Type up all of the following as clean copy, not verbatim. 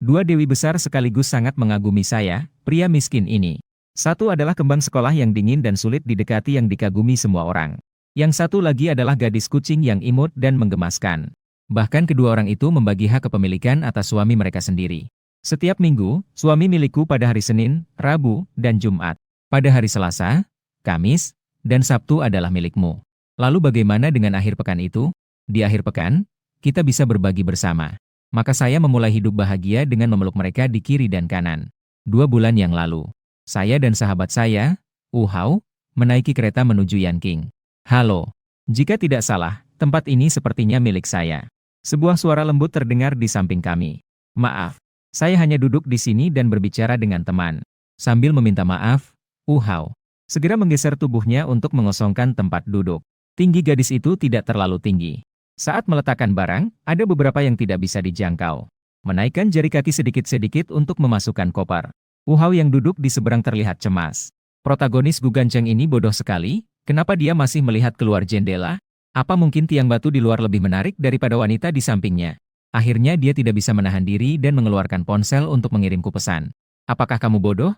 Dua dewi besar sekaligus sangat mengagumi saya, pria miskin ini. Satu adalah kembang sekolah yang dingin dan sulit didekati yang dikagumi semua orang. Yang satu lagi adalah gadis kucing yang imut dan menggemaskan. Bahkan kedua orang itu membagi hak kepemilikan atas suami mereka sendiri. Setiap minggu, suami milikku pada hari Senin, Rabu, dan Jumat. Pada hari Selasa, Kamis, dan Sabtu adalah milikmu. Lalu bagaimana dengan akhir pekan itu? Di akhir pekan, kita bisa berbagi bersama. Maka saya memulai hidup bahagia dengan memeluk mereka di kiri dan kanan. 2 bulan yang lalu, saya dan sahabat saya, Hao, menaiki kereta menuju Yanqing. Halo, jika tidak salah, tempat ini sepertinya milik saya. Sebuah suara lembut terdengar di samping kami. Maaf, saya hanya duduk di sini dan berbicara dengan teman. Sambil meminta maaf, Hao segera menggeser tubuhnya untuk mengosongkan tempat duduk. Tinggi gadis itu tidak terlalu tinggi. Saat meletakkan barang, ada beberapa yang tidak bisa dijangkau. Menaikkan jari kaki sedikit-sedikit untuk memasukkan koper. Hao yang duduk di seberang terlihat cemas. Protagonis Guganjang ini bodoh sekali, kenapa dia masih melihat keluar jendela? Apa mungkin tiang batu di luar lebih menarik daripada wanita di sampingnya? Akhirnya dia tidak bisa menahan diri dan mengeluarkan ponsel untuk mengirimku pesan. Apakah kamu bodoh?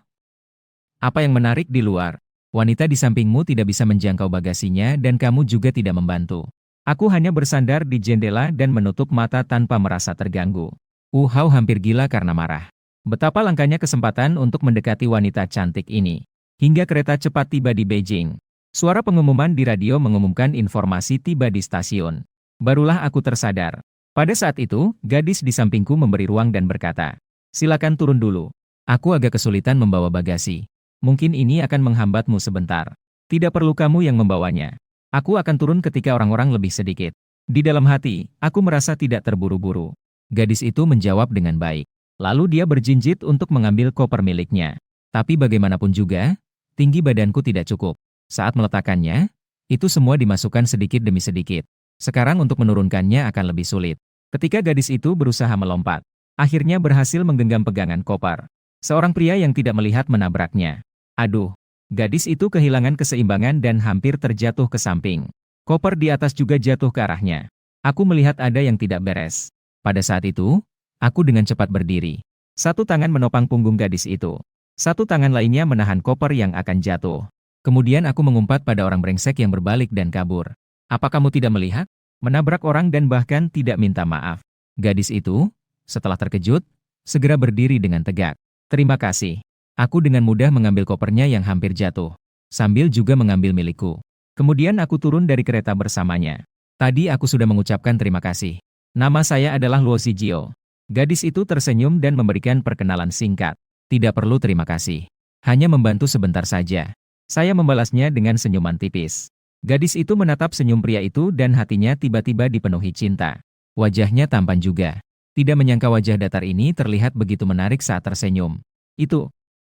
Apa yang menarik di luar? Wanita di sampingmu tidak bisa menjangkau bagasinya dan kamu juga tidak membantu. Aku hanya bersandar di jendela dan menutup mata tanpa merasa terganggu. Hao hampir gila karena marah. Betapa langkanya kesempatan untuk mendekati wanita cantik ini. Hingga kereta cepat tiba di Beijing. Suara pengumuman di radio mengumumkan informasi tiba di stasiun. Barulah aku tersadar. Pada saat itu, gadis di sampingku memberi ruang dan berkata, "Silakan turun dulu. Aku agak kesulitan membawa bagasi. Mungkin ini akan menghambatmu sebentar. Tidak perlu kamu yang membawanya. Aku akan turun ketika orang-orang lebih sedikit." Di dalam hati, aku merasa tidak terburu-buru. Gadis itu menjawab dengan baik. Lalu dia berjinjit untuk mengambil koper miliknya. Tapi bagaimanapun juga, tinggi badanku tidak cukup. Saat meletakkannya, itu semua dimasukkan sedikit demi sedikit. Sekarang untuk menurunkannya akan lebih sulit. Ketika gadis itu berusaha melompat, akhirnya berhasil menggenggam pegangan koper. Seorang pria yang tidak melihat menabraknya. Aduh! Gadis itu kehilangan keseimbangan dan hampir terjatuh ke samping. Koper di atas juga jatuh ke arahnya. Aku melihat ada yang tidak beres. Pada saat itu, aku dengan cepat berdiri. Satu tangan menopang punggung gadis itu. Satu tangan lainnya menahan koper yang akan jatuh. Kemudian aku mengumpat pada orang brengsek yang berbalik dan kabur. Apa kamu tidak melihat? Menabrak orang dan bahkan tidak minta maaf. Gadis itu, setelah terkejut, segera berdiri dengan tegak. Terima kasih. Aku dengan mudah mengambil kopernya yang hampir jatuh, sambil juga mengambil milikku. Kemudian aku turun dari kereta bersamanya. Tadi aku sudah mengucapkan terima kasih. Nama saya adalah Luo Xijio. Gadis itu tersenyum dan memberikan perkenalan singkat. Tidak perlu terima kasih. Hanya membantu sebentar saja. Saya membalasnya dengan senyuman tipis. Gadis itu menatap senyum pria itu dan hatinya tiba-tiba dipenuhi cinta. Wajahnya tampan juga. Tidak menyangka wajah datar ini terlihat begitu menarik saat tersenyum.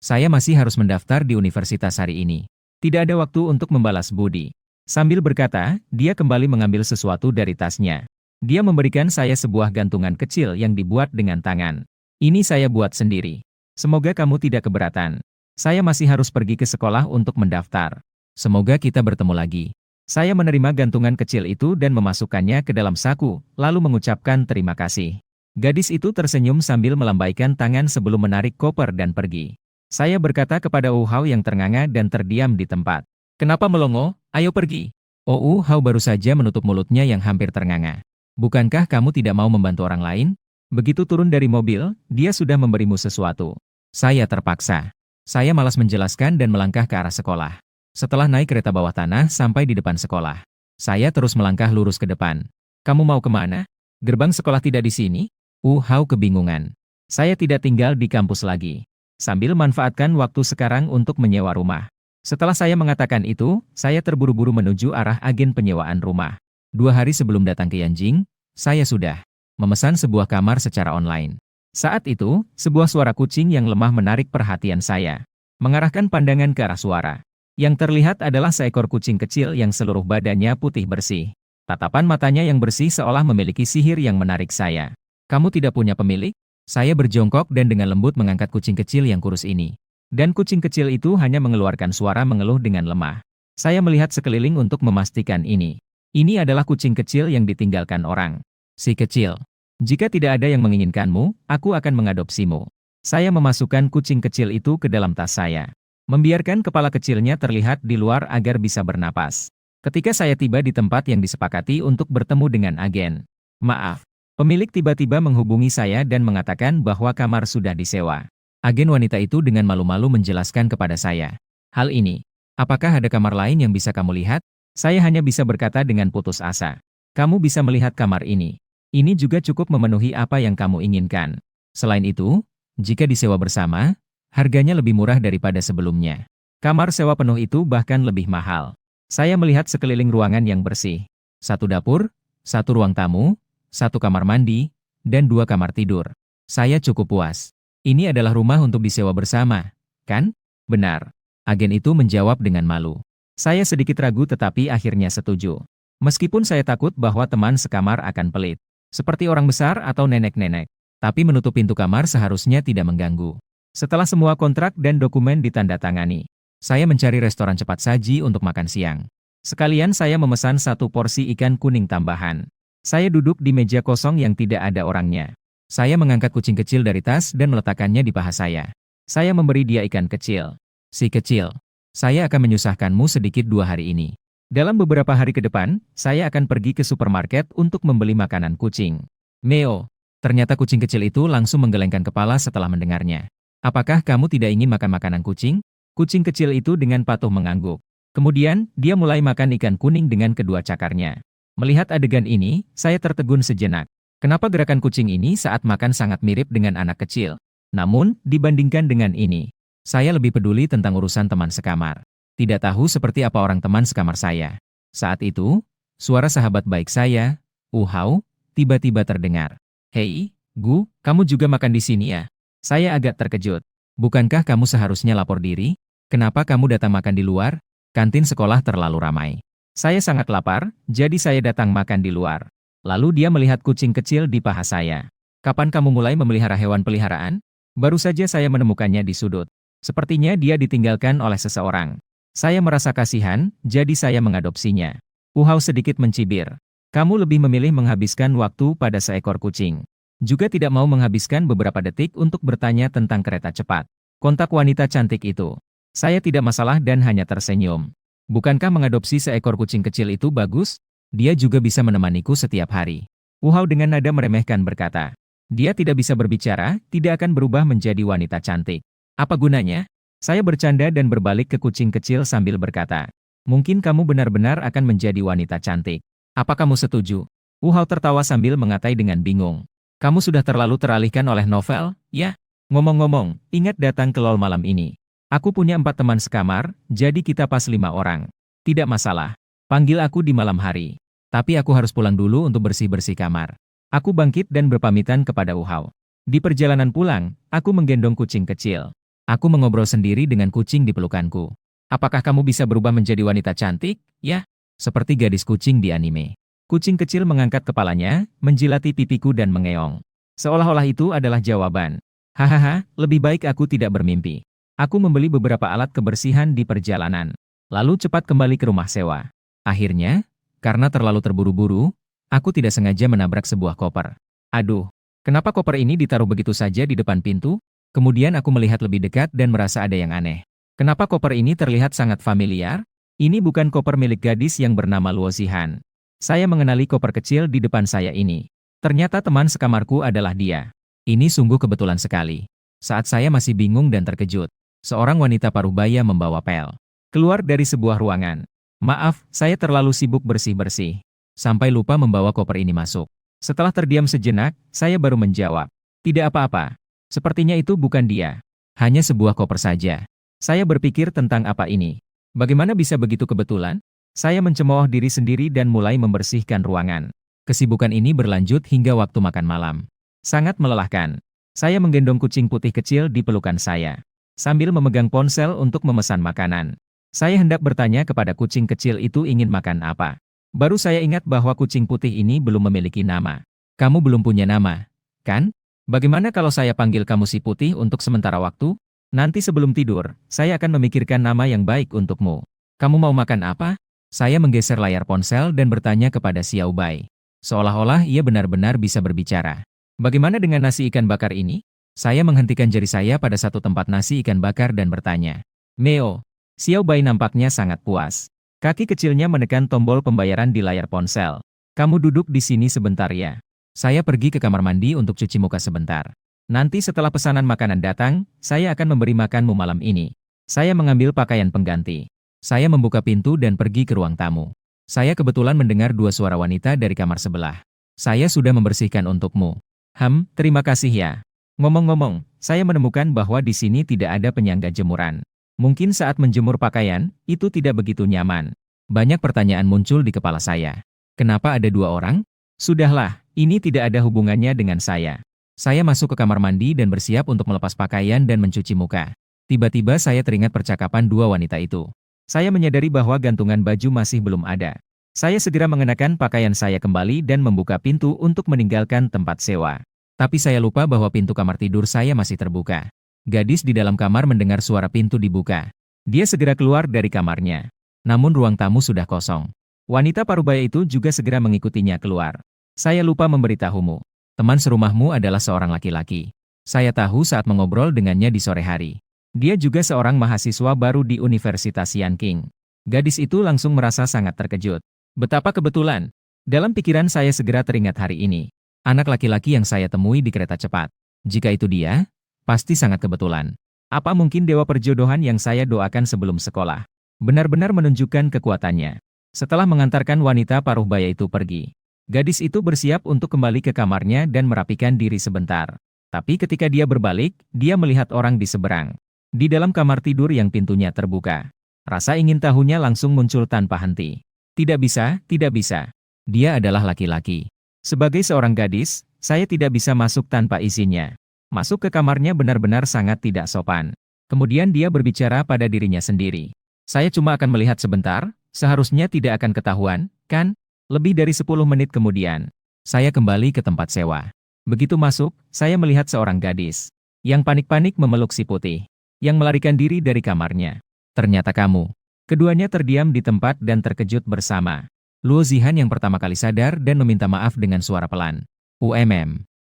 Saya masih harus mendaftar di universitas hari ini. Tidak ada waktu untuk membalas budi. Sambil berkata, dia kembali mengambil sesuatu dari tasnya. Dia memberikan saya sebuah gantungan kecil yang dibuat dengan tangan. Ini saya buat sendiri. Semoga kamu tidak keberatan. Saya masih harus pergi ke sekolah untuk mendaftar. Semoga kita bertemu lagi. Saya menerima gantungan kecil itu dan memasukkannya ke dalam saku, lalu mengucapkan terima kasih. Gadis itu tersenyum sambil melambaikan tangan sebelum menarik koper dan pergi. Saya berkata kepada Hao yang ternganga dan terdiam di tempat. Kenapa melongo? Ayo pergi. Hao baru saja menutup mulutnya yang hampir ternganga. Bukankah kamu tidak mau membantu orang lain? Begitu turun dari mobil, dia sudah memberimu sesuatu. Saya terpaksa. Saya malas menjelaskan dan melangkah ke arah sekolah. Setelah naik kereta bawah tanah sampai di depan sekolah, saya terus melangkah lurus ke depan. Kamu mau kemana? Gerbang sekolah tidak di sini? Hao kebingungan. Saya tidak tinggal di kampus lagi. Sambil manfaatkan waktu sekarang untuk menyewa rumah. Setelah saya mengatakan itu, saya terburu-buru menuju arah agen penyewaan rumah. 2 hari sebelum datang ke Yanqing, saya sudah memesan sebuah kamar secara online. Saat itu, sebuah suara kucing yang lemah menarik perhatian saya. Mengarahkan pandangan ke arah suara. Yang terlihat adalah seekor kucing kecil yang seluruh badannya putih bersih. Tatapan matanya yang bersih seolah memiliki sihir yang menarik saya. Kamu tidak punya pemilik? Saya berjongkok dan dengan lembut mengangkat kucing kecil yang kurus ini. Dan kucing kecil itu hanya mengeluarkan suara mengeluh dengan lemah. Saya melihat sekeliling untuk memastikan ini. Ini adalah kucing kecil yang ditinggalkan orang. Si kecil. Jika tidak ada yang menginginkanmu, aku akan mengadopsimu. Saya memasukkan kucing kecil itu ke dalam tas saya. Membiarkan kepala kecilnya terlihat di luar agar bisa bernapas. Ketika saya tiba di tempat yang disepakati untuk bertemu dengan agen. Maaf. Pemilik tiba-tiba menghubungi saya dan mengatakan bahwa kamar sudah disewa. Agen wanita itu dengan malu-malu menjelaskan kepada saya. Hal ini. Apakah ada kamar lain yang bisa kamu lihat? Saya hanya bisa berkata dengan putus asa. Kamu bisa melihat kamar ini. Ini juga cukup memenuhi apa yang kamu inginkan. Selain itu, jika disewa bersama, harganya lebih murah daripada sebelumnya. Kamar sewa penuh itu bahkan lebih mahal. Saya melihat sekeliling ruangan yang bersih. Satu dapur, satu ruang tamu, satu kamar mandi, dan dua kamar tidur. Saya cukup puas. Ini adalah rumah untuk disewa bersama, kan? Benar. Agen itu menjawab dengan malu. Saya sedikit ragu tetapi akhirnya setuju. Meskipun saya takut bahwa teman sekamar akan pelit. Seperti orang besar atau nenek-nenek. Tapi menutup pintu kamar seharusnya tidak mengganggu. Setelah semua kontrak dan dokumen ditandatangani, saya mencari restoran cepat saji untuk makan siang. Sekalian saya memesan satu porsi ikan kuning tambahan. Saya duduk di meja kosong yang tidak ada orangnya. Saya mengangkat kucing kecil dari tas dan meletakkannya di paha saya. Saya memberi dia ikan kecil. Si kecil, saya akan menyusahkanmu sedikit 2 hari ini. Dalam beberapa hari ke depan, saya akan pergi ke supermarket untuk membeli makanan kucing. Meo. Ternyata kucing kecil itu langsung menggelengkan kepala setelah mendengarnya. Apakah kamu tidak ingin makan makanan kucing? Kucing kecil itu dengan patuh mengangguk. Kemudian, dia mulai makan ikan kuning dengan kedua cakarnya. Melihat adegan ini, saya tertegun sejenak. Kenapa gerakan kucing ini saat makan sangat mirip dengan anak kecil? Namun, dibandingkan dengan ini, saya lebih peduli tentang urusan teman sekamar. Tidak tahu seperti apa orang teman sekamar saya. Saat itu, suara sahabat baik saya, Uhau, tiba-tiba terdengar. Hei, Gu, kamu juga makan di sini ya? Saya agak terkejut. Bukankah kamu seharusnya lapor diri? Kenapa kamu datang makan di luar? Kantin sekolah terlalu ramai. Saya sangat lapar, jadi saya datang makan di luar. Lalu dia melihat kucing kecil di paha saya. Kapan kamu mulai memelihara hewan peliharaan? Baru saja saya menemukannya di sudut. Sepertinya dia ditinggalkan oleh seseorang. Saya merasa kasihan, jadi saya mengadopsinya. Uhau sedikit mencibir. Kamu lebih memilih menghabiskan waktu pada seekor kucing. Juga tidak mau menghabiskan beberapa detik untuk bertanya tentang kereta cepat. Kontak wanita cantik itu. Saya tidak masalah dan hanya tersenyum. Bukankah mengadopsi seekor kucing kecil itu bagus? Dia juga bisa menemaniku setiap hari. Uhau dengan nada meremehkan berkata. Dia tidak bisa berbicara, tidak akan berubah menjadi wanita cantik. Apa gunanya? Saya bercanda dan berbalik ke kucing kecil sambil berkata. Mungkin kamu benar-benar akan menjadi wanita cantik. Apa kamu setuju? Uhau tertawa sambil mengatai dengan bingung. Kamu sudah terlalu teralihkan oleh novel, ya? Ngomong-ngomong, ingat datang ke LOL malam ini. Aku punya 4 teman sekamar, jadi kita pas 5 orang. Tidak masalah. Panggil aku di malam hari. Tapi aku harus pulang dulu untuk bersih-bersih kamar. Aku bangkit dan berpamitan kepada Uhau. Di perjalanan pulang, aku menggendong kucing kecil. Aku mengobrol sendiri dengan kucing di pelukanku. Apakah kamu bisa berubah menjadi wanita cantik, ya? Seperti gadis kucing di anime. Kucing kecil mengangkat kepalanya, menjilati pipiku dan mengeong. Seolah-olah itu adalah jawaban. Hahaha, lebih baik aku tidak bermimpi. Aku membeli beberapa alat kebersihan di perjalanan. Lalu cepat kembali ke rumah sewa. Akhirnya, karena terlalu terburu-buru, aku tidak sengaja menabrak sebuah koper. Aduh, kenapa koper ini ditaruh begitu saja di depan pintu? Kemudian aku melihat lebih dekat dan merasa ada yang aneh. Kenapa koper ini terlihat sangat familiar? Ini bukan koper milik gadis yang bernama Luo Zihan. Saya mengenali koper kecil di depan saya ini. Ternyata teman sekamarku adalah dia. Ini sungguh kebetulan sekali. Saat saya masih bingung dan terkejut, seorang wanita parubaya membawa pel keluar dari sebuah ruangan. Maaf, saya terlalu sibuk bersih-bersih. Sampai lupa membawa koper ini masuk. Setelah terdiam sejenak, saya baru menjawab. Tidak apa-apa. Sepertinya itu bukan dia. Hanya sebuah koper saja. Saya berpikir tentang apa ini. Bagaimana bisa begitu kebetulan? Saya mencemooh diri sendiri dan mulai membersihkan ruangan. Kesibukan ini berlanjut hingga waktu makan malam. Sangat melelahkan. Saya menggendong kucing putih kecil di pelukan saya. Sambil memegang ponsel untuk memesan makanan. Saya hendak bertanya kepada kucing kecil itu ingin makan apa. Baru saya ingat bahwa kucing putih ini belum memiliki nama. Kamu belum punya nama, kan? Bagaimana kalau saya panggil kamu si putih untuk sementara waktu? Nanti sebelum tidur, saya akan memikirkan nama yang baik untukmu. Kamu mau makan apa? Saya menggeser layar ponsel dan bertanya kepada Xiao Bai. Seolah-olah ia benar-benar bisa berbicara. Bagaimana dengan nasi ikan bakar ini? Saya menghentikan jari saya pada satu tempat nasi ikan bakar dan bertanya. Meo, Xiao Bai nampaknya sangat puas. Kaki kecilnya menekan tombol pembayaran di layar ponsel. Kamu duduk di sini sebentar ya. Saya pergi ke kamar mandi untuk cuci muka sebentar. Nanti setelah pesanan makanan datang, saya akan memberi makanmu malam ini. Saya mengambil pakaian pengganti. Saya membuka pintu dan pergi ke ruang tamu. Saya kebetulan mendengar dua suara wanita dari kamar sebelah. Saya sudah membersihkan untukmu. Terima kasih ya. Ngomong-ngomong, saya menemukan bahwa di sini tidak ada penyangga jemuran. Mungkin saat menjemur pakaian, itu tidak begitu nyaman. Banyak pertanyaan muncul di kepala saya. Kenapa ada dua orang? Sudahlah, ini tidak ada hubungannya dengan saya. Saya masuk ke kamar mandi dan bersiap untuk melepas pakaian dan mencuci muka. Tiba-tiba saya teringat percakapan dua wanita itu. Saya menyadari bahwa gantungan baju masih belum ada. Saya segera mengenakan pakaian saya kembali dan membuka pintu untuk meninggalkan tempat sewa. Tapi saya lupa bahwa pintu kamar tidur saya masih terbuka. Gadis di dalam kamar mendengar suara pintu dibuka. Dia segera keluar dari kamarnya. Namun ruang tamu sudah kosong. Wanita parubaya itu juga segera mengikutinya keluar. Saya lupa memberitahumu. Teman serumahmu adalah seorang laki-laki. Saya tahu saat mengobrol dengannya di sore hari. Dia juga seorang mahasiswa baru di Universitas Yanqing. Gadis itu langsung merasa sangat terkejut. Betapa kebetulan. Dalam pikiran saya segera teringat hari ini. Anak laki-laki yang saya temui di kereta cepat. Jika itu dia, pasti sangat kebetulan. Apa mungkin dewa perjodohan yang saya doakan sebelum sekolah? Benar-benar menunjukkan kekuatannya. Setelah mengantarkan wanita parubaya itu pergi, gadis itu bersiap untuk kembali ke kamarnya dan merapikan diri sebentar. Tapi ketika dia berbalik, dia melihat orang di seberang. Di dalam kamar tidur yang pintunya terbuka. Rasa ingin tahunya langsung muncul tanpa henti. Tidak bisa, tidak bisa. Dia adalah laki-laki. Sebagai seorang gadis, saya tidak bisa masuk tanpa izinnya. Masuk ke kamarnya benar-benar sangat tidak sopan. Kemudian dia berbicara pada dirinya sendiri. Saya cuma akan melihat sebentar, seharusnya tidak akan ketahuan, kan? Lebih dari 10 menit kemudian, saya kembali ke tempat sewa. Begitu masuk, saya melihat seorang gadis yang panik-panik memeluk si putih, yang melarikan diri dari kamarnya. Ternyata kamu. Keduanya terdiam di tempat dan terkejut bersama. Luo Zihan yang pertama kali sadar dan meminta maaf dengan suara pelan.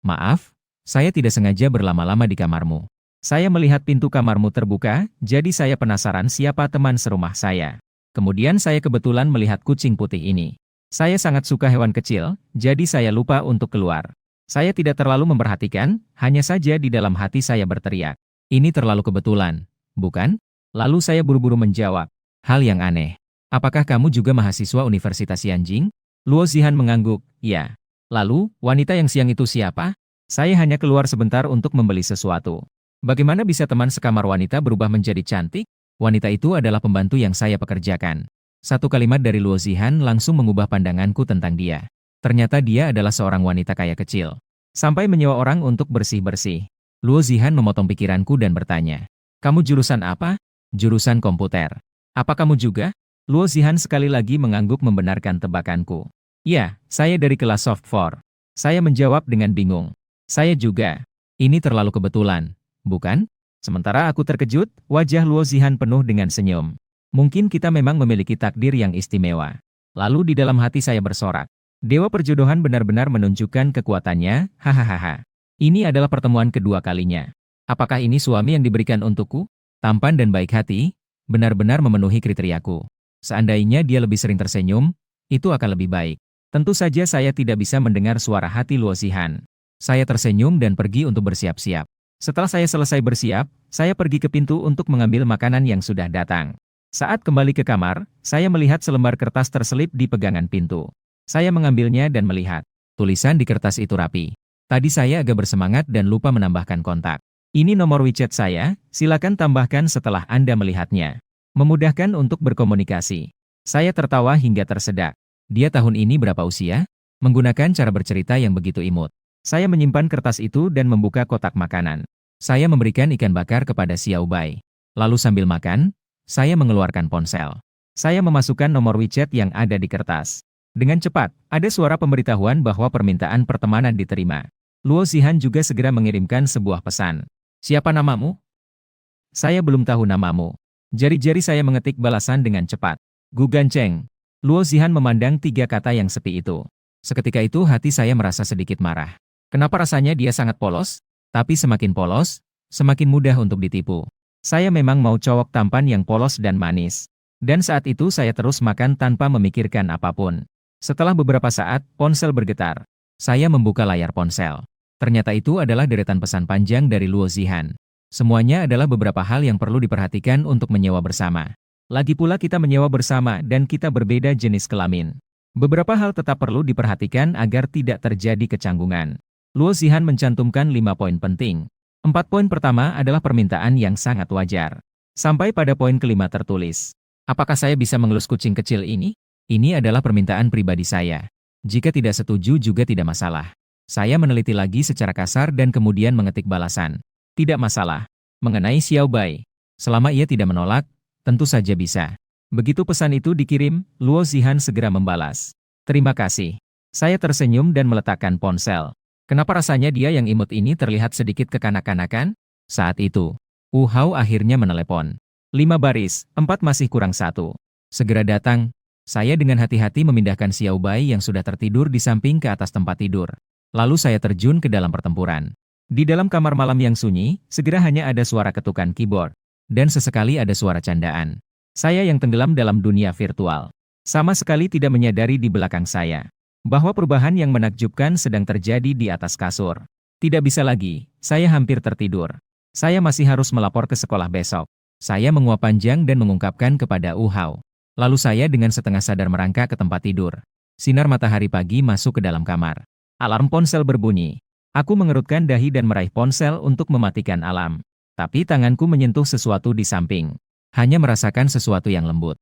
Maaf? Saya tidak sengaja berlama-lama di kamarmu. Saya melihat pintu kamarmu terbuka, jadi saya penasaran siapa teman serumah saya. Kemudian saya kebetulan melihat kucing putih ini. Saya sangat suka hewan kecil, jadi saya lupa untuk keluar. Saya tidak terlalu memperhatikan, hanya saja di dalam hati saya berteriak. Ini terlalu kebetulan, bukan? Lalu saya buru-buru menjawab. Hal yang aneh. Apakah kamu juga mahasiswa Universitas Yanqing? Luo Zihan mengangguk, ya. Lalu, wanita yang siang itu siapa? Saya hanya keluar sebentar untuk membeli sesuatu. Bagaimana bisa teman sekamar wanita berubah menjadi cantik? Wanita itu adalah pembantu yang saya pekerjakan. Satu kalimat dari Luo Zihan langsung mengubah pandanganku tentang dia. Ternyata dia adalah seorang wanita kaya kecil. Sampai menyewa orang untuk bersih-bersih. Luo Zihan memotong pikiranku dan bertanya. Kamu jurusan apa? Jurusan komputer. Apa kamu juga? Luo Zihan sekali lagi mengangguk membenarkan tebakanku. Ya, saya dari kelas soft 4. Saya menjawab dengan bingung. Saya juga. Ini terlalu kebetulan, bukan? Sementara aku terkejut, wajah Luo Zihan penuh dengan senyum. Mungkin kita memang memiliki takdir yang istimewa. Lalu di dalam hati saya bersorak. Dewa perjodohan benar-benar menunjukkan kekuatannya, hahaha. Ini adalah pertemuan kedua kalinya. Apakah ini suami yang diberikan untukku? Tampan dan baik hati, benar-benar memenuhi kriteriaku. Seandainya dia lebih sering tersenyum, itu akan lebih baik. Tentu saja saya tidak bisa mendengar suara hati Luo Zihan. Saya tersenyum dan pergi untuk bersiap-siap. Setelah saya selesai bersiap, saya pergi ke pintu untuk mengambil makanan yang sudah datang. Saat kembali ke kamar, saya melihat selembar kertas terselip di pegangan pintu. Saya mengambilnya dan melihat. Tulisan di kertas itu rapi. Tadi saya agak bersemangat dan lupa menambahkan kontak. Ini nomor WeChat saya, silakan tambahkan setelah Anda melihatnya. Memudahkan untuk berkomunikasi. Saya tertawa hingga tersedak. Dia tahun ini berapa usia? Menggunakan cara bercerita yang begitu imut. Saya menyimpan kertas itu dan membuka kotak makanan. Saya memberikan ikan bakar kepada Xiao Bai. Lalu sambil makan, saya mengeluarkan ponsel. Saya memasukkan nomor WeChat yang ada di kertas. Dengan cepat, ada suara pemberitahuan bahwa permintaan pertemanan diterima. Luo Zihan juga segera mengirimkan sebuah pesan. Siapa namamu? Saya belum tahu namamu. Jari-jari saya mengetik balasan dengan cepat. Gu Gancheng. Luo Zihan memandang 3 kata yang sepi itu. Seketika itu hati saya merasa sedikit marah. Kenapa rasanya dia sangat polos? Tapi semakin polos, semakin mudah untuk ditipu. Saya memang mau cowok tampan yang polos dan manis. Dan saat itu saya terus makan tanpa memikirkan apapun. Setelah beberapa saat, ponsel bergetar. Saya membuka layar ponsel. Ternyata itu adalah deretan pesan panjang dari Luo Zihan. Semuanya adalah beberapa hal yang perlu diperhatikan untuk menyewa bersama. Lagi pula kita menyewa bersama dan kita berbeda jenis kelamin. Beberapa hal tetap perlu diperhatikan agar tidak terjadi kecanggungan. Luo Zihan mencantumkan 5 poin penting. 4 poin pertama adalah permintaan yang sangat wajar. Sampai pada poin kelima tertulis, apakah saya bisa mengelus kucing kecil ini? Ini adalah permintaan pribadi saya. Jika tidak setuju juga tidak masalah. Saya meneliti lagi secara kasar dan kemudian mengetik balasan. Tidak masalah. Mengenai Xiao Bai. Selama ia tidak menolak, tentu saja bisa. Begitu pesan itu dikirim, Luo Zihan segera membalas. Terima kasih. Saya tersenyum dan meletakkan ponsel. Kenapa rasanya dia yang imut ini terlihat sedikit kekanak-kanakan? Saat itu, Wu Hao akhirnya menelepon. 5 baris, 4 masih kurang 1. Segera datang. Saya dengan hati-hati memindahkan Xiao Bai yang sudah tertidur di samping ke atas tempat tidur. Lalu saya terjun ke dalam pertempuran. Di dalam kamar malam yang sunyi, segera hanya ada suara ketukan keyboard. Dan sesekali ada suara candaan. Saya yang tenggelam dalam dunia virtual. Sama sekali tidak menyadari di belakang saya bahwa perubahan yang menakjubkan sedang terjadi di atas kasur. Tidak bisa lagi, saya hampir tertidur. Saya masih harus melapor ke sekolah besok. Saya menguap panjang dan mengungkapkan kepada Wu Hao. Lalu saya dengan setengah sadar merangkak ke tempat tidur. Sinar matahari pagi masuk ke dalam kamar. Alarm ponsel berbunyi. Aku mengerutkan dahi dan meraih ponsel untuk mematikan alarm. Tapi tanganku menyentuh sesuatu di samping. Hanya merasakan sesuatu yang lembut.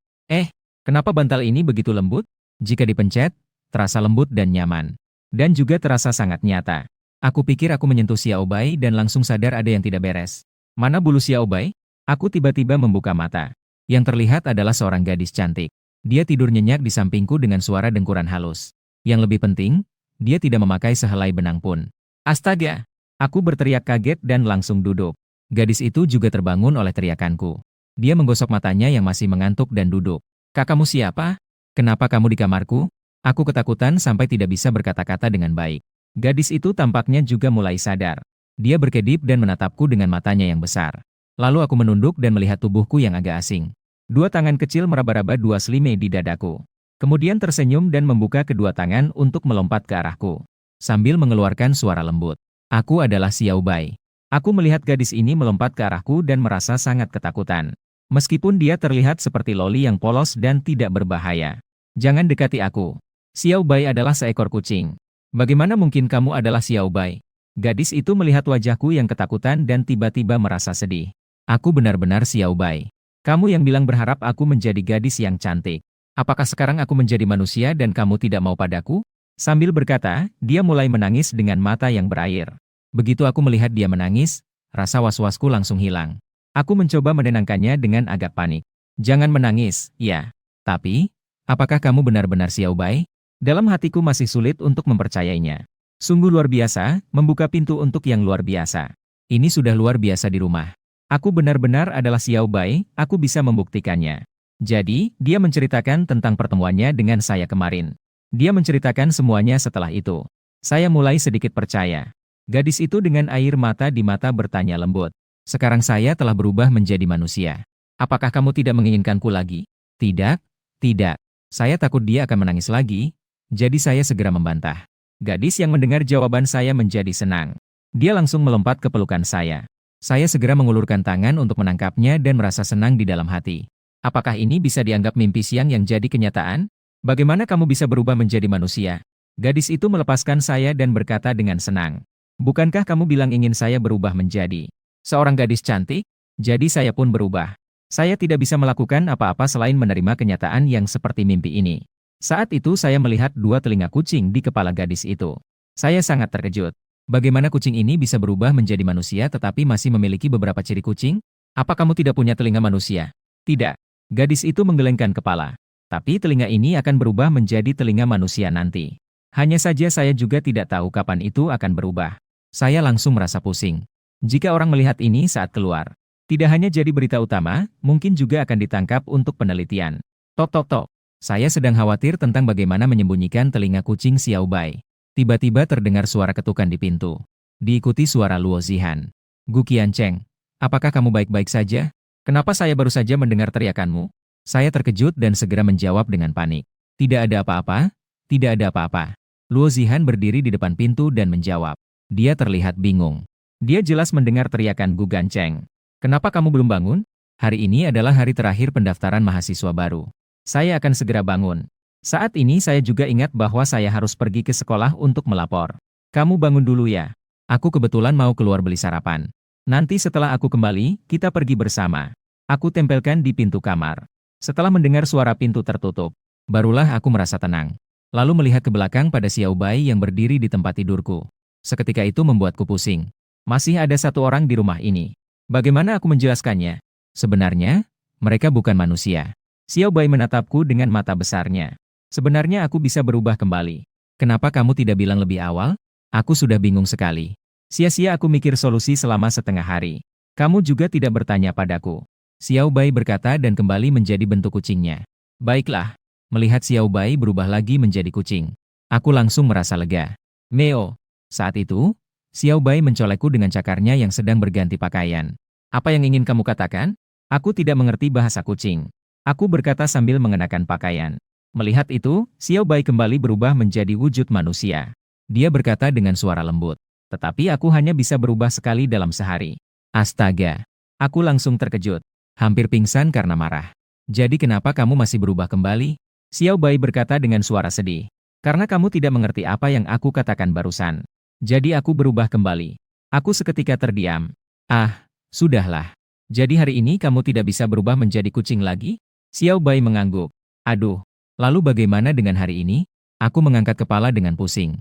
Kenapa bantal ini begitu lembut? Jika dipencet, terasa lembut dan nyaman. Dan juga terasa sangat nyata. Aku pikir aku menyentuh Xiao Bai dan langsung sadar ada yang tidak beres. Mana bulu Xiao Bai? Aku tiba-tiba membuka mata. Yang terlihat adalah seorang gadis cantik. Dia tidur nyenyak di sampingku dengan suara dengkuran halus. Yang lebih penting, dia tidak memakai sehelai benang pun. Astaga! Aku berteriak kaget dan langsung duduk. Gadis itu juga terbangun oleh teriakanku. Dia menggosok matanya yang masih mengantuk dan duduk. Kakakmu siapa? Kenapa kamu di kamarku? Aku ketakutan sampai tidak bisa berkata-kata dengan baik. Gadis itu tampaknya juga mulai sadar. Dia berkedip dan menatapku dengan matanya yang besar. Lalu aku menunduk dan melihat tubuhku yang agak asing. 2 tangan kecil meraba-raba 2 selimut di dadaku. Kemudian tersenyum dan membuka kedua tangan untuk melompat ke arahku. Sambil mengeluarkan suara lembut. Aku adalah Xiao Bai. Aku melihat gadis ini melompat ke arahku dan merasa sangat ketakutan. Meskipun dia terlihat seperti loli yang polos dan tidak berbahaya. Jangan dekati aku. Xiao Bai adalah seekor kucing. Bagaimana mungkin kamu adalah Xiao Bai? Gadis itu melihat wajahku yang ketakutan dan tiba-tiba merasa sedih. Aku benar-benar Xiao Bai. Kamu yang bilang berharap aku menjadi gadis yang cantik. Apakah sekarang aku menjadi manusia dan kamu tidak mau padaku? Sambil berkata, dia mulai menangis dengan mata yang berair. Begitu aku melihat dia menangis, rasa was-wasku langsung hilang. Aku mencoba menenangkannya dengan agak panik. Jangan menangis, ya. Tapi, apakah kamu benar-benar Xiao Bai? Dalam hatiku masih sulit untuk mempercayainya. Sungguh luar biasa, membuka pintu untuk yang luar biasa. Ini sudah luar biasa di rumah. Aku benar-benar adalah Xiao Bai, aku bisa membuktikannya. Jadi, dia menceritakan tentang pertemuannya dengan saya kemarin. Dia menceritakan semuanya setelah itu. Saya mulai sedikit percaya. Gadis itu dengan air mata di mata bertanya lembut. Sekarang saya telah berubah menjadi manusia. Apakah kamu tidak menginginkanku lagi? Tidak, tidak. Saya takut dia akan menangis lagi. Jadi saya segera membantah. Gadis yang mendengar jawaban saya menjadi senang. Dia langsung melompat ke pelukan saya. Saya segera mengulurkan tangan untuk menangkapnya dan merasa senang di dalam hati. Apakah ini bisa dianggap mimpi siang yang jadi kenyataan? Bagaimana kamu bisa berubah menjadi manusia? Gadis itu melepaskan saya dan berkata dengan senang. Bukankah kamu bilang ingin saya berubah menjadi seorang gadis cantik? Jadi saya pun berubah. Saya tidak bisa melakukan apa-apa selain menerima kenyataan yang seperti mimpi ini. Saat itu saya melihat 2 telinga kucing di kepala gadis itu. Saya sangat terkejut. Bagaimana kucing ini bisa berubah menjadi manusia tetapi masih memiliki beberapa ciri kucing? Apa kamu tidak punya telinga manusia? Tidak. Gadis itu menggelengkan kepala. Tapi telinga ini akan berubah menjadi telinga manusia nanti. Hanya saja saya juga tidak tahu kapan itu akan berubah. Saya langsung merasa pusing. Jika orang melihat ini saat keluar, tidak hanya jadi berita utama, mungkin juga akan ditangkap untuk penelitian. Tok tok tok. Saya sedang khawatir tentang bagaimana menyembunyikan telinga kucing Xiao Bai. Tiba-tiba terdengar suara ketukan di pintu. Diikuti suara Luo Zihan. Gu Qiancheng, apakah kamu baik-baik saja? Kenapa saya baru saja mendengar teriakanmu? Saya terkejut dan segera menjawab dengan panik. Tidak ada apa-apa, tidak ada apa-apa. Luo Zihan berdiri di depan pintu dan menjawab. Dia terlihat bingung. Dia jelas mendengar teriakan Gu Gancheng. Kenapa kamu belum bangun? Hari ini adalah hari terakhir pendaftaran mahasiswa baru. Saya akan segera bangun. Saat ini saya juga ingat bahwa saya harus pergi ke sekolah untuk melapor. Kamu bangun dulu ya. Aku kebetulan mau keluar beli sarapan. Nanti setelah aku kembali, kita pergi bersama. Aku tempelkan di pintu kamar. Setelah mendengar suara pintu tertutup, barulah aku merasa tenang. Lalu melihat ke belakang pada Xiao Bai yang berdiri di tempat tidurku. Seketika itu membuatku pusing. Masih ada satu orang di rumah ini. Bagaimana aku menjelaskannya? Sebenarnya, mereka bukan manusia. Xiao Bai menatapku dengan mata besarnya. Sebenarnya aku bisa berubah kembali. Kenapa kamu tidak bilang lebih awal? Aku sudah bingung sekali. Sia-sia aku mikir solusi selama setengah hari. Kamu juga tidak bertanya padaku. Xiao Bai berkata dan kembali menjadi bentuk kucingnya. Baiklah. Melihat Xiao Bai berubah lagi menjadi kucing. Aku langsung merasa lega. Meo. Saat itu, Xiao Bai mencolekku dengan cakarnya yang sedang berganti pakaian. Apa yang ingin kamu katakan? Aku tidak mengerti bahasa kucing. Aku berkata sambil mengenakan pakaian. Melihat itu, Xiao Bai kembali berubah menjadi wujud manusia. Dia berkata dengan suara lembut. Tetapi aku hanya bisa berubah sekali dalam sehari. Astaga. Aku langsung terkejut. Hampir pingsan karena marah. Jadi kenapa kamu masih berubah kembali? Xiao Bai berkata dengan suara sedih. Karena kamu tidak mengerti apa yang aku katakan barusan. Jadi aku berubah kembali. Aku seketika terdiam. Ah, sudahlah. Jadi hari ini kamu tidak bisa berubah menjadi kucing lagi? Xiao Bai mengangguk. Aduh. Lalu bagaimana dengan hari ini? Aku mengangkat kepala dengan pusing.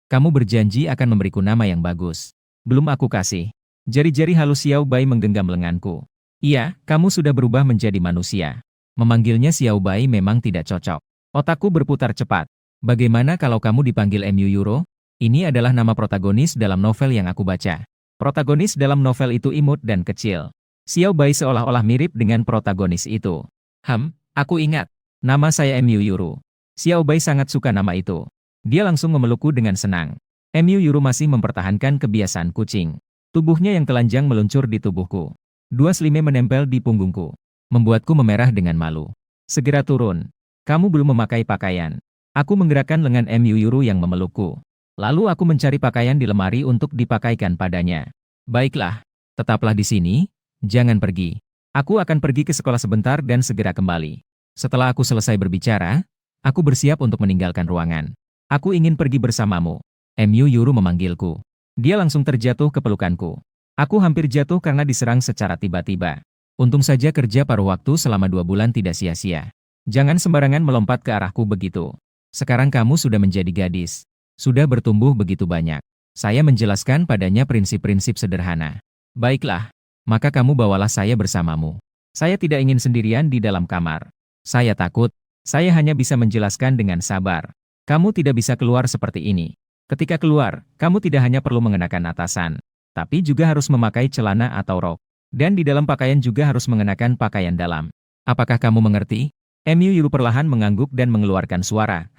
Kamu berjanji akan memberiku nama yang bagus. Belum aku kasih. Jari-jari halus Xiao Bai menggenggam lenganku. Iya, kamu sudah berubah menjadi manusia. Memanggilnya Xiao Bai memang tidak cocok. Otakku berputar cepat. Bagaimana kalau kamu dipanggil Mu Yuro? Ini adalah nama protagonis dalam novel yang aku baca. Protagonis dalam novel itu imut dan kecil. Xiao Bai seolah-olah mirip dengan protagonis itu. Aku ingat. Nama saya Mu Yuru. Xiao Bai sangat suka nama itu. Dia langsung memelukku dengan senang. Mu Yuru masih mempertahankan kebiasaan kucing. Tubuhnya yang telanjang meluncur di tubuhku. Dua selimut menempel di punggungku. Membuatku memerah dengan malu. Segera turun. Kamu belum memakai pakaian. Aku menggerakkan lengan Mu Yuru yang memelukku. Lalu aku mencari pakaian di lemari untuk dipakaikan padanya. Baiklah. Tetaplah di sini. Jangan pergi. Aku akan pergi ke sekolah sebentar dan segera kembali. Setelah aku selesai berbicara, aku bersiap untuk meninggalkan ruangan. Aku ingin pergi bersamamu. Mu Yuru memanggilku. Dia langsung terjatuh ke pelukanku. Aku hampir jatuh karena diserang secara tiba-tiba. Untung saja kerja paruh waktu selama 2 bulan tidak sia-sia. Jangan sembarangan melompat ke arahku begitu. Sekarang kamu sudah menjadi gadis. Sudah bertumbuh begitu banyak. Saya menjelaskan padanya prinsip-prinsip sederhana. Baiklah, maka kamu bawalah saya bersamamu. Saya tidak ingin sendirian di dalam kamar. Saya takut. Saya hanya bisa menjelaskan dengan sabar. Kamu tidak bisa keluar seperti ini. Ketika keluar, kamu tidak hanya perlu mengenakan atasan, tapi juga harus memakai celana atau rok. Dan di dalam pakaian juga harus mengenakan pakaian dalam. Apakah kamu mengerti? Mu Yuru perlahan mengangguk dan mengeluarkan suara,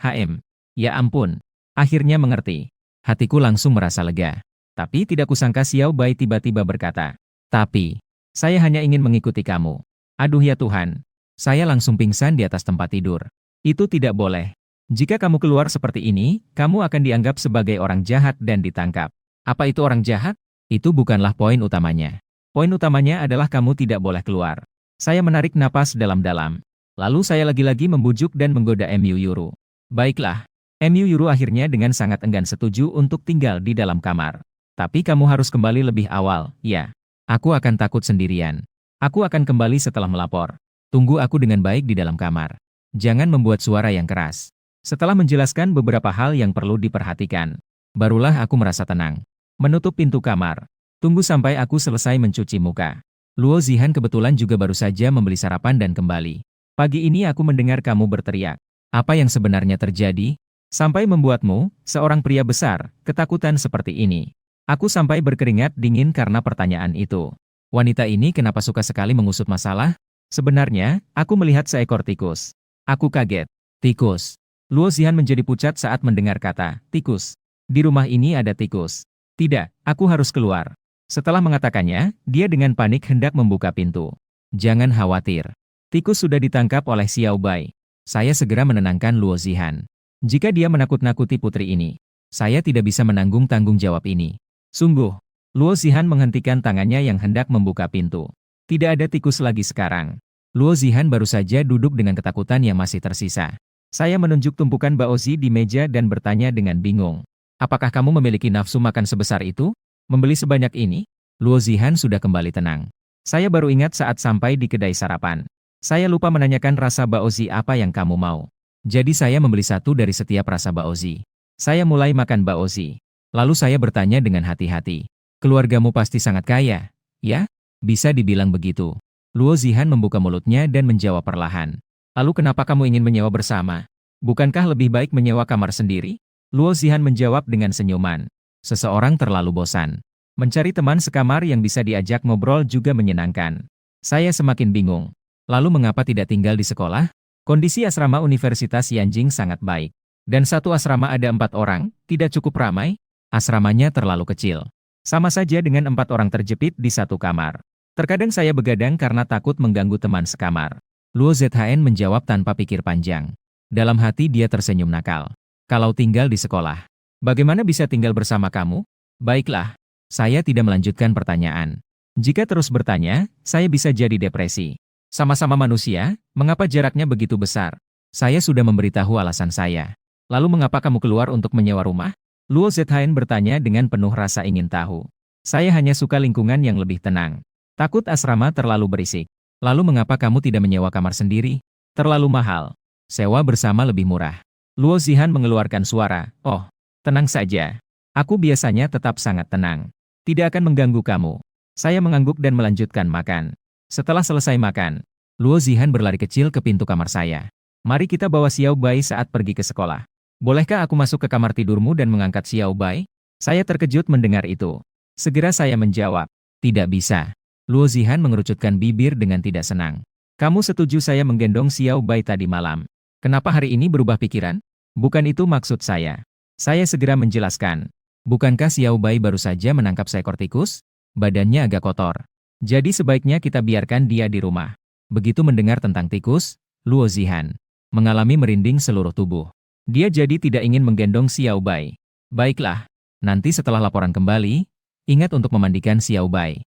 Ya ampun. Akhirnya mengerti. Hatiku langsung merasa lega. Tapi tidak kusangka Xiao Bai tiba-tiba berkata, tapi, saya hanya ingin mengikuti kamu. Aduh ya Tuhan. Saya langsung pingsan di atas tempat tidur. Itu tidak boleh. Jika kamu keluar seperti ini, kamu akan dianggap sebagai orang jahat dan ditangkap. Apa itu orang jahat? Itu bukanlah poin utamanya. Poin utamanya adalah kamu tidak boleh keluar. Saya menarik napas dalam-dalam. Lalu saya lagi-lagi membujuk dan menggoda Mu Yuru. Baiklah. Mu Yuru akhirnya dengan sangat enggan setuju untuk tinggal di dalam kamar. Tapi kamu harus kembali lebih awal, ya. Aku akan takut sendirian. Aku akan kembali setelah melapor. Tunggu aku dengan baik di dalam kamar. Jangan membuat suara yang keras. Setelah menjelaskan beberapa hal yang perlu diperhatikan, barulah aku merasa tenang. Menutup pintu kamar. Tunggu sampai aku selesai mencuci muka. Luo Zihan kebetulan juga baru saja membeli sarapan dan kembali. Pagi ini aku mendengar kamu berteriak. Apa yang sebenarnya terjadi? Sampai membuatmu, seorang pria besar, ketakutan seperti ini. Aku sampai berkeringat dingin karena pertanyaan itu. Wanita ini kenapa suka sekali mengusut masalah? Sebenarnya, aku melihat seekor tikus. Aku kaget. Tikus. Luo Zihan menjadi pucat saat mendengar kata, tikus. Di rumah ini ada tikus. Tidak, aku harus keluar. Setelah mengatakannya, dia dengan panik hendak membuka pintu. Jangan khawatir. Tikus sudah ditangkap oleh Xiao Bai. Saya segera menenangkan Luo Zihan. Jika dia menakut-nakuti putri ini, saya tidak bisa menanggung tanggung jawab ini. Sungguh, Luo Zihan menghentikan tangannya yang hendak membuka pintu. Tidak ada tikus lagi sekarang. Luo Zihan baru saja duduk dengan ketakutan yang masih tersisa. Saya menunjuk tumpukan baozi di meja dan bertanya dengan bingung. Apakah kamu memiliki nafsu makan sebesar itu? Membeli sebanyak ini? Luo Zihan sudah kembali tenang. Saya baru ingat saat sampai di kedai sarapan. Saya lupa menanyakan rasa baozi apa yang kamu mau. Jadi saya membeli satu dari setiap rasa baozi. Saya mulai makan baozi. Lalu saya bertanya dengan hati-hati. Keluargamu pasti sangat kaya, ya? Bisa dibilang begitu. Luo Zihan membuka mulutnya dan menjawab perlahan. Lalu kenapa kamu ingin menyewa bersama? Bukankah lebih baik menyewa kamar sendiri? Luo Zihan menjawab dengan senyuman. Seseorang terlalu bosan. Mencari teman sekamar yang bisa diajak ngobrol juga menyenangkan. Saya semakin bingung. Lalu mengapa tidak tinggal di sekolah? Kondisi asrama Universitas Yanjing sangat baik. Dan satu asrama ada 4 orang, tidak cukup ramai? Asramanya terlalu kecil. Sama saja dengan 4 orang terjepit di satu kamar. Terkadang saya begadang karena takut mengganggu teman sekamar. Luo Zhn menjawab tanpa pikir panjang. Dalam hati dia tersenyum nakal. Kalau tinggal di sekolah, bagaimana bisa tinggal bersama kamu? Baiklah, saya tidak melanjutkan pertanyaan. Jika terus bertanya, saya bisa jadi depresi. Sama-sama manusia, mengapa jaraknya begitu besar? Saya sudah memberitahu alasan saya. Lalu mengapa kamu keluar untuk menyewa rumah? Luo Zhn bertanya dengan penuh rasa ingin tahu. Saya hanya suka lingkungan yang lebih tenang. Takut asrama terlalu berisik. Lalu mengapa kamu tidak menyewa kamar sendiri? Terlalu mahal. Sewa bersama lebih murah. Luo Zihan mengeluarkan suara. Oh, tenang saja. Aku biasanya tetap sangat tenang. Tidak akan mengganggu kamu. Saya mengangguk dan melanjutkan makan. Setelah selesai makan, Luo Zihan berlari kecil ke pintu kamar saya. Mari kita bawa Xiao Bai saat pergi ke sekolah. Bolehkah aku masuk ke kamar tidurmu dan mengangkat Xiao Bai? Saya terkejut mendengar itu. Segera saya menjawab. Tidak bisa. Luo Zihan mengerucutkan bibir dengan tidak senang. Kamu setuju saya menggendong Xiao Bai tadi malam? Kenapa hari ini berubah pikiran? Bukan itu maksud saya. Saya segera menjelaskan. Bukankah Xiao Bai baru saja menangkap seekor tikus? Badannya agak kotor. Jadi sebaiknya kita biarkan dia di rumah. Begitu mendengar tentang tikus, Luo Zihan mengalami merinding seluruh tubuh. Dia jadi tidak ingin menggendong Xiao Bai. Baiklah, nanti setelah laporan kembali, ingat untuk memandikan Xiao Bai.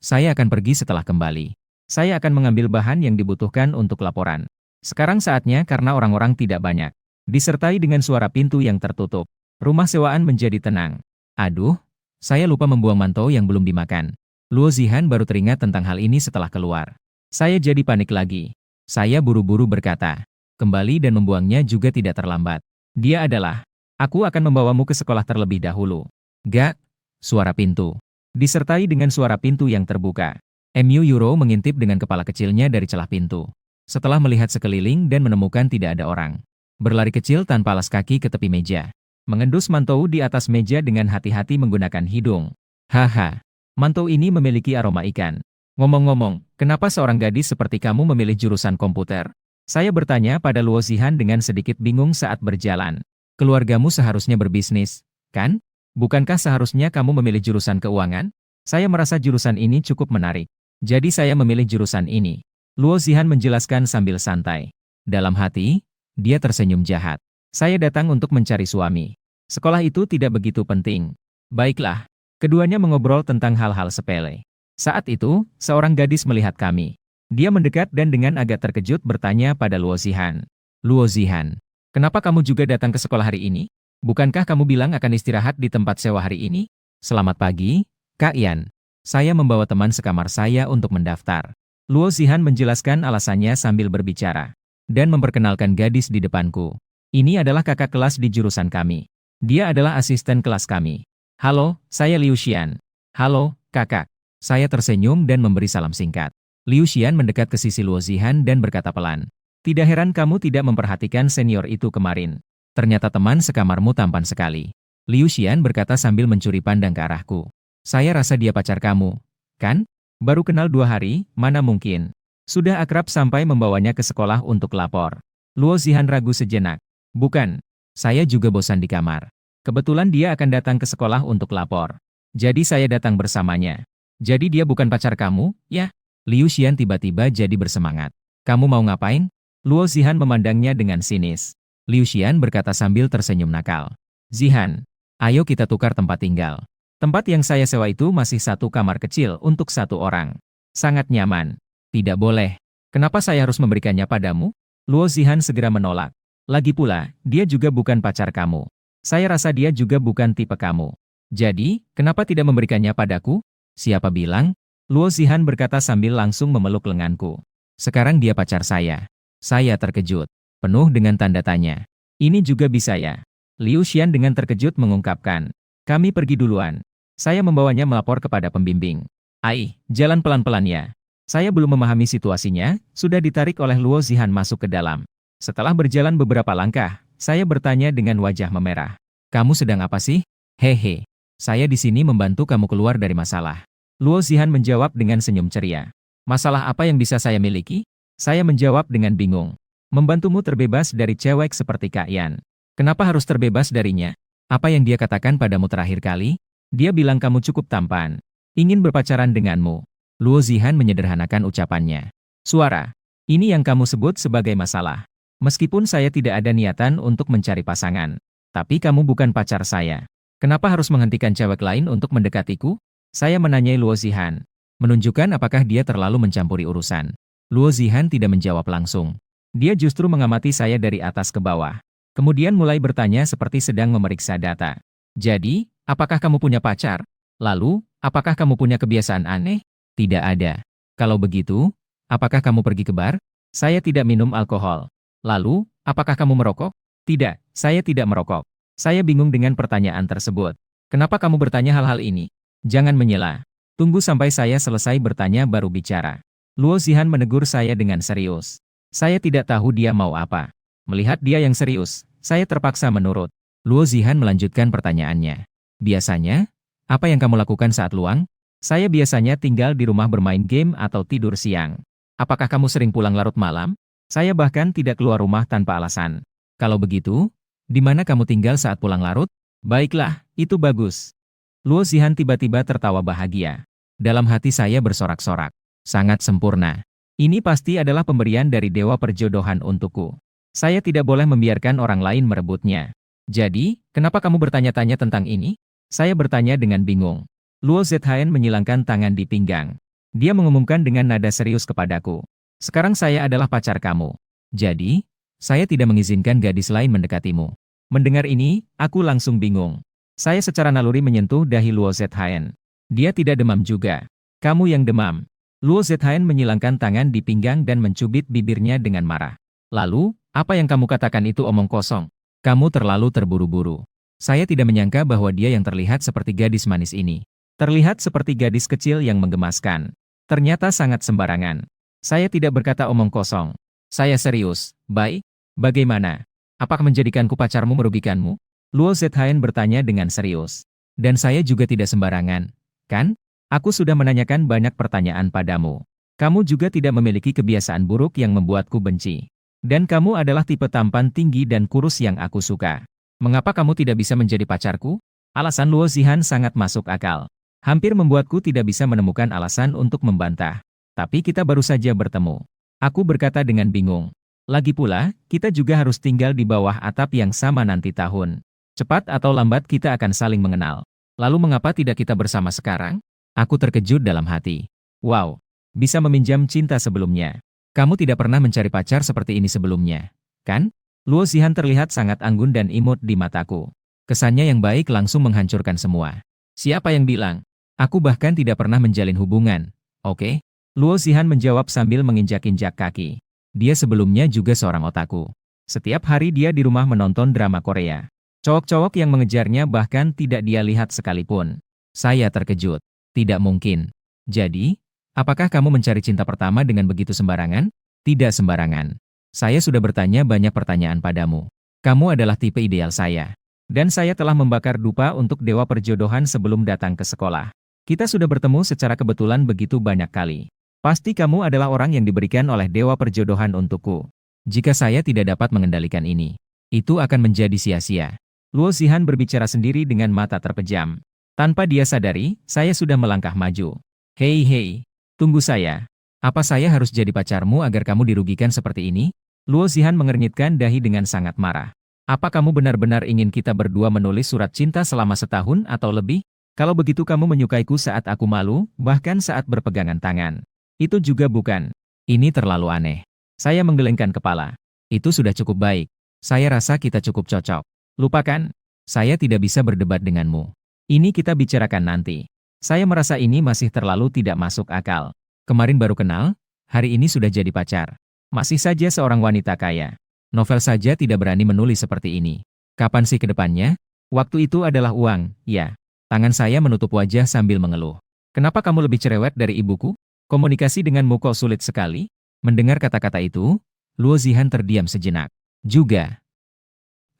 Saya akan pergi setelah kembali. Saya akan mengambil bahan yang dibutuhkan untuk laporan. Sekarang saatnya karena orang-orang tidak banyak. Disertai dengan suara pintu yang tertutup. Rumah sewaan menjadi tenang. Aduh, saya lupa membuang mantou yang belum dimakan. Luo Zihan baru teringat tentang hal ini setelah keluar. Saya jadi panik lagi. Saya buru-buru berkata. Kembali dan membuangnya juga tidak terlambat. Dia adalah, aku akan membawamu ke sekolah terlebih dahulu. Gak, suara pintu. Disertai dengan suara pintu yang terbuka. Mu Euro mengintip dengan kepala kecilnya dari celah pintu. Setelah melihat sekeliling dan menemukan tidak ada orang. Berlari kecil tanpa alas kaki ke tepi meja. Mengendus mantou di atas meja dengan hati-hati menggunakan hidung. Haha, mantou ini memiliki aroma ikan. Ngomong-ngomong, kenapa seorang gadis seperti kamu memilih jurusan komputer? Saya bertanya pada Luo Zihan dengan sedikit bingung saat berjalan. Keluargamu seharusnya berbisnis, kan? Bukankah seharusnya kamu memilih jurusan keuangan? Saya merasa jurusan ini cukup menarik. Jadi saya memilih jurusan ini. Luo Zihan menjelaskan sambil santai. Dalam hati, dia tersenyum jahat. Saya datang untuk mencari suami. Sekolah itu tidak begitu penting. Baiklah. Keduanya mengobrol tentang hal-hal sepele. Saat itu, seorang gadis melihat kami. Dia mendekat dan dengan agak terkejut bertanya pada Luo Zihan. Luo Zihan, kenapa kamu juga datang ke sekolah hari ini? Bukankah kamu bilang akan istirahat di tempat sewa hari ini? Selamat pagi, Kak Yan. Saya membawa teman sekamar saya untuk mendaftar. Luo Zihan menjelaskan alasannya sambil berbicara. Dan memperkenalkan gadis di depanku. Ini adalah kakak kelas di jurusan kami. Dia adalah asisten kelas kami. Halo, saya Liu Xian. Halo, kakak. Saya tersenyum dan memberi salam singkat. Liu Xian mendekat ke sisi Luo Zihan dan berkata pelan. Tidak heran kamu tidak memperhatikan senior itu kemarin. Ternyata teman sekamarmu tampan sekali. Liu Xian berkata sambil mencuri pandang ke arahku. Saya rasa dia pacar kamu, kan? Baru kenal 2 hari, mana mungkin. Sudah akrab sampai membawanya ke sekolah untuk lapor. Luo Zihan ragu sejenak. Bukan. Saya juga bosan di kamar. Kebetulan dia akan datang ke sekolah untuk lapor. Jadi saya datang bersamanya. Jadi dia bukan pacar kamu, ya? Liu Xian tiba-tiba jadi bersemangat. Kamu mau ngapain? Luo Zihan memandangnya dengan sinis. Liu Xian berkata sambil tersenyum nakal. Zihan, ayo kita tukar tempat tinggal. Tempat yang saya sewa itu masih satu kamar kecil untuk satu orang. Sangat nyaman. Tidak boleh. Kenapa saya harus memberikannya padamu? Luo Zihan segera menolak. Lagi pula, dia juga bukan pacar kamu. Saya rasa dia juga bukan tipe kamu. Jadi, kenapa tidak memberikannya padaku? Siapa bilang? Luo Zihan berkata sambil langsung memeluk lenganku. Sekarang dia pacar saya. Saya terkejut. Penuh dengan tanda tanya. Ini juga bisa ya? Liu Xian dengan terkejut mengungkapkan. Kami pergi duluan. Saya membawanya melapor kepada pembimbing. Ai, jalan pelan-pelan ya. Saya belum memahami situasinya, sudah ditarik oleh Luo Zihan masuk ke dalam. Setelah berjalan beberapa langkah, saya bertanya dengan wajah memerah. Kamu sedang apa sih? Hehe. Saya di sini membantu kamu keluar dari masalah. Luo Zihan menjawab dengan senyum ceria. Masalah apa yang bisa saya miliki? Saya menjawab dengan bingung. Membantumu terbebas dari cewek seperti Kak Yan. Kenapa harus terbebas darinya? Apa yang dia katakan padamu terakhir kali? Dia bilang kamu cukup tampan. Ingin berpacaran denganmu. Luo Zihan menyederhanakan ucapannya. Suara, ini yang kamu sebut sebagai masalah. Meskipun saya tidak ada niatan untuk mencari pasangan. Tapi kamu bukan pacar saya. Kenapa harus menghentikan cewek lain untuk mendekatiku? Saya menanyai Luo Zihan. Menunjukkan apakah dia terlalu mencampuri urusan. Luo Zihan tidak menjawab langsung. Dia justru mengamati saya dari atas ke bawah. Kemudian mulai bertanya seperti sedang memeriksa data. Jadi, apakah kamu punya pacar? Lalu, apakah kamu punya kebiasaan aneh? Tidak ada. Kalau begitu, apakah kamu pergi ke bar? Saya tidak minum alkohol. Lalu, apakah kamu merokok? Tidak, saya tidak merokok. Saya bingung dengan pertanyaan tersebut. Kenapa kamu bertanya hal-hal ini? Jangan menyela. Tunggu sampai saya selesai bertanya baru bicara. Luo Zihan menegur saya dengan serius. Saya tidak tahu dia mau apa. Melihat dia yang serius, saya terpaksa menurut. Luo Zihan melanjutkan pertanyaannya. Biasanya, apa yang kamu lakukan saat luang? Saya biasanya tinggal di rumah bermain game atau tidur siang. Apakah kamu sering pulang larut malam? Saya bahkan tidak keluar rumah tanpa alasan. Kalau begitu, di mana kamu tinggal saat pulang larut? Baiklah, itu bagus. Luo Zihan tiba-tiba tertawa bahagia. Dalam hati saya bersorak-sorak. Sangat sempurna. Ini pasti adalah pemberian dari Dewa Perjodohan untukku. Saya tidak boleh membiarkan orang lain merebutnya. Jadi, kenapa kamu bertanya-tanya tentang ini? Saya bertanya dengan bingung. Luo Zhan menyilangkan tangan di pinggang. Dia mengumumkan dengan nada serius kepadaku. Sekarang saya adalah pacar kamu. Jadi, saya tidak mengizinkan gadis lain mendekatimu. Mendengar ini, aku langsung bingung. Saya secara naluri menyentuh dahi Luo Zhan. Dia tidak demam juga. Kamu yang demam. Luo Zhan menyilangkan tangan di pinggang dan mencubit bibirnya dengan marah. Lalu, apa yang kamu katakan itu omong kosong? Kamu terlalu terburu-buru. Saya tidak menyangka bahwa dia yang terlihat seperti gadis manis ini. Terlihat seperti gadis kecil yang menggemaskan. Ternyata sangat sembarangan. Saya tidak berkata omong kosong. Saya serius. Baik, bagaimana? Apakah menjadikanku pacarmu merugikanmu? Luo Zhan bertanya dengan serius. Dan saya juga tidak sembarangan, kan? Aku sudah menanyakan banyak pertanyaan padamu. Kamu juga tidak memiliki kebiasaan buruk yang membuatku benci. Dan kamu adalah tipe tampan tinggi dan kurus yang aku suka. Mengapa kamu tidak bisa menjadi pacarku? Alasan Luo Zihan sangat masuk akal. Hampir membuatku tidak bisa menemukan alasan untuk membantah. Tapi kita baru saja bertemu. Aku berkata dengan bingung. Lagi pula, kita juga harus tinggal di bawah atap yang sama nanti tahun. Cepat atau lambat kita akan saling mengenal. Lalu mengapa tidak kita bersama sekarang? Aku terkejut dalam hati. Wow, bisa meminjam cinta sebelumnya. Kamu tidak pernah mencari pacar seperti ini sebelumnya, kan? Luo Zihan terlihat sangat anggun dan imut di mataku. Kesannya yang baik langsung menghancurkan semua. Siapa yang bilang? Aku bahkan tidak pernah menjalin hubungan. Oke? Luo Zihan menjawab sambil menginjak-injak kaki. Dia sebelumnya juga seorang otaku. Setiap hari dia di rumah menonton drama Korea. Cowok-cowok yang mengejarnya bahkan tidak dia lihat sekalipun. Saya terkejut. Tidak mungkin. Jadi, apakah kamu mencari cinta pertama dengan begitu sembarangan? Tidak sembarangan. Saya sudah bertanya banyak pertanyaan padamu. Kamu adalah tipe ideal saya. Dan saya telah membakar dupa untuk Dewa Perjodohan sebelum datang ke sekolah. Kita sudah bertemu secara kebetulan begitu banyak kali. Pasti kamu adalah orang yang diberikan oleh Dewa Perjodohan untukku. Jika saya tidak dapat mengendalikan ini, Itu akan menjadi sia-sia. Luo Zihan berbicara sendiri dengan mata terpejam. Tanpa dia sadari, saya sudah melangkah maju. Hei hei, tunggu saya. Apa saya harus jadi pacarmu agar kamu dirugikan seperti ini? Luo Zihan mengernyitkan dahi dengan sangat marah. Apa kamu benar-benar ingin kita berdua menulis surat cinta selama setahun atau lebih? Kalau begitu kamu menyukaiku saat aku malu, bahkan saat berpegangan tangan. Itu juga bukan. Ini terlalu aneh. Saya menggelengkan kepala. Itu sudah cukup baik. Saya rasa kita cukup cocok. Lupakan. Saya tidak bisa berdebat denganmu. Ini kita bicarakan nanti. Saya merasa ini masih terlalu tidak masuk akal. Kemarin baru kenal, hari ini sudah jadi pacar. Masih saja seorang wanita kaya. Novel saja tidak berani menulis seperti ini. Kapan sih ke depannya? Waktu itu adalah uang, ya. Tangan saya menutup wajah sambil mengeluh. Kenapa kamu lebih cerewet dari ibuku? Komunikasi denganmu kok sulit sekali? Mendengar kata-kata itu, Luo Zihan terdiam sejenak. Juga.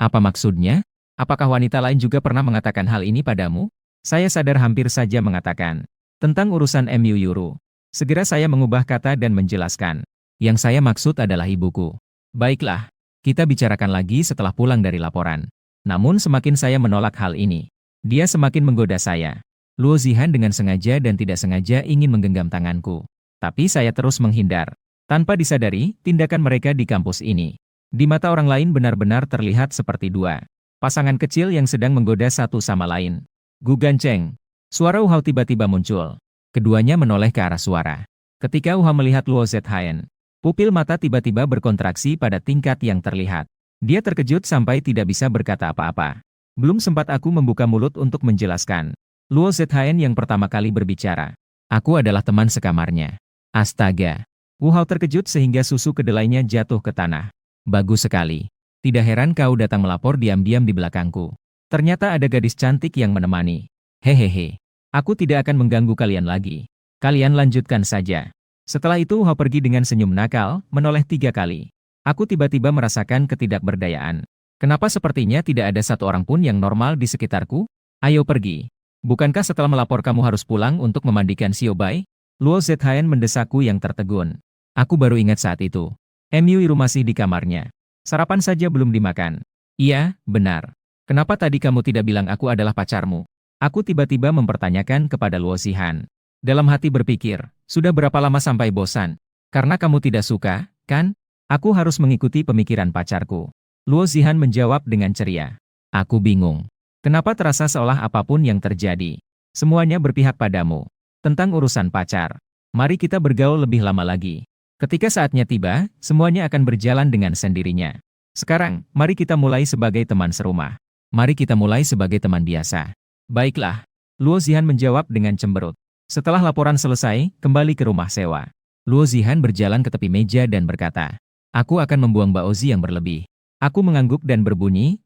Apa maksudnya? Apakah wanita lain juga pernah mengatakan hal ini padamu? Saya sadar hampir saja mengatakan. Tentang urusan MU Yuru. Segera saya mengubah kata dan menjelaskan. Yang saya maksud adalah ibuku. Baiklah, kita bicarakan lagi setelah pulang dari laporan. Namun semakin saya menolak hal ini, dia semakin menggoda saya. Luo Zihan dengan sengaja dan tidak sengaja ingin menggenggam tanganku. Tapi saya terus menghindar. Tanpa disadari, tindakan mereka di kampus ini di mata orang lain benar-benar terlihat seperti dua pasangan kecil yang sedang menggoda satu sama lain. Gu Gancheng. Suara Wu Hao tiba-tiba muncul. Keduanya menoleh ke arah suara. Ketika Wu Hao melihat Luo Zhan, pupil mata tiba-tiba berkontraksi pada tingkat yang terlihat. Dia terkejut sampai tidak bisa berkata apa-apa. Belum sempat aku membuka mulut untuk menjelaskan. Luo Zhan yang pertama kali berbicara. Aku adalah teman sekamarnya. Astaga. Wu Hao terkejut sehingga susu kedelainya jatuh ke tanah. Bagus sekali. Tidak heran kau datang melapor diam-diam di belakangku. Ternyata ada gadis cantik yang menemani. Hehehe. Aku tidak akan mengganggu kalian lagi. Kalian lanjutkan saja. Setelah itu Wu Hao pergi dengan senyum nakal, menoleh 3 kali. Aku tiba-tiba merasakan ketidakberdayaan. Kenapa sepertinya tidak ada satu orang pun yang normal di sekitarku? Ayo pergi. Bukankah setelah melapor kamu harus pulang untuk memandikan Xiao Bai? Luo Zhan mendesakku yang tertegun. Aku baru ingat saat itu. MU Iru masih di kamarnya. Sarapan saja belum dimakan. Iya, benar. Kenapa tadi kamu tidak bilang aku adalah pacarmu? Aku tiba-tiba mempertanyakan kepada Luo Zihan. Dalam hati berpikir, sudah berapa lama sampai bosan? Karena kamu tidak suka, kan? Aku harus mengikuti pemikiran pacarku. Luo Zihan menjawab dengan ceria. Aku bingung. Kenapa terasa seolah apapun yang terjadi, semuanya berpihak padamu. Tentang urusan pacar. Mari kita bergaul lebih lama lagi. Ketika saatnya tiba, semuanya akan berjalan dengan sendirinya. Sekarang, mari kita mulai sebagai teman serumah. Mari kita mulai sebagai teman biasa. Baiklah. Luo Zihan menjawab dengan cemberut. Setelah laporan selesai, kembali ke rumah sewa. Luo Zihan berjalan ke tepi meja dan berkata, aku akan membuang baozi yang berlebih. Aku mengangguk dan berbunyi,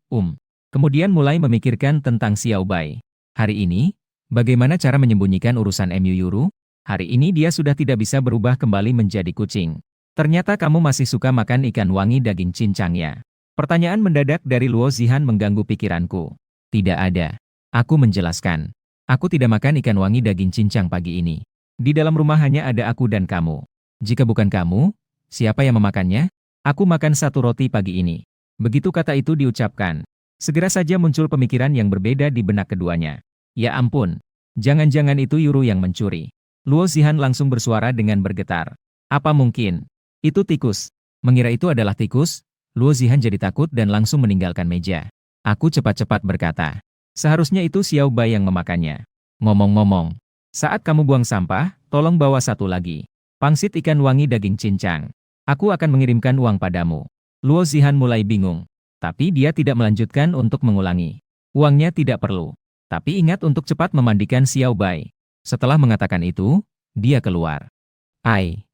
Kemudian mulai memikirkan tentang Xiao Bai. Hari ini, bagaimana cara menyembunyikan urusan MU Yuru? Hari ini dia sudah tidak bisa berubah kembali menjadi kucing. Ternyata kamu masih suka makan ikan wangi daging cincangnya. Pertanyaan mendadak dari Luo Zihan mengganggu pikiranku. Tidak ada. Aku menjelaskan. Aku tidak makan ikan wangi daging cincang pagi ini. Di dalam rumah hanya ada aku dan kamu. Jika bukan kamu, siapa yang memakannya? Aku makan 1 roti pagi ini. Begitu kata itu diucapkan, segera saja muncul pemikiran yang berbeda di benak keduanya. Ya ampun, jangan-jangan itu Yuru yang mencuri. Luo Zihan langsung bersuara dengan bergetar. Apa mungkin? Itu tikus. Mengira itu adalah tikus, Luo Zihan jadi takut dan langsung meninggalkan meja. Aku cepat-cepat berkata, seharusnya itu Xiao Bai yang memakannya. Ngomong-ngomong, saat kamu buang sampah, tolong bawa 1 lagi. Pangsit ikan wangi daging cincang. Aku akan mengirimkan uang padamu. Luo Zihan mulai bingung. Tapi dia tidak melanjutkan untuk mengulangi. Uangnya tidak perlu. Tapi ingat untuk cepat memandikan Xiao Bai. Setelah mengatakan itu, dia keluar. Ai.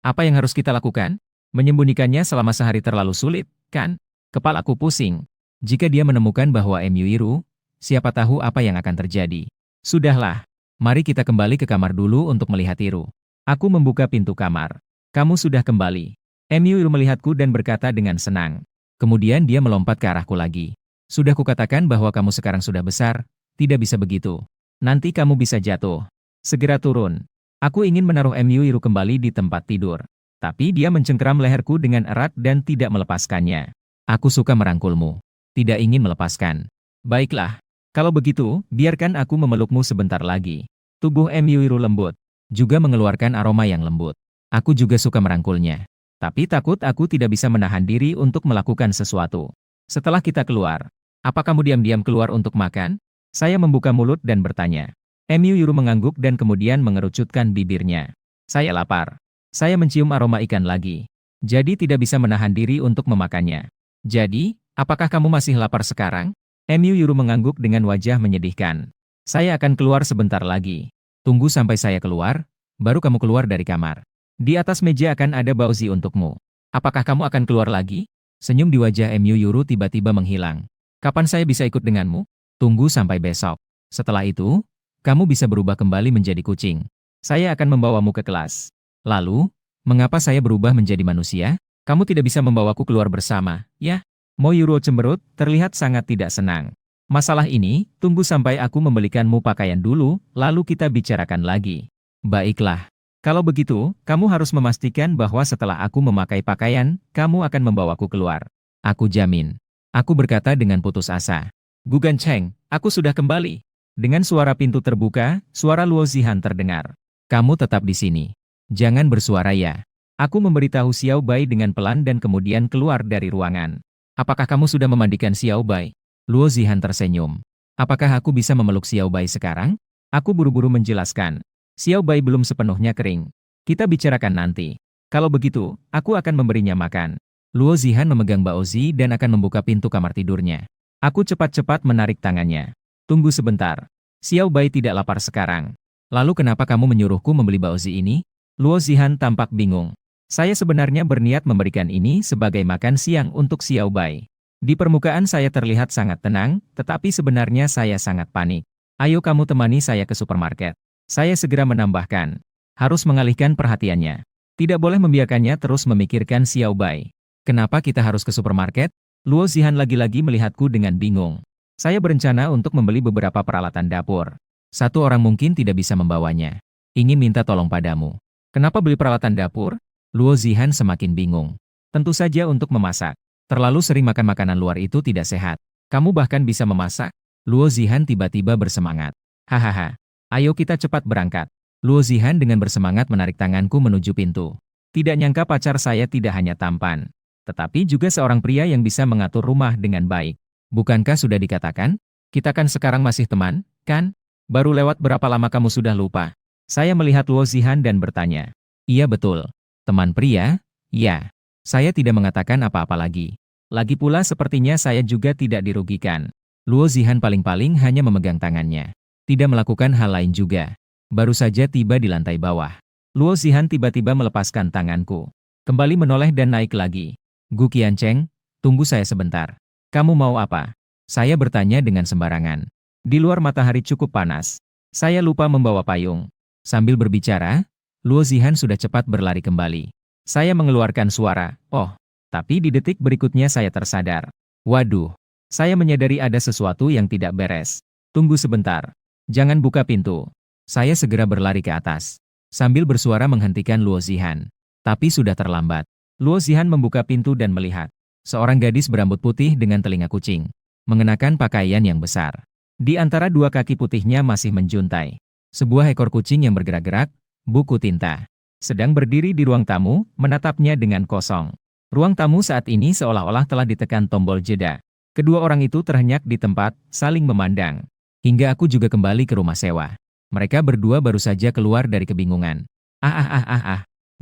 Apa yang harus kita lakukan? Menyembunyikannya selama sehari terlalu sulit, kan? Kepalaku pusing. Jika dia menemukan bahwa MU Iru, siapa tahu apa yang akan terjadi. Sudahlah. Mari kita kembali ke kamar dulu untuk melihat Iru. Aku membuka pintu kamar. Kamu sudah kembali. MU Iru melihatku dan berkata dengan senang. Kemudian dia melompat ke arahku lagi. Sudah kukatakan bahwa kamu sekarang sudah besar, tidak bisa begitu. Nanti kamu bisa jatuh. Segera turun. Aku ingin menaruh MU Iru kembali di tempat tidur. Tapi dia mencengkeram leherku dengan erat dan tidak melepaskannya. Aku suka merangkulmu. Tidak ingin melepaskan. Baiklah. Kalau begitu, biarkan aku memelukmu sebentar lagi. Tubuh Myuru lembut. Juga mengeluarkan aroma yang lembut. Aku juga suka merangkulnya. Tapi takut aku tidak bisa menahan diri untuk melakukan sesuatu. Setelah kita keluar, apa kamu diam-diam keluar untuk makan? Saya membuka mulut dan bertanya. Myuru mengangguk dan kemudian mengerucutkan bibirnya. Saya lapar. Saya mencium aroma ikan lagi. Jadi tidak bisa menahan diri untuk memakannya. Jadi, apakah kamu masih lapar sekarang? Myuru mengangguk dengan wajah menyedihkan. Saya akan keluar sebentar lagi. Tunggu sampai saya keluar, baru kamu keluar dari kamar. Di atas meja akan ada baozi untukmu. Apakah kamu akan keluar lagi? Senyum di wajah Myuru tiba-tiba menghilang. Kapan saya bisa ikut denganmu? Tunggu sampai besok. Setelah itu, kamu bisa berubah kembali menjadi kucing. Saya akan membawamu ke kelas. Lalu, mengapa saya berubah menjadi manusia? Kamu tidak bisa membawaku keluar bersama, ya? Moyuro cemberut, terlihat sangat tidak senang. Masalah ini, tunggu sampai aku membelikanmu pakaian dulu, lalu kita bicarakan lagi. Baiklah. Kalau begitu, kamu harus memastikan bahwa setelah aku memakai pakaian, kamu akan membawaku keluar. Aku jamin. Aku berkata dengan putus asa. Gugan Cheng, aku sudah kembali. Dengan suara pintu terbuka, suara Luo Zihan terdengar. Kamu tetap di sini. Jangan bersuara ya. Aku memberitahu Xiao Bai dengan pelan dan kemudian keluar dari ruangan. Apakah kamu sudah memandikan Xiao Bai? Luo Zihan tersenyum. Apakah aku bisa memeluk Xiao Bai sekarang? Aku buru-buru menjelaskan. Xiao Bai belum sepenuhnya kering. Kita bicarakan nanti. Kalau begitu, aku akan memberinya makan. Luo Zihan memegang baozi dan akan membuka pintu kamar tidurnya. Aku cepat-cepat menarik tangannya. Tunggu sebentar. Xiao Bai tidak lapar sekarang. Lalu kenapa kamu menyuruhku membeli baozi ini? Luo Zihan tampak bingung. Saya sebenarnya berniat memberikan ini sebagai makan siang untuk Xiao Bai. Di permukaan saya terlihat sangat tenang, tetapi sebenarnya saya sangat panik. Ayo kamu temani saya ke supermarket. Saya segera menambahkan. Harus mengalihkan perhatiannya. Tidak boleh membiarkannya terus memikirkan Xiao Bai. Kenapa kita harus ke supermarket? Luo Zihan lagi-lagi melihatku dengan bingung. Saya berencana untuk membeli beberapa peralatan dapur. Satu orang mungkin tidak bisa membawanya. Ingin minta tolong padamu. Kenapa beli peralatan dapur? Luo Zihan semakin bingung. Tentu saja untuk memasak. Terlalu sering makan makanan luar itu tidak sehat. Kamu bahkan bisa memasak? Luo Zihan tiba-tiba bersemangat. Hahaha. Ayo kita cepat berangkat. Luo Zihan dengan bersemangat menarik tanganku menuju pintu. Tidak nyangka pacar saya tidak hanya tampan, tetapi juga seorang pria yang bisa mengatur rumah dengan baik. Bukankah sudah dikatakan? Kita kan sekarang masih teman, kan? Baru lewat berapa lama kamu sudah lupa? Saya melihat Luo Zihan dan bertanya. Iya betul. Teman pria? Ya. Saya tidak mengatakan apa-apa lagi. Lagi pula sepertinya saya juga tidak dirugikan. Luo Zihan paling-paling hanya memegang tangannya. Tidak melakukan hal lain juga. Baru saja tiba di lantai bawah. Luo Zihan tiba-tiba melepaskan tanganku. Kembali menoleh dan naik lagi. Gu Qiancheng, tunggu saya sebentar. Kamu mau apa? Saya bertanya dengan sembarangan. Di luar matahari cukup panas. Saya lupa membawa payung. Sambil berbicara, Luo Zihan sudah cepat berlari kembali. Saya mengeluarkan suara, oh. Tapi di detik berikutnya saya tersadar. Waduh. Saya menyadari ada sesuatu yang tidak beres. Tunggu sebentar. Jangan buka pintu. Saya segera berlari ke atas. Sambil bersuara menghentikan Luo Zihan. Tapi sudah terlambat. Luo Zihan membuka pintu dan melihat. Seorang gadis berambut putih dengan telinga kucing. Mengenakan pakaian yang besar. Di antara dua kaki putihnya masih menjuntai. Sebuah ekor kucing yang bergerak-gerak, buku tinta. Sedang berdiri di ruang tamu, menatapnya dengan kosong. Ruang tamu saat ini seolah-olah telah ditekan tombol jeda. Kedua orang itu terhenyak di tempat, saling memandang. Hingga aku juga kembali ke rumah sewa. Mereka berdua baru saja keluar dari kebingungan.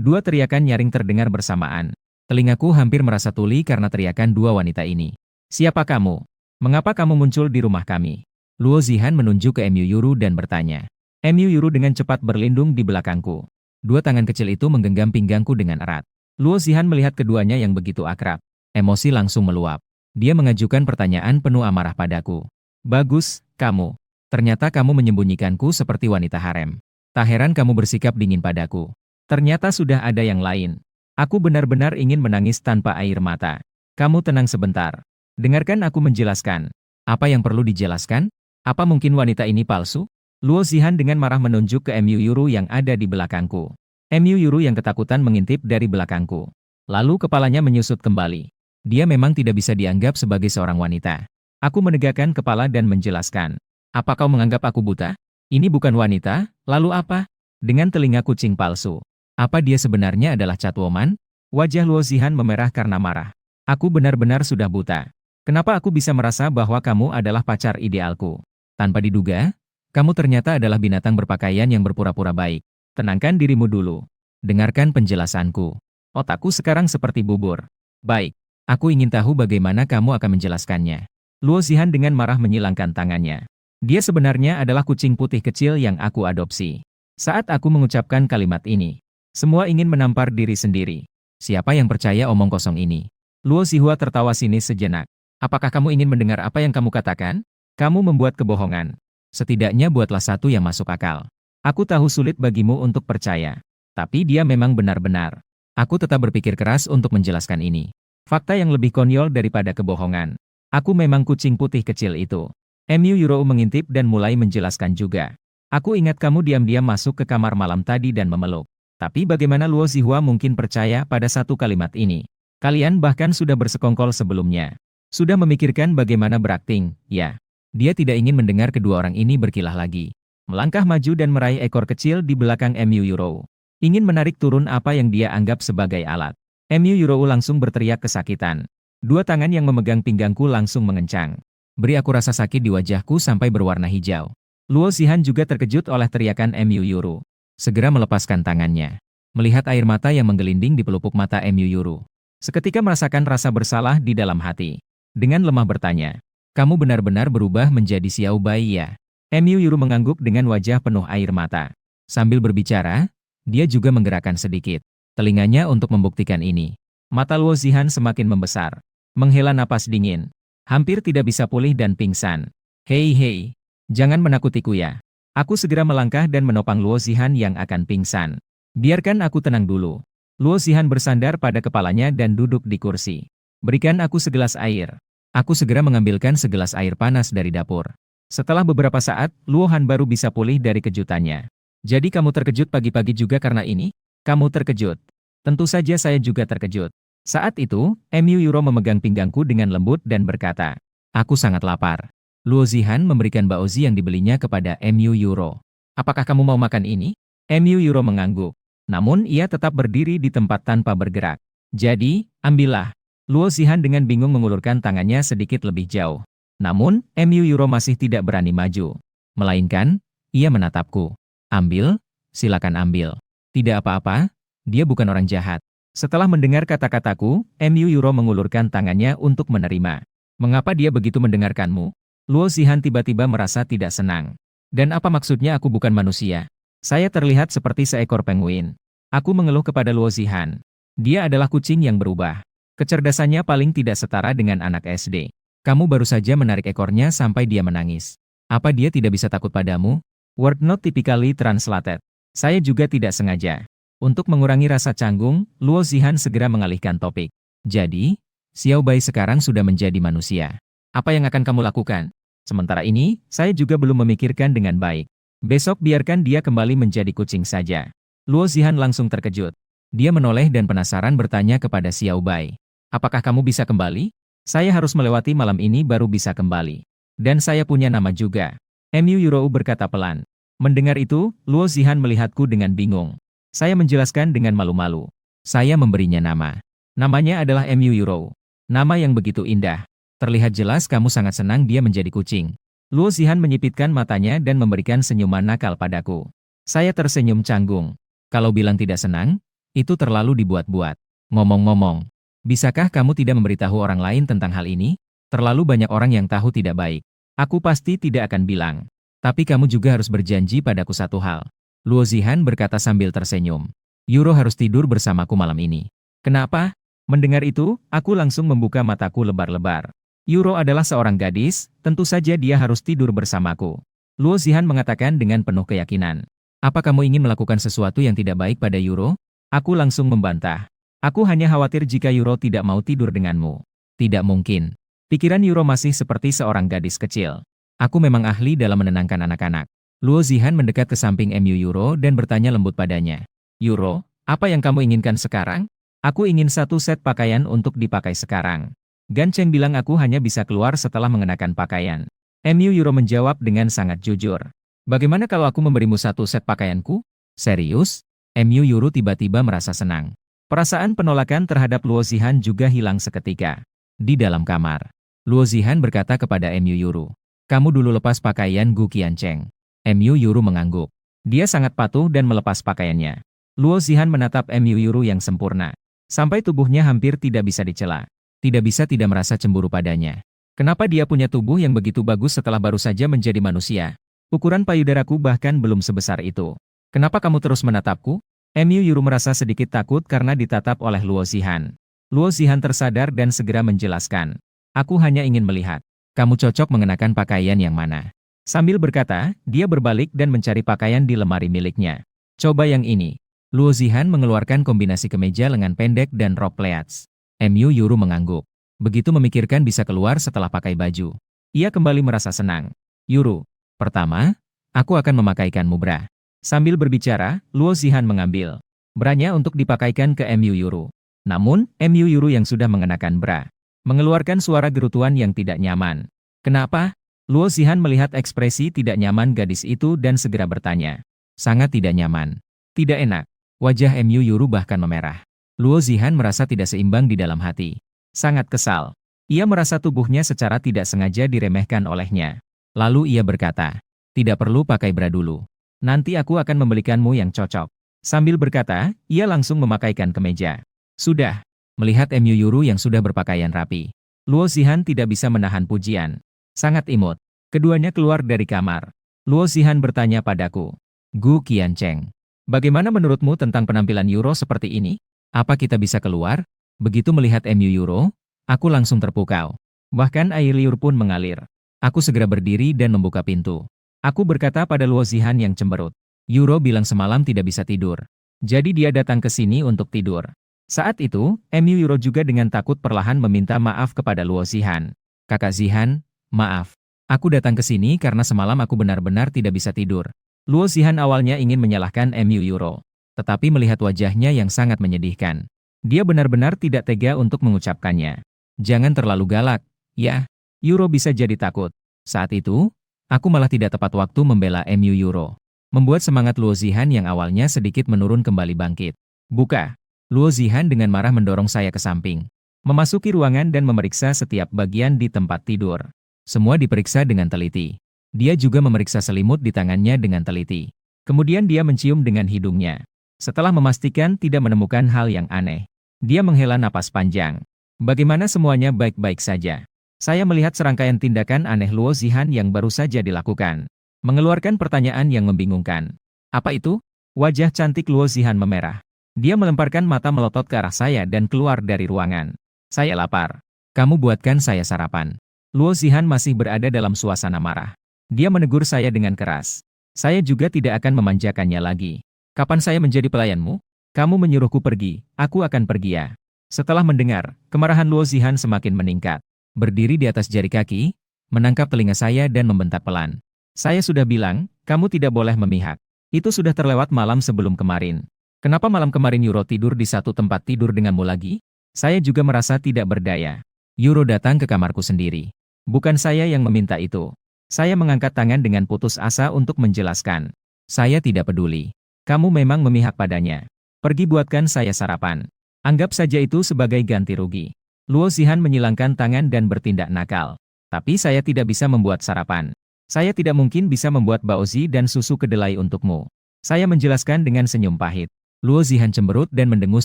Dua teriakan nyaring terdengar bersamaan. Telingaku hampir merasa tuli karena teriakan dua wanita ini. Siapa kamu? Mengapa kamu muncul di rumah kami? Luo Zihan menunjuk ke Myuru dan bertanya. Myuru dengan cepat berlindung di belakangku. Dua tangan kecil itu menggenggam pinggangku dengan erat. Luo Zihan melihat keduanya yang begitu akrab. Emosi langsung meluap. Dia mengajukan pertanyaan penuh amarah padaku. Bagus, kamu. Ternyata kamu menyembunyikanku seperti wanita harem. Tak heran kamu bersikap dingin padaku. Ternyata sudah ada yang lain. Aku benar-benar ingin menangis tanpa air mata. Kamu tenang sebentar. Dengarkan aku menjelaskan. Apa yang perlu dijelaskan? Apa mungkin wanita ini palsu? Luo Zihan dengan marah menunjuk ke Myuru yang ada di belakangku. Myuru yang ketakutan mengintip dari belakangku. Lalu kepalanya menyusut kembali. Dia memang tidak bisa dianggap sebagai seorang wanita. Aku menegakkan kepala dan menjelaskan. Apa kau menganggap aku buta? Ini bukan wanita, lalu apa? Dengan telinga kucing palsu. Apa dia sebenarnya adalah Catwoman? Wajah Luo Zihan memerah karena marah. Aku benar-benar sudah buta. Kenapa aku bisa merasa bahwa kamu adalah pacar idealku? Tanpa diduga, kamu ternyata adalah binatang berpakaian yang berpura-pura baik. Tenangkan dirimu dulu. Dengarkan penjelasanku. Otakku sekarang seperti bubur. Baik, aku ingin tahu bagaimana kamu akan menjelaskannya. Luo Zihan dengan marah menyilangkan tangannya. Dia sebenarnya adalah kucing putih kecil yang aku adopsi. Saat aku mengucapkan kalimat ini, semua ingin menampar diri sendiri. Siapa yang percaya omong kosong ini? Luo Zihua tertawa sinis sejenak. Apakah kamu ingin mendengar apa yang kamu katakan? Kamu membuat kebohongan. Setidaknya buatlah satu yang masuk akal. Aku tahu sulit bagimu untuk percaya. Tapi dia memang benar-benar. Aku tetap berpikir keras untuk menjelaskan ini. Fakta yang lebih konyol daripada kebohongan. Aku memang kucing putih kecil itu. Mu Yurou mengintip dan mulai menjelaskan juga. Aku ingat kamu diam-diam masuk ke kamar malam tadi dan memeluk. Tapi bagaimana Luo Zihua mungkin percaya pada satu kalimat ini? Kalian bahkan sudah bersekongkol sebelumnya. Sudah memikirkan bagaimana berakting, ya. Dia tidak ingin mendengar kedua orang ini berkilah lagi. Melangkah maju dan meraih ekor kecil di belakang Mu Yurou. Ingin menarik turun apa yang dia anggap sebagai alat. Mu Yurou langsung berteriak kesakitan. Dua tangan yang memegang pinggangku langsung mengencang. Beri aku rasa sakit di wajahku sampai berwarna hijau. Luo Zihan juga terkejut oleh teriakan Mu Yurou. Segera melepaskan tangannya. Melihat air mata yang menggelinding di pelupuk mata Mu Yurou. Seketika merasakan rasa bersalah di dalam hati. Dengan lemah bertanya, kamu benar-benar berubah menjadi Xiao Bai ya? Mu Yurou mengangguk dengan wajah penuh air mata. Sambil berbicara, dia juga menggerakkan sedikit telinganya untuk membuktikan ini. Mata Luo Zihan semakin membesar. Menghela napas dingin. Hampir tidak bisa pulih dan pingsan. Hei, jangan menakutiku ya. Aku segera melangkah dan menopang Luo Zihan yang akan pingsan. Biarkan aku tenang dulu. Luo Zihan bersandar pada kepalanya dan duduk di kursi. Berikan aku segelas air. Aku segera mengambilkan segelas air panas dari dapur. Setelah beberapa saat, Luo Han baru bisa pulih dari kejutannya. Jadi kamu terkejut pagi-pagi juga karena ini? Kamu terkejut. Tentu saja saya juga terkejut. Saat itu, Mu Yurou memegang pinggangku dengan lembut dan berkata, aku sangat lapar. Luo Zihan memberikan baozi yang dibelinya kepada Mu Yurou. Apakah kamu mau makan ini? Mu Yurou mengangguk. Namun ia tetap berdiri di tempat tanpa bergerak. Jadi, ambillah. Luo Zihan dengan bingung mengulurkan tangannya sedikit lebih jauh. Namun, Mu Yurou masih tidak berani maju. Melainkan, ia menatapku. Ambil, silakan ambil. Tidak apa-apa, dia bukan orang jahat. Setelah mendengar kata-kataku, Mu Yurou mengulurkan tangannya untuk menerima. Mengapa dia begitu mendengarkanmu? Luo Zihan tiba-tiba merasa tidak senang. Dan apa maksudnya aku bukan manusia? Saya terlihat seperti seekor penguin. Aku mengeluh kepada Luo Zihan. Dia adalah kucing yang berubah. Kecerdasannya paling tidak setara dengan anak SD. Kamu baru saja menarik ekornya sampai dia menangis. Apa dia tidak bisa takut padamu? Word not typically translated. Saya juga tidak sengaja. Untuk mengurangi rasa canggung, Luo Zihan segera mengalihkan topik. Jadi, Xiao Bai sekarang sudah menjadi manusia. Apa yang akan kamu lakukan? Sementara ini, saya juga belum memikirkan dengan baik. Besok biarkan dia kembali menjadi kucing saja. Luo Zihan langsung terkejut. Dia menoleh dan penasaran bertanya kepada Xiao Bai. Apakah kamu bisa kembali? Saya harus melewati malam ini baru bisa kembali. Dan saya punya nama juga. Mu Yurou berkata pelan. Mendengar itu, Luo Zihan melihatku dengan bingung. Saya menjelaskan dengan malu-malu. Saya memberinya nama. Namanya adalah Mu Yurou. Nama yang begitu indah. Terlihat jelas kamu sangat senang dia menjadi kucing. Luo Zihan menyipitkan matanya dan memberikan senyuman nakal padaku. Saya tersenyum canggung. Kalau bilang tidak senang, itu terlalu dibuat-buat. Ngomong-ngomong, bisakah kamu tidak memberitahu orang lain tentang hal ini? Terlalu banyak orang yang tahu tidak baik. Aku pasti tidak akan bilang. Tapi kamu juga harus berjanji padaku satu hal. Luo Zihan berkata sambil tersenyum. Yurou harus tidur bersamaku malam ini. Kenapa? Mendengar itu, aku langsung membuka mataku lebar-lebar. Yurou adalah seorang gadis, tentu saja dia harus tidur bersamaku. Luo Zihan mengatakan dengan penuh keyakinan. Apa kamu ingin melakukan sesuatu yang tidak baik pada Yurou? Aku langsung membantah. Aku hanya khawatir jika Yurou tidak mau tidur denganmu. Tidak mungkin. Pikiran Yurou masih seperti seorang gadis kecil. Aku memang ahli dalam menenangkan anak-anak. Luo Zihan mendekat ke samping Mu Yurou dan bertanya lembut padanya. Yurou, apa yang kamu inginkan sekarang? Aku ingin satu set pakaian untuk dipakai sekarang. Gan Cheng bilang aku hanya bisa keluar setelah mengenakan pakaian. MU Euro menjawab dengan sangat jujur. Bagaimana kalau aku memberimu satu set pakaianku? Serius? MU Euro tiba-tiba merasa senang. Perasaan penolakan terhadap Luo Zihan juga hilang seketika. Di dalam kamar, Luo Zihan berkata kepada MU Euro, "Kamu dulu lepas pakaian Gu Qiancheng." MU Euro mengangguk. Dia sangat patuh dan melepas pakaiannya. Luo Zihan menatap MU Euro yang sempurna. Sampai tubuhnya hampir tidak bisa dicela. Tidak bisa tidak merasa cemburu padanya. Kenapa dia punya tubuh yang begitu bagus setelah baru saja menjadi manusia? Ukuran payudaraku bahkan belum sebesar itu. Kenapa kamu terus menatapku? MU Euro merasa sedikit takut karena ditatap oleh Luo Zihan. Luo Zihan tersadar dan segera menjelaskan. Aku hanya ingin melihat. Kamu cocok mengenakan pakaian yang mana? Sambil berkata, dia berbalik dan mencari pakaian di lemari miliknya. Coba yang ini. Luo Zihan mengeluarkan kombinasi kemeja lengan pendek dan rok pleats. MU Euro mengangguk. Begitu memikirkan bisa keluar setelah pakai baju. Ia kembali merasa senang. Euro, pertama, aku akan memakaikanmu bra. Sambil berbicara, Luo Zihan mengambil branya untuk dipakaikan ke MU Euro. Namun, MU Euro yang sudah mengenakan bra mengeluarkan suara gerutuan yang tidak nyaman. Kenapa? Luo Zihan melihat ekspresi tidak nyaman gadis itu dan segera bertanya. Sangat tidak nyaman. Tidak enak. Wajah MU Euro bahkan memerah. Luo Zihan merasa tidak seimbang di dalam hati. Sangat kesal. Ia merasa tubuhnya secara tidak sengaja diremehkan olehnya. Lalu ia berkata, tidak perlu pakai bra dulu. Nanti aku akan membelikanmu yang cocok. Sambil berkata, ia langsung memakaikan kemeja. Sudah. Melihat MU Euro yang sudah berpakaian rapi, Luo Zihan tidak bisa menahan pujian. Sangat imut. Keduanya keluar dari kamar. Luo Zihan bertanya padaku, Gu Qiancheng, bagaimana menurutmu tentang penampilan Euro seperti ini? Apa kita bisa keluar? Begitu melihat MU Euro, aku langsung terpukau. Bahkan air liur pun mengalir. Aku segera berdiri dan membuka pintu. Aku berkata pada Luo Zihan yang cemberut. Euro bilang semalam tidak bisa tidur. Jadi dia datang ke sini untuk tidur. Saat itu, MU Euro juga dengan takut perlahan meminta maaf kepada Luo Zihan. Kakak Zihan, maaf. Aku datang ke sini karena semalam aku benar-benar tidak bisa tidur. Luo Zihan awalnya ingin menyalahkan MU Euro. Tetapi melihat wajahnya yang sangat menyedihkan, dia benar-benar tidak tega untuk mengucapkannya. Jangan terlalu galak, ya. Euro bisa jadi takut. Saat itu, aku malah tidak tepat waktu membela MU Euro. Membuat semangat Luo Zihan yang awalnya sedikit menurun kembali bangkit. Buka. Luo Zihan dengan marah mendorong saya ke samping. Memasuki ruangan dan memeriksa setiap bagian di tempat tidur. Semua diperiksa dengan teliti. Dia juga memeriksa selimut di tangannya dengan teliti. Kemudian dia mencium dengan hidungnya. Setelah memastikan tidak menemukan hal yang aneh, dia menghela napas panjang. Bagaimana semuanya baik-baik saja? Saya melihat serangkaian tindakan aneh Luo Zihan yang baru saja dilakukan. Mengeluarkan pertanyaan yang membingungkan. Apa itu? Wajah cantik Luo Zihan memerah. Dia melemparkan mata melotot ke arah saya dan keluar dari ruangan. Saya lapar. Kamu buatkan saya sarapan. Luo Zihan masih berada dalam suasana marah. Dia menegur saya dengan keras. Saya juga tidak akan memanjakannya lagi. Kapan saya menjadi pelayanmu? Kamu menyuruhku pergi, aku akan pergi ya. Setelah mendengar, kemarahan Luo Zihan semakin meningkat. Berdiri di atas jari kaki, menangkap telinga saya dan membentak pelan. Saya sudah bilang, kamu tidak boleh memihak. Itu sudah terlewat malam sebelum kemarin. Kenapa malam kemarin Euro tidur di satu tempat tidur denganmu lagi? Saya juga merasa tidak berdaya. Euro datang ke kamarku sendiri. Bukan saya yang meminta itu. Saya mengangkat tangan dengan putus asa untuk menjelaskan. Saya tidak peduli. Kamu memang memihak padanya. Pergi buatkan saya sarapan. Anggap saja itu sebagai ganti rugi. Luo Zihan menyilangkan tangan dan bertindak nakal. Tapi saya tidak bisa membuat sarapan. Saya tidak mungkin bisa membuat baozi dan susu kedelai untukmu. Saya menjelaskan dengan senyum pahit. Luo Zihan cemberut dan mendengus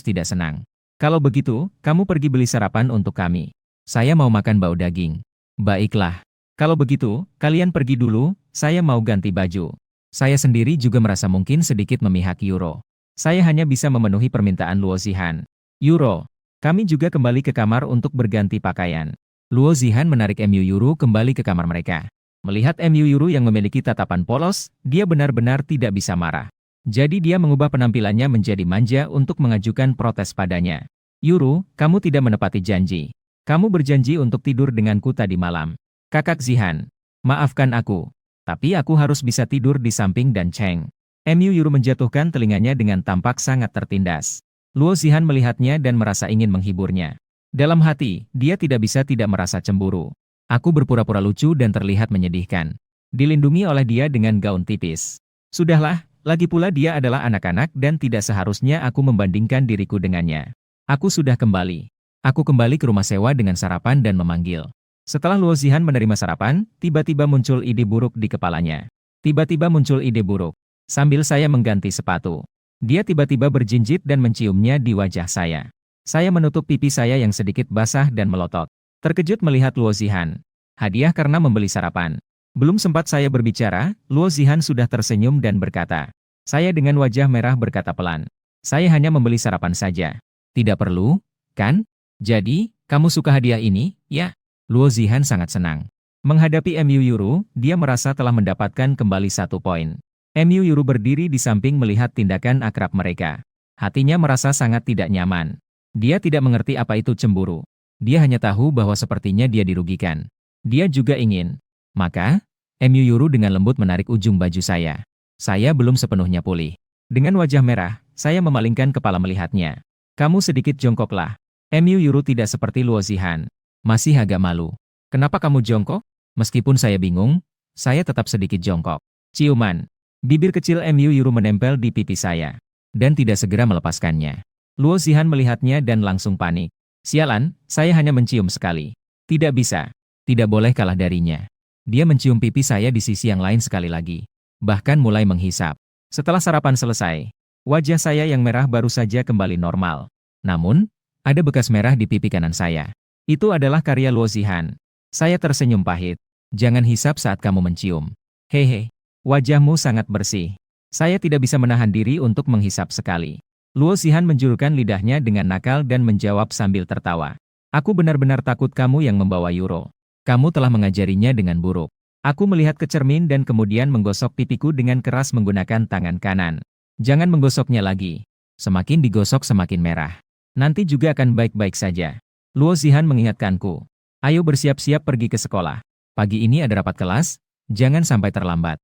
tidak senang. Kalau begitu, kamu pergi beli sarapan untuk kami. Saya mau makan bau daging. Baiklah. Kalau begitu, kalian pergi dulu, saya mau ganti baju. Saya sendiri juga merasa mungkin sedikit memihak Euro. Saya hanya bisa memenuhi permintaan Luo Zihan. Euro, kami juga kembali ke kamar untuk berganti pakaian. Luo Zihan menarik MU Euro kembali ke kamar mereka. Melihat MU Euro yang memiliki tatapan polos, dia benar-benar tidak bisa marah. Jadi dia mengubah penampilannya menjadi manja untuk mengajukan protes padanya. Euro, kamu tidak menepati janji. Kamu berjanji untuk tidur denganku tadi malam. Kakak Zihan, maafkan aku. Tapi aku harus bisa tidur di samping dan Cheng. MU Euro menjatuhkan telinganya dengan tampak sangat tertindas. Luo Zihan melihatnya dan merasa ingin menghiburnya. Dalam hati, dia tidak bisa tidak merasa cemburu. Aku berpura-pura lucu dan terlihat menyedihkan. Dilindungi oleh dia dengan gaun tipis. Sudahlah, lagi pula dia adalah anak-anak dan tidak seharusnya aku membandingkan diriku dengannya. Aku sudah kembali. Aku kembali ke rumah sewa dengan sarapan dan memanggil. Setelah Luo Zihan menerima sarapan, tiba-tiba muncul ide buruk di kepalanya. Tiba-tiba muncul ide buruk. Sambil saya mengganti sepatu. Dia tiba-tiba berjinjit dan menciumnya di wajah saya. Saya menutup pipi saya yang sedikit basah dan melotot. Terkejut melihat Luo Zihan. Hadiah karena membeli sarapan. Belum sempat saya berbicara, Luo Zihan sudah tersenyum dan berkata. Saya dengan wajah merah berkata pelan. Saya hanya membeli sarapan saja. Tidak perlu, kan? Jadi, kamu suka hadiah ini, ya? Luo Zihan sangat senang. Menghadapi MU Yuru, dia merasa telah mendapatkan kembali 1 poin. MU Yuru berdiri di samping melihat tindakan akrab mereka. Hatinya merasa sangat tidak nyaman. Dia tidak mengerti apa itu cemburu. Dia hanya tahu bahwa sepertinya dia dirugikan. Dia juga ingin. Maka, MU Yuru dengan lembut menarik ujung baju saya. Saya belum sepenuhnya pulih. Dengan wajah merah, saya memalingkan kepala melihatnya. Kamu sedikit jongkoklah. MU Yuru tidak seperti Luo Zihan. Masih agak malu. Kenapa kamu jongkok? Meskipun saya bingung, saya tetap sedikit jongkok. Ciuman. Bibir kecil MU Yuru menempel di pipi saya. Dan tidak segera melepaskannya. Luo Zihan melihatnya dan langsung panik. Sialan, saya hanya mencium sekali. Tidak bisa. Tidak boleh kalah darinya. Dia mencium pipi saya di sisi yang lain sekali lagi. Bahkan mulai menghisap. Setelah sarapan selesai, wajah saya yang merah baru saja kembali normal. Namun, ada bekas merah di pipi kanan saya. Itu adalah karya Luo Zihan. Saya tersenyum pahit. Jangan hisap saat kamu mencium. Hehe. Wajahmu sangat bersih. Saya tidak bisa menahan diri untuk menghisap sekali. Luo Zihan menjulurkan lidahnya dengan nakal dan menjawab sambil tertawa. Aku benar-benar takut kamu yang membawa Yuro. Kamu telah mengajarinya dengan buruk. Aku melihat ke cermin dan kemudian menggosok pipiku dengan keras menggunakan tangan kanan. Jangan menggosoknya lagi. Semakin digosok semakin merah. Nanti juga akan baik-baik saja. Luo Zihan mengingatkanku. Ayo bersiap-siap pergi ke sekolah. Pagi ini ada rapat kelas, jangan sampai terlambat.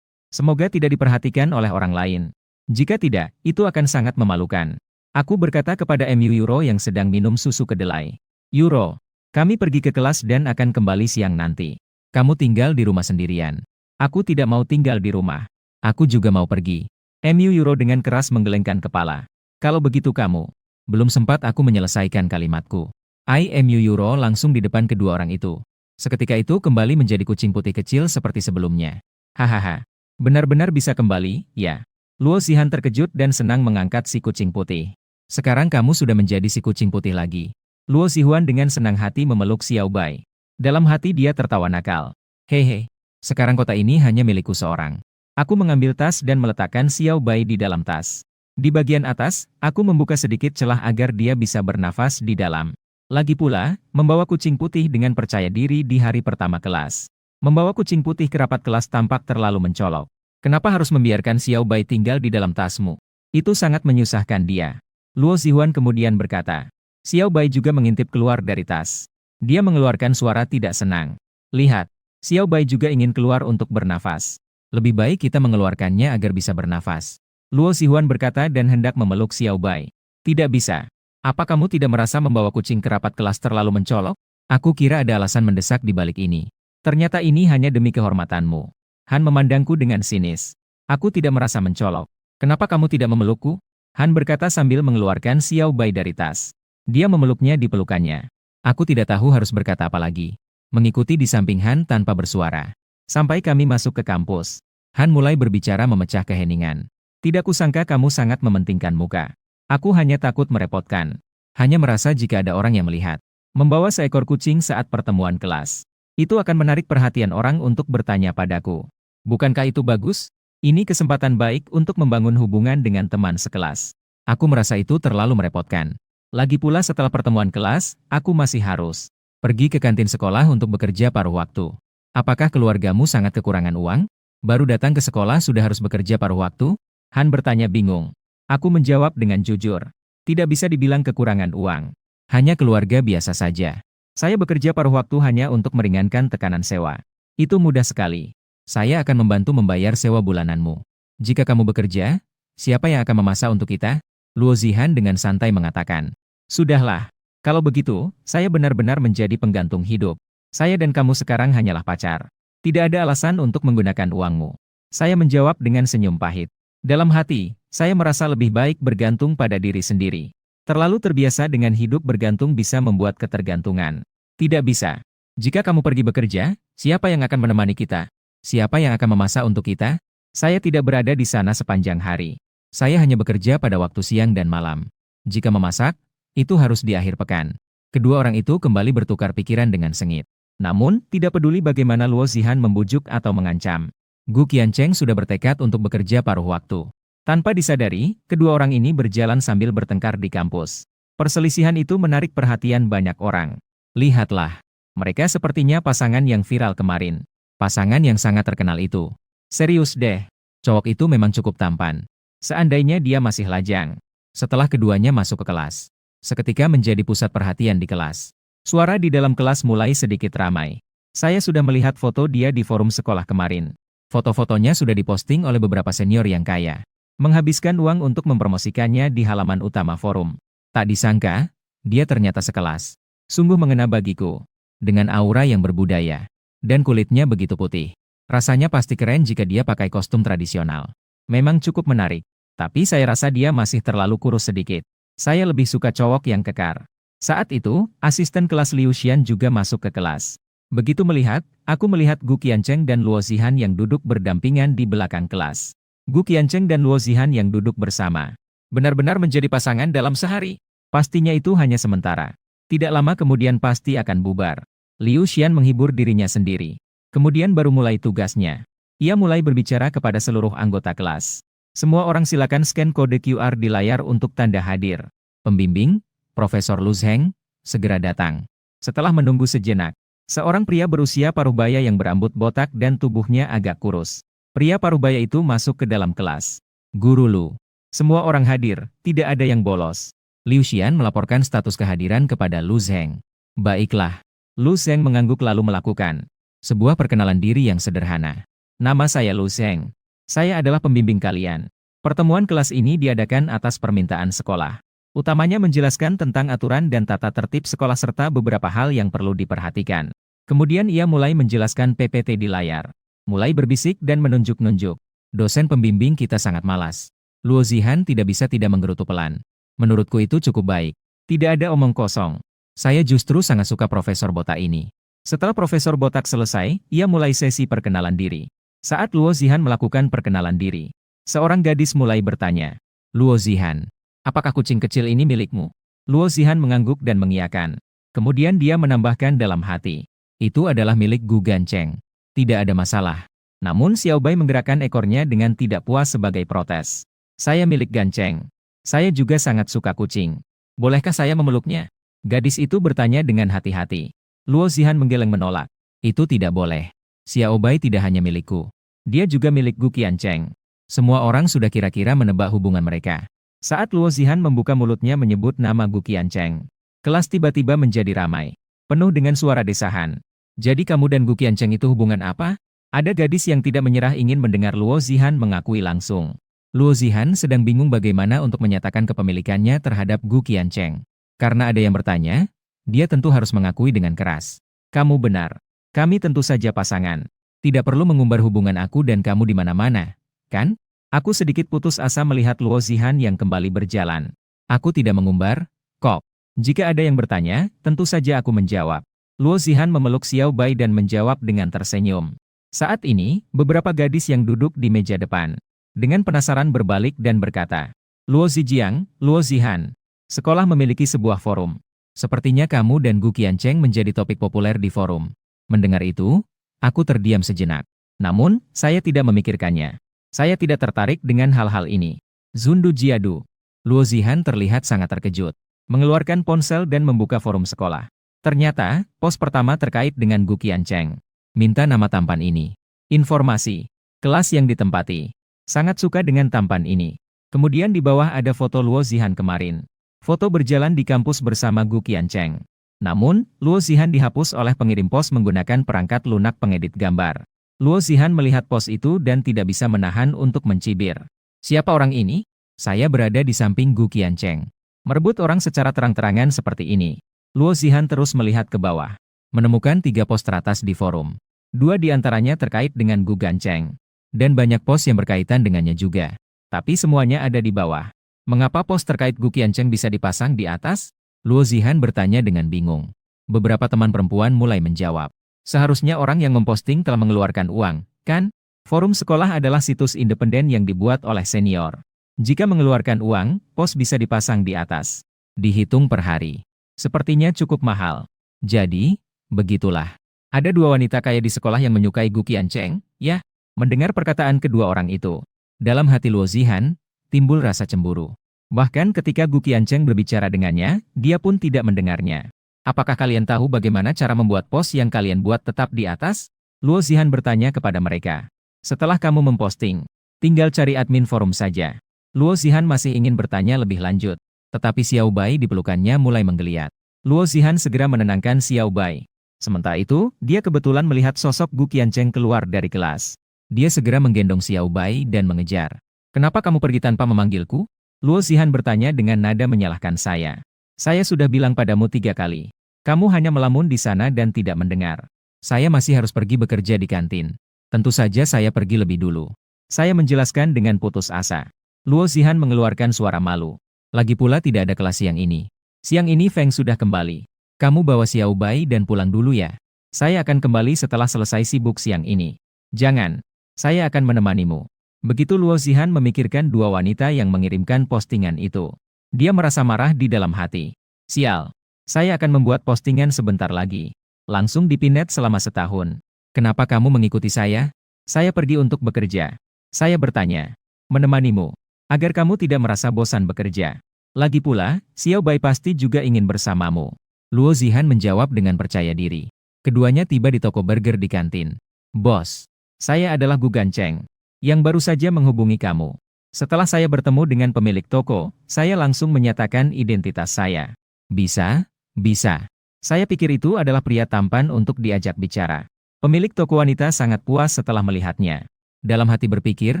Semoga tidak diperhatikan oleh orang lain. Jika tidak, itu akan sangat memalukan. Aku berkata kepada MU Yuro yang sedang minum susu kedelai. Yuro, kami pergi ke kelas dan akan kembali siang nanti. Kamu tinggal di rumah sendirian. Aku tidak mau tinggal di rumah. Aku juga mau pergi. MU Yuro dengan keras menggelengkan kepala. Kalau begitu kamu. Belum sempat aku menyelesaikan kalimatku. MU Yuro langsung di depan kedua orang itu. Seketika itu kembali menjadi kucing putih kecil seperti sebelumnya. Hahaha. Benar-benar bisa kembali, ya. Luo Zihan terkejut dan senang mengangkat si kucing putih. Sekarang kamu sudah menjadi si kucing putih lagi. Luo Zihuan dengan senang hati memeluk Xiao Bai. Dalam hati dia tertawa nakal. Hehe. Sekarang kota ini hanya milikku seorang. Aku mengambil tas dan meletakkan Xiao Bai di dalam tas. Di bagian atas, aku membuka sedikit celah agar dia bisa bernafas di dalam. Lagi pula, membawa kucing putih dengan percaya diri di hari pertama kelas. Membawa kucing putih ke rapat kelas tampak terlalu mencolok. Kenapa harus membiarkan Xiao Bai tinggal di dalam tasmu? Itu sangat menyusahkan dia. Luo Zihuan kemudian berkata. Xiao Bai juga mengintip keluar dari tas. Dia mengeluarkan suara tidak senang. Lihat, Xiao Bai juga ingin keluar untuk bernafas. Lebih baik kita mengeluarkannya agar bisa bernafas. Luo Zihuan berkata dan hendak memeluk Xiao Bai. Tidak bisa. Apa kamu tidak merasa membawa kucing ke rapat kelas terlalu mencolok? Aku kira ada alasan mendesak di balik ini. Ternyata ini hanya demi kehormatanmu. Han memandangku dengan sinis. Aku tidak merasa mencolok. Kenapa kamu tidak memelukku? Han berkata sambil mengeluarkan Xiao Bai dari tas. Dia memeluknya di pelukannya. Aku tidak tahu harus berkata apa lagi. Mengikuti di samping Han tanpa bersuara. Sampai kami masuk ke kampus. Han mulai berbicara memecah keheningan. Tidak kusangka kamu sangat mementingkan muka. Aku hanya takut merepotkan. Hanya merasa jika ada orang yang melihat. Membawa seekor kucing saat pertemuan kelas. Itu akan menarik perhatian orang untuk bertanya padaku. Bukankah itu bagus? Ini kesempatan baik untuk membangun hubungan dengan teman sekelas. Aku merasa itu terlalu merepotkan. Lagi pula setelah pertemuan kelas, aku masih harus pergi ke kantin sekolah untuk bekerja paruh waktu. Apakah keluargamu sangat kekurangan uang? Baru datang ke sekolah sudah harus bekerja paruh waktu? Han bertanya bingung. Aku menjawab dengan jujur. Tidak bisa dibilang kekurangan uang. Hanya keluarga biasa saja. Saya bekerja paruh waktu hanya untuk meringankan tekanan sewa. Itu mudah sekali. Saya akan membantu membayar sewa bulananmu. Jika kamu bekerja, siapa yang akan memasak untuk kita? Luo Zihan dengan santai mengatakan. Sudahlah. Kalau begitu, saya benar-benar menjadi penggantung hidup. Saya dan kamu sekarang hanyalah pacar. Tidak ada alasan untuk menggunakan uangmu. Saya menjawab dengan senyum pahit. Dalam hati, saya merasa lebih baik bergantung pada diri sendiri. Terlalu terbiasa dengan hidup bergantung bisa membuat ketergantungan. Tidak bisa. Jika kamu pergi bekerja, siapa yang akan menemani kita? Siapa yang akan memasak untuk kita? Saya tidak berada di sana sepanjang hari. Saya hanya bekerja pada waktu siang dan malam. Jika memasak, itu harus di akhir pekan. Kedua orang itu kembali bertukar pikiran dengan sengit. Namun, tidak peduli bagaimana Luo Zihan membujuk atau mengancam. Gu Qiancheng sudah bertekad untuk bekerja paruh waktu. Tanpa disadari, kedua orang ini berjalan sambil bertengkar di kampus. Perselisihan itu menarik perhatian banyak orang. Lihatlah, mereka sepertinya pasangan yang viral kemarin. Pasangan yang sangat terkenal itu. Serius deh, cowok itu memang cukup tampan. Seandainya dia masih lajang. Setelah keduanya masuk ke kelas, seketika menjadi pusat perhatian di kelas. Suara di dalam kelas mulai sedikit ramai. Saya sudah melihat foto dia di forum sekolah kemarin. Foto-fotonya sudah diposting oleh beberapa senior yang kaya. Menghabiskan uang untuk mempromosikannya di halaman utama forum. Tak disangka, dia ternyata sekelas. Sungguh mengena bagiku. Dengan aura yang berbudaya. Dan kulitnya begitu putih. Rasanya pasti keren jika dia pakai kostum tradisional. Memang cukup menarik. Tapi saya rasa dia masih terlalu kurus sedikit. Saya lebih suka cowok yang kekar. Saat itu, asisten kelas Liu Xian juga masuk ke kelas. Begitu melihat, aku melihat Gu Qiancheng dan Luo Zihan yang duduk berdampingan di belakang kelas. Gu Qiancheng dan Luo Zihan yang duduk bersama. Benar-benar menjadi pasangan dalam sehari. Pastinya itu hanya sementara. Tidak lama kemudian pasti akan bubar. Liu Xian menghibur dirinya sendiri. Kemudian baru mulai tugasnya. Ia mulai berbicara kepada seluruh anggota kelas. Semua orang silakan scan kode QR di layar untuk tanda hadir. Pembimbing, Profesor Lu Zheng, segera datang. Setelah menunggu sejenak, seorang pria berusia paruhbaya yang berambut botak dan tubuhnya agak kurus. Pria paruhbaya itu masuk ke dalam kelas. Guru Lu. Semua orang hadir, tidak ada yang bolos. Liu Xian melaporkan status kehadiran kepada Lu Zheng. Baiklah. Lu Zheng mengangguk lalu melakukan sebuah perkenalan diri yang sederhana. Nama saya Lu Zheng. Saya adalah pembimbing kalian. Pertemuan kelas ini diadakan atas permintaan sekolah. Utamanya menjelaskan tentang aturan dan tata tertib sekolah serta beberapa hal yang perlu diperhatikan. Kemudian ia mulai menjelaskan PPT di layar. Mulai berbisik dan menunjuk-nunjuk. Dosen pembimbing kita sangat malas. Luo Zihan tidak bisa tidak menggerutu pelan. Menurutku itu cukup baik. Tidak ada omong kosong. Saya justru sangat suka Profesor Botak ini. Setelah Profesor Botak selesai, ia mulai sesi perkenalan diri. Saat Luo Zihan melakukan perkenalan diri, seorang gadis mulai bertanya, Luo Zihan, apakah kucing kecil ini milikmu? Luo Zihan mengangguk dan mengiyakan. Kemudian dia menambahkan dalam hati, itu adalah milik Gu Gancheng. Tidak ada masalah. Namun Xiao Bai menggerakkan ekornya dengan tidak puas sebagai protes. Saya milik Gancheng. Saya juga sangat suka kucing. Bolehkah saya memeluknya? Gadis itu bertanya dengan hati-hati. Luo Zihan menggeleng menolak. Itu tidak boleh. Xiao Bai tidak hanya milikku. Dia juga milik Gu Qiancheng. Semua orang sudah kira-kira menebak hubungan mereka. Saat Luo Zihan membuka mulutnya menyebut nama Gu Qiancheng, kelas tiba-tiba menjadi ramai. Penuh dengan suara desahan. Jadi kamu dan Gu Qiancheng itu hubungan apa? Ada gadis yang tidak menyerah ingin mendengar Luo Zihan mengakui langsung. Luo Zihan sedang bingung bagaimana untuk menyatakan kepemilikannya terhadap Gu Qiancheng. Karena ada yang bertanya, dia tentu harus mengakui dengan keras. Kamu benar. Kami tentu saja pasangan. Tidak perlu mengumbar hubungan aku dan kamu di mana-mana, kan? Aku sedikit putus asa melihat Luo Zihan yang kembali berjalan. Aku tidak mengumbar, kok. Jika ada yang bertanya, tentu saja aku menjawab. Luo Zihan memeluk Xiao Bai dan menjawab dengan tersenyum. Saat ini, beberapa gadis yang duduk di meja depan, dengan penasaran berbalik dan berkata, Luo Zijiang, Luo Zihan, sekolah memiliki sebuah forum. Sepertinya kamu dan Gu Qiancheng menjadi topik populer di forum. Mendengar itu, aku terdiam sejenak. Namun, saya tidak memikirkannya. Saya tidak tertarik dengan hal-hal ini. Zundu Jiadu. Luo Zihan terlihat sangat terkejut. Mengeluarkan ponsel dan membuka forum sekolah. Ternyata, pos pertama terkait dengan Gu Qiancheng. Minta nama tampan ini. Informasi. Kelas yang ditempati. Sangat suka dengan tampan ini. Kemudian di bawah ada foto Luo Zihan kemarin. Foto berjalan di kampus bersama Gu Qiancheng. Namun, Luo Zihan dihapus oleh pengirim pos menggunakan perangkat lunak pengedit gambar. Luo Zihan melihat pos itu dan tidak bisa menahan untuk mencibir. Siapa orang ini? Saya berada di samping Gu Qiancheng. Merebut orang secara terang-terangan seperti ini. Luo Zihan terus melihat ke bawah. Menemukan 3 pos teratas di forum. 2 di antaranya terkait dengan Gu Gancheng. Dan banyak pos yang berkaitan dengannya juga. Tapi semuanya ada di bawah. Mengapa pos terkait Gu Qiancheng bisa dipasang di atas? Luo Zihan bertanya dengan bingung. Beberapa teman perempuan mulai menjawab. Seharusnya orang yang memposting telah mengeluarkan uang, kan? Forum sekolah adalah situs independen yang dibuat oleh senior. Jika mengeluarkan uang, pos bisa dipasang di atas. Dihitung per hari. Sepertinya cukup mahal. Jadi, begitulah. Ada 2 wanita kaya di sekolah yang menyukai Gu Qiancheng, ya? Mendengar perkataan kedua orang itu. Dalam hati Luo Zihan, timbul rasa cemburu. Bahkan ketika Gu Qiancheng berbicara dengannya, dia pun tidak mendengarnya. Apakah kalian tahu bagaimana cara membuat pos yang kalian buat tetap di atas? Luo Zihan bertanya kepada mereka. Setelah kamu memposting, tinggal cari admin forum saja. Luo Zihan masih ingin bertanya lebih lanjut, tetapi Xiao Bai di pelukannya mulai menggeliat. Luo Zihan segera menenangkan Xiao Bai. Sementara itu, dia kebetulan melihat sosok Gu Qiancheng keluar dari kelas. Dia segera menggendong Xiao Bai dan mengejar. Kenapa kamu pergi tanpa memanggilku? Luo Zihan bertanya dengan nada menyalahkan saya. Saya sudah bilang padamu 3 kali. Kamu hanya melamun di sana dan tidak mendengar. Saya masih harus pergi bekerja di kantin. Tentu saja saya pergi lebih dulu. Saya menjelaskan dengan putus asa. Luo Zihan mengeluarkan suara malu. Lagi pula tidak ada kelas siang ini. Siang ini Feng sudah kembali. Kamu bawa Xiao Bai dan pulang dulu ya. Saya akan kembali setelah selesai sibuk siang ini. Jangan. Saya akan menemanimu. Begitu Luo Zihan memikirkan 2 wanita yang mengirimkan postingan itu. Dia merasa marah di dalam hati. Sial. Saya akan membuat postingan sebentar lagi. Langsung dipinet selama setahun. Kenapa kamu mengikuti saya? Saya pergi untuk bekerja. Saya bertanya. Menemanimu. Agar kamu tidak merasa bosan bekerja. Lagi pula, Xiao Bai pasti juga ingin bersamamu. Luo Zihan menjawab dengan percaya diri. Keduanya tiba di toko burger di kantin. Bos, saya adalah Gu Gancheng, yang baru saja menghubungi kamu. Setelah saya bertemu dengan pemilik toko, saya langsung menyatakan identitas saya. Bisa? Bisa. Saya pikir itu adalah pria tampan untuk diajak bicara. Pemilik toko wanita sangat puas setelah melihatnya. Dalam hati berpikir,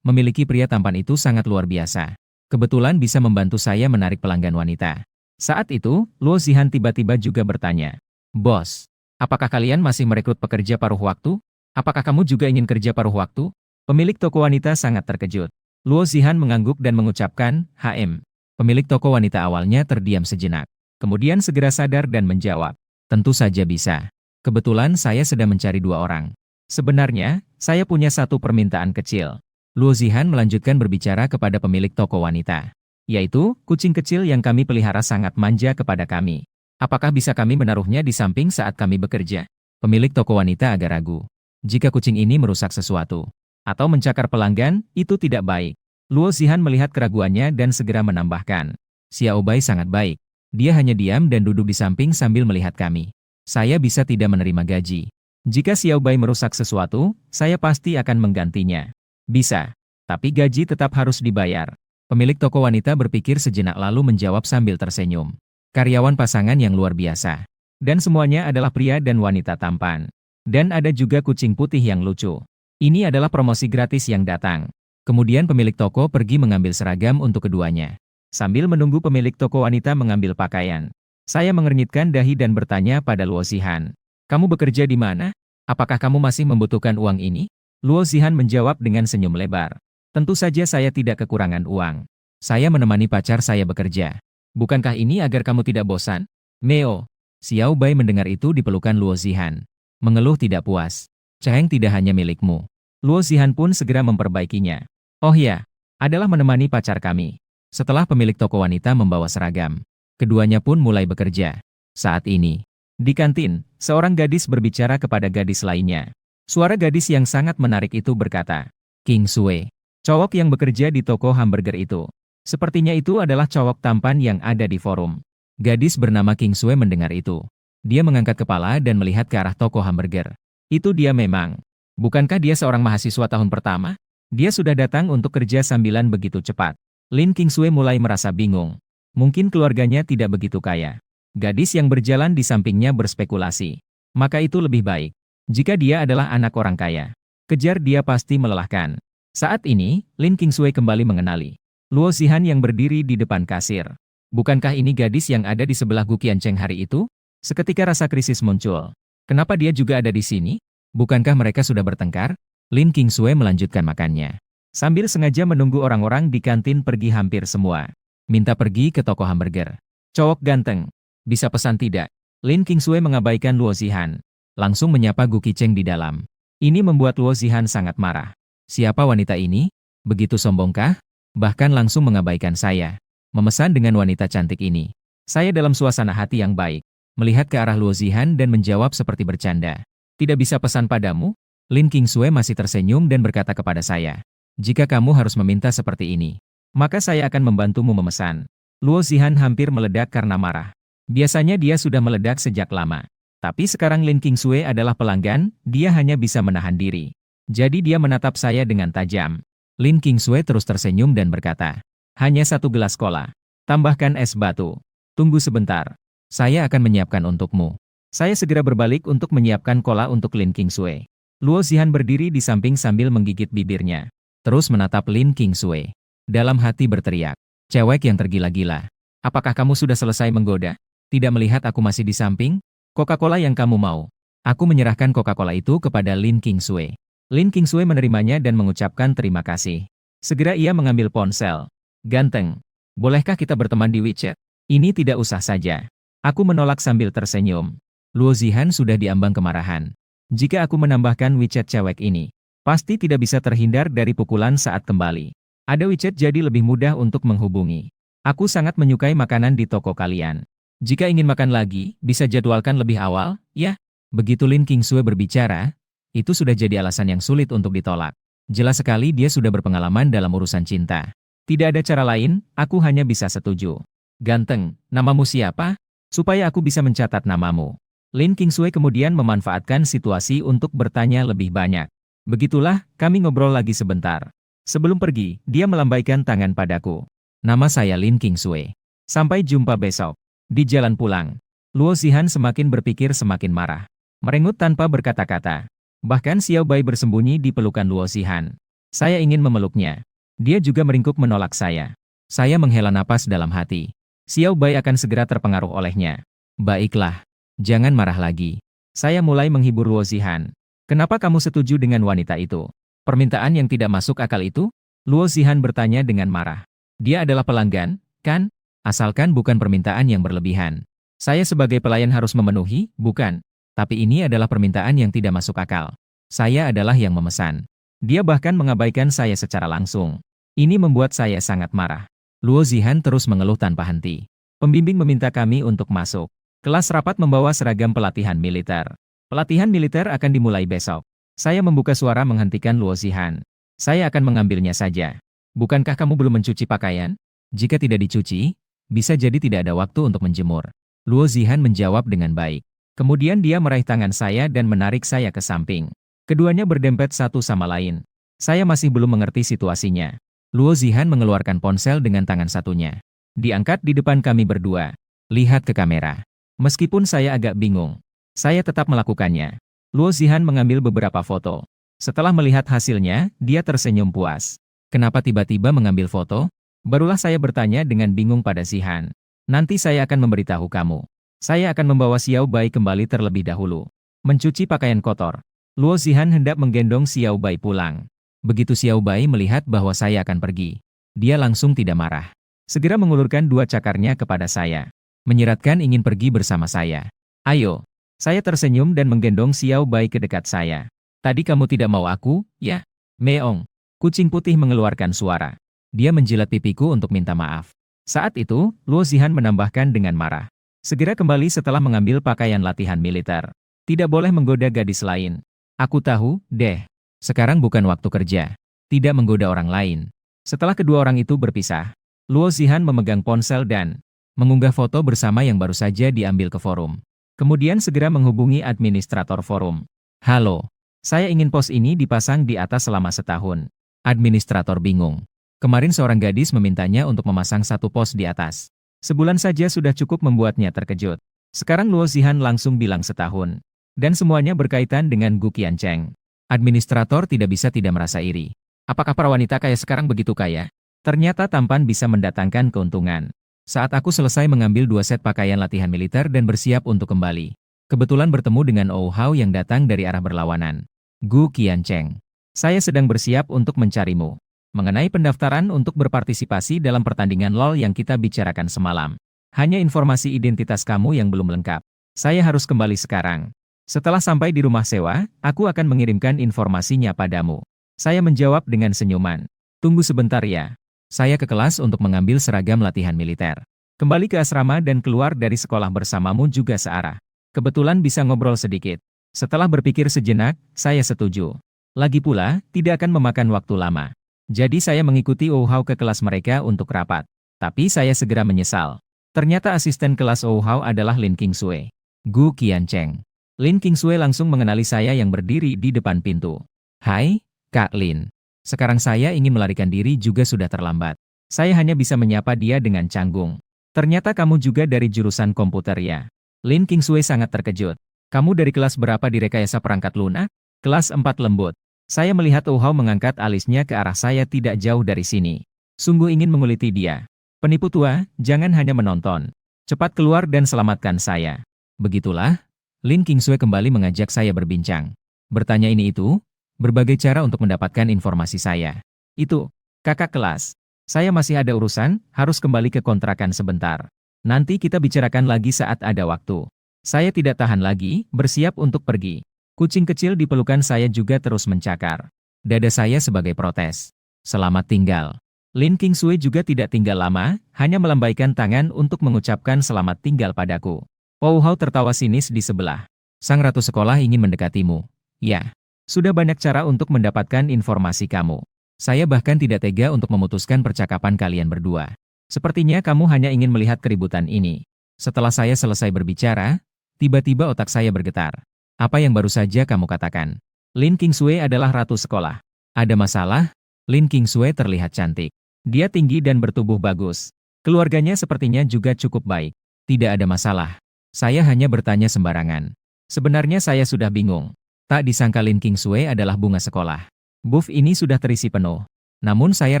memiliki pria tampan itu sangat luar biasa. Kebetulan bisa membantu saya menarik pelanggan wanita. Saat itu, Luo Zihan tiba-tiba juga bertanya. Bos, apakah kalian masih merekrut pekerja paruh waktu? Apakah kamu juga ingin kerja paruh waktu? Pemilik toko wanita sangat terkejut. Luo Zihan mengangguk dan mengucapkan, HM. Pemilik toko wanita awalnya terdiam sejenak. Kemudian segera sadar dan menjawab. Tentu saja bisa. Kebetulan saya sedang mencari 2 orang. Sebenarnya, saya punya 1 permintaan kecil. Luo Zihan melanjutkan berbicara kepada pemilik toko wanita. Yaitu, kucing kecil yang kami pelihara sangat manja kepada kami. Apakah bisa kami menaruhnya di samping saat kami bekerja? Pemilik toko wanita agak ragu. Jika kucing ini merusak sesuatu, atau mencakar pelanggan, itu tidak baik. Luo Zihan melihat keraguannya dan segera menambahkan. Xiao Bai sangat baik. Dia hanya diam dan duduk di samping sambil melihat kami. Saya bisa tidak menerima gaji. Jika Xiao Bai merusak sesuatu, saya pasti akan menggantinya. Bisa. Tapi gaji tetap harus dibayar. Pemilik toko wanita berpikir sejenak lalu menjawab sambil tersenyum. Karyawan pasangan yang luar biasa. Dan semuanya adalah pria dan wanita tampan. Dan ada juga kucing putih yang lucu. Ini adalah promosi gratis yang datang. Kemudian pemilik toko pergi mengambil seragam untuk keduanya. Sambil menunggu pemilik toko wanita mengambil pakaian. Saya mengernyitkan dahi dan bertanya pada Luo Zihan. Kamu bekerja di mana? Apakah kamu masih membutuhkan uang ini? Luo Zihan menjawab dengan senyum lebar. Tentu saja saya tidak kekurangan uang. Saya menemani pacar saya bekerja. Bukankah ini agar kamu tidak bosan? Meo. Xiao Bai mendengar itu di pelukan Luo Zihan. Mengeluh tidak puas. Cheng tidak hanya milikmu. Luo Zihan pun segera memperbaikinya. Oh ya, adalah menemani pacar kami. Setelah pemilik toko wanita membawa seragam, keduanya pun mulai bekerja. Saat ini, di kantin, seorang gadis berbicara kepada gadis lainnya. Suara gadis yang sangat menarik itu berkata, King Sue, cowok yang bekerja di toko hamburger itu. Sepertinya itu adalah cowok tampan yang ada di forum. Gadis bernama King Sue mendengar itu. Dia mengangkat kepala dan melihat ke arah toko hamburger. Itu dia memang. Bukankah dia seorang mahasiswa tahun pertama? Dia sudah datang untuk kerja sambilan begitu cepat. Lin King Sue mulai merasa bingung. Mungkin keluarganya tidak begitu kaya. Gadis yang berjalan di sampingnya berspekulasi. Maka itu lebih baik. Jika dia adalah anak orang kaya. Kejar dia pasti melelahkan. Saat ini, Lin King Sue kembali mengenali. Luo Zihan yang berdiri di depan kasir. Bukankah ini gadis yang ada di sebelah Gu Qiancheng hari itu? Seketika rasa krisis muncul. Kenapa dia juga ada di sini? Bukankah mereka sudah bertengkar? Lin Qingsui melanjutkan makannya. Sambil sengaja menunggu orang-orang di kantin pergi hampir semua. Minta pergi ke toko hamburger. Cowok ganteng. Bisa pesan tidak? Lin Qingsui mengabaikan Luo Zihan. Langsung menyapa Gu Qicheng di dalam. Ini membuat Luo Zihan sangat marah. Siapa wanita ini? Begitu sombongkah? Bahkan langsung mengabaikan saya. Memesan dengan wanita cantik ini. Saya dalam suasana hati yang baik. Melihat ke arah Luo Zihan dan menjawab seperti bercanda. Tidak bisa pesan padamu? Lin Qingsui masih tersenyum dan berkata kepada saya. Jika kamu harus meminta seperti ini, maka saya akan membantumu memesan. Luo Zihan hampir meledak karena marah. Biasanya dia sudah meledak sejak lama. Tapi sekarang Lin Qingsui adalah pelanggan, dia hanya bisa menahan diri. Jadi dia menatap saya dengan tajam. Lin Qingsui terus tersenyum dan berkata, hanya 1 gelas cola. Tambahkan es batu. Tunggu sebentar. Saya akan menyiapkan untukmu. Saya segera berbalik untuk menyiapkan cola untuk Lin Qingsui. Luo Zihan berdiri di samping sambil menggigit bibirnya. Terus menatap Lin Qingsui. Dalam hati berteriak, cewek yang tergila-gila. Apakah kamu sudah selesai menggoda? Tidak melihat aku masih di samping? Coca-Cola yang kamu mau. Aku menyerahkan Coca-Cola itu kepada Lin Qingsui. Lin Qingsui menerimanya dan mengucapkan terima kasih. Segera ia mengambil ponsel. Ganteng. Bolehkah kita berteman di WeChat? Ini tidak usah saja. Aku menolak sambil tersenyum. Luo Zihan sudah diambang kemarahan. Jika aku menambahkan WeChat cewek ini, pasti tidak bisa terhindar dari pukulan saat kembali. Ada WeChat jadi lebih mudah untuk menghubungi. Aku sangat menyukai makanan di toko kalian. Jika ingin makan lagi, bisa jadwalkan lebih awal, ya? Begitu Lin Qingsui berbicara, itu sudah jadi alasan yang sulit untuk ditolak. Jelas sekali dia sudah berpengalaman dalam urusan cinta. Tidak ada cara lain, aku hanya bisa setuju. Ganteng, namamu siapa? Supaya aku bisa mencatat namamu. Lin Qingsui kemudian memanfaatkan situasi untuk bertanya lebih banyak. Begitulah, kami ngobrol lagi sebentar. Sebelum pergi, dia melambaikan tangan padaku. Nama saya Lin Qingsui. Sampai jumpa besok. Di jalan pulang, Luo Zihan semakin berpikir semakin marah. Merengut tanpa berkata-kata. Bahkan Xiao Bai bersembunyi di pelukan Luo Zihan. Saya ingin memeluknya. Dia juga meringkuk menolak saya. Saya menghela napas dalam hati. Xiao Bai akan segera terpengaruh olehnya. Baiklah. Jangan marah lagi. Saya mulai menghibur Luo Zihan. Kenapa kamu setuju dengan wanita itu? Permintaan yang tidak masuk akal itu? Luo Zihan bertanya dengan marah. Dia adalah pelanggan, kan? Asalkan bukan permintaan yang berlebihan. Saya sebagai pelayan harus memenuhi, bukan? Tapi ini adalah permintaan yang tidak masuk akal. Saya adalah yang memesan. Dia bahkan mengabaikan saya secara langsung. Ini membuat saya sangat marah. Luo Zihan terus mengeluh tanpa henti. Pembimbing meminta kami untuk masuk. Kelas rapat membawa seragam pelatihan militer. Pelatihan militer akan dimulai besok. Saya membuka suara menghentikan Luo Zihan. Saya akan mengambilnya saja. Bukankah kamu belum mencuci pakaian? Jika tidak dicuci, bisa jadi tidak ada waktu untuk menjemur. Luo Zihan menjawab dengan baik. Kemudian dia meraih tangan saya dan menarik saya ke samping. Keduanya berdempet satu sama lain. Saya masih belum mengerti situasinya. Luo Zihan mengeluarkan ponsel dengan tangan satunya. Diangkat di depan kami berdua. Lihat ke kamera. Meskipun saya agak bingung, saya tetap melakukannya. Luo Zihan mengambil beberapa foto. Setelah melihat hasilnya, dia tersenyum puas. Kenapa tiba-tiba mengambil foto? Barulah saya bertanya dengan bingung pada Zihan. Nanti saya akan memberitahu kamu. Saya akan membawa Xiao Bai kembali terlebih dahulu. Mencuci pakaian kotor. Luo Zihan hendak menggendong Xiao Bai pulang. Begitu Xiao Bai melihat bahwa saya akan pergi, dia langsung tidak marah. Segera mengulurkan dua cakarnya kepada saya. Menyiratkan ingin pergi bersama saya. Ayo. Saya tersenyum dan menggendong Xiao Bai ke dekat saya. Tadi kamu tidak mau aku, ya? Meong. Kucing putih mengeluarkan suara. Dia menjilat pipiku untuk minta maaf. Saat itu, Luo Zihan menambahkan dengan marah. Segera kembali setelah mengambil pakaian latihan militer. Tidak boleh menggoda gadis lain. Aku tahu, deh. Sekarang bukan waktu kerja. Tidak menggoda orang lain. Setelah kedua orang itu berpisah, Luo Zihan memegang ponsel dan mengunggah foto bersama yang baru saja diambil ke forum. Kemudian segera menghubungi administrator forum. Halo, saya ingin pos ini dipasang di atas selama setahun. Administrator bingung. Kemarin seorang gadis memintanya untuk memasang satu pos di atas. Sebulan saja sudah cukup membuatnya terkejut. Sekarang Luo Zihan langsung bilang setahun. Dan semuanya berkaitan dengan Gu Qiancheng. Administrator tidak bisa tidak merasa iri. Apakah para wanita kaya sekarang begitu kaya? Ternyata tampan bisa mendatangkan keuntungan. Saat aku selesai mengambil 2 set pakaian latihan militer dan bersiap untuk kembali, kebetulan bertemu dengan Ou Hao yang datang dari arah berlawanan. Gu Qiancheng. Saya sedang bersiap untuk mencarimu. Mengenai pendaftaran untuk berpartisipasi dalam pertandingan LoL yang kita bicarakan semalam. Hanya informasi identitas kamu yang belum lengkap. Saya harus kembali sekarang. Setelah sampai di rumah sewa, aku akan mengirimkan informasinya padamu. Saya menjawab dengan senyuman. Tunggu sebentar ya. Saya ke kelas untuk mengambil seragam latihan militer. Kembali ke asrama dan keluar dari sekolah bersamamu juga searah. Kebetulan bisa ngobrol sedikit. Setelah berpikir sejenak, saya setuju. Lagi pula, tidak akan memakan waktu lama. Jadi saya mengikuti Ou Hao ke kelas mereka untuk rapat. Tapi saya segera menyesal. Ternyata asisten kelas Ou Hao adalah Lin Qingsui. Gu Qiancheng. Lin Qingsui langsung mengenali saya yang berdiri di depan pintu. Hai, Kak Lin. Sekarang saya ingin melarikan diri juga sudah terlambat. Saya hanya bisa menyapa dia dengan canggung. Ternyata kamu juga dari jurusan komputer ya. Lin Qingsui sangat terkejut. Kamu dari kelas berapa di rekayasa perangkat lunak? Kelas 4 lembut. Saya melihat Ou Hao mengangkat alisnya ke arah saya tidak jauh dari sini. Sungguh ingin menguliti dia. Penipu tua, jangan hanya menonton. Cepat keluar dan selamatkan saya. Begitulah, Lin Qingsui kembali mengajak saya berbincang. Bertanya ini itu, berbagai cara untuk mendapatkan informasi saya. Itu, kakak kelas. Saya masih ada urusan, harus kembali ke kontrakan sebentar. Nanti kita bicarakan lagi saat ada waktu. Saya tidak tahan lagi, bersiap untuk pergi. Kucing kecil di pelukan saya juga terus mencakar. Dada saya sebagai protes. Selamat tinggal. Lin Qingsui juga tidak tinggal lama, hanya melambaikan tangan untuk mengucapkan selamat tinggal padaku. Ou Hao tertawa sinis di sebelah. Sang ratu sekolah ingin mendekatimu. Ya, sudah banyak cara untuk mendapatkan informasi kamu. Saya bahkan tidak tega untuk memutuskan percakapan kalian berdua. Sepertinya kamu hanya ingin melihat keributan ini. Setelah saya selesai berbicara, tiba-tiba otak saya bergetar. Apa yang baru saja kamu katakan? Lin Qingsui adalah ratu sekolah. Ada masalah? Lin Qingsui terlihat cantik. Dia tinggi dan bertubuh bagus. Keluarganya sepertinya juga cukup baik. Tidak ada masalah. Saya hanya bertanya sembarangan. Sebenarnya saya sudah bingung. Tak disangka Lin Qingsui adalah bunga sekolah. Buff ini sudah terisi penuh. Namun saya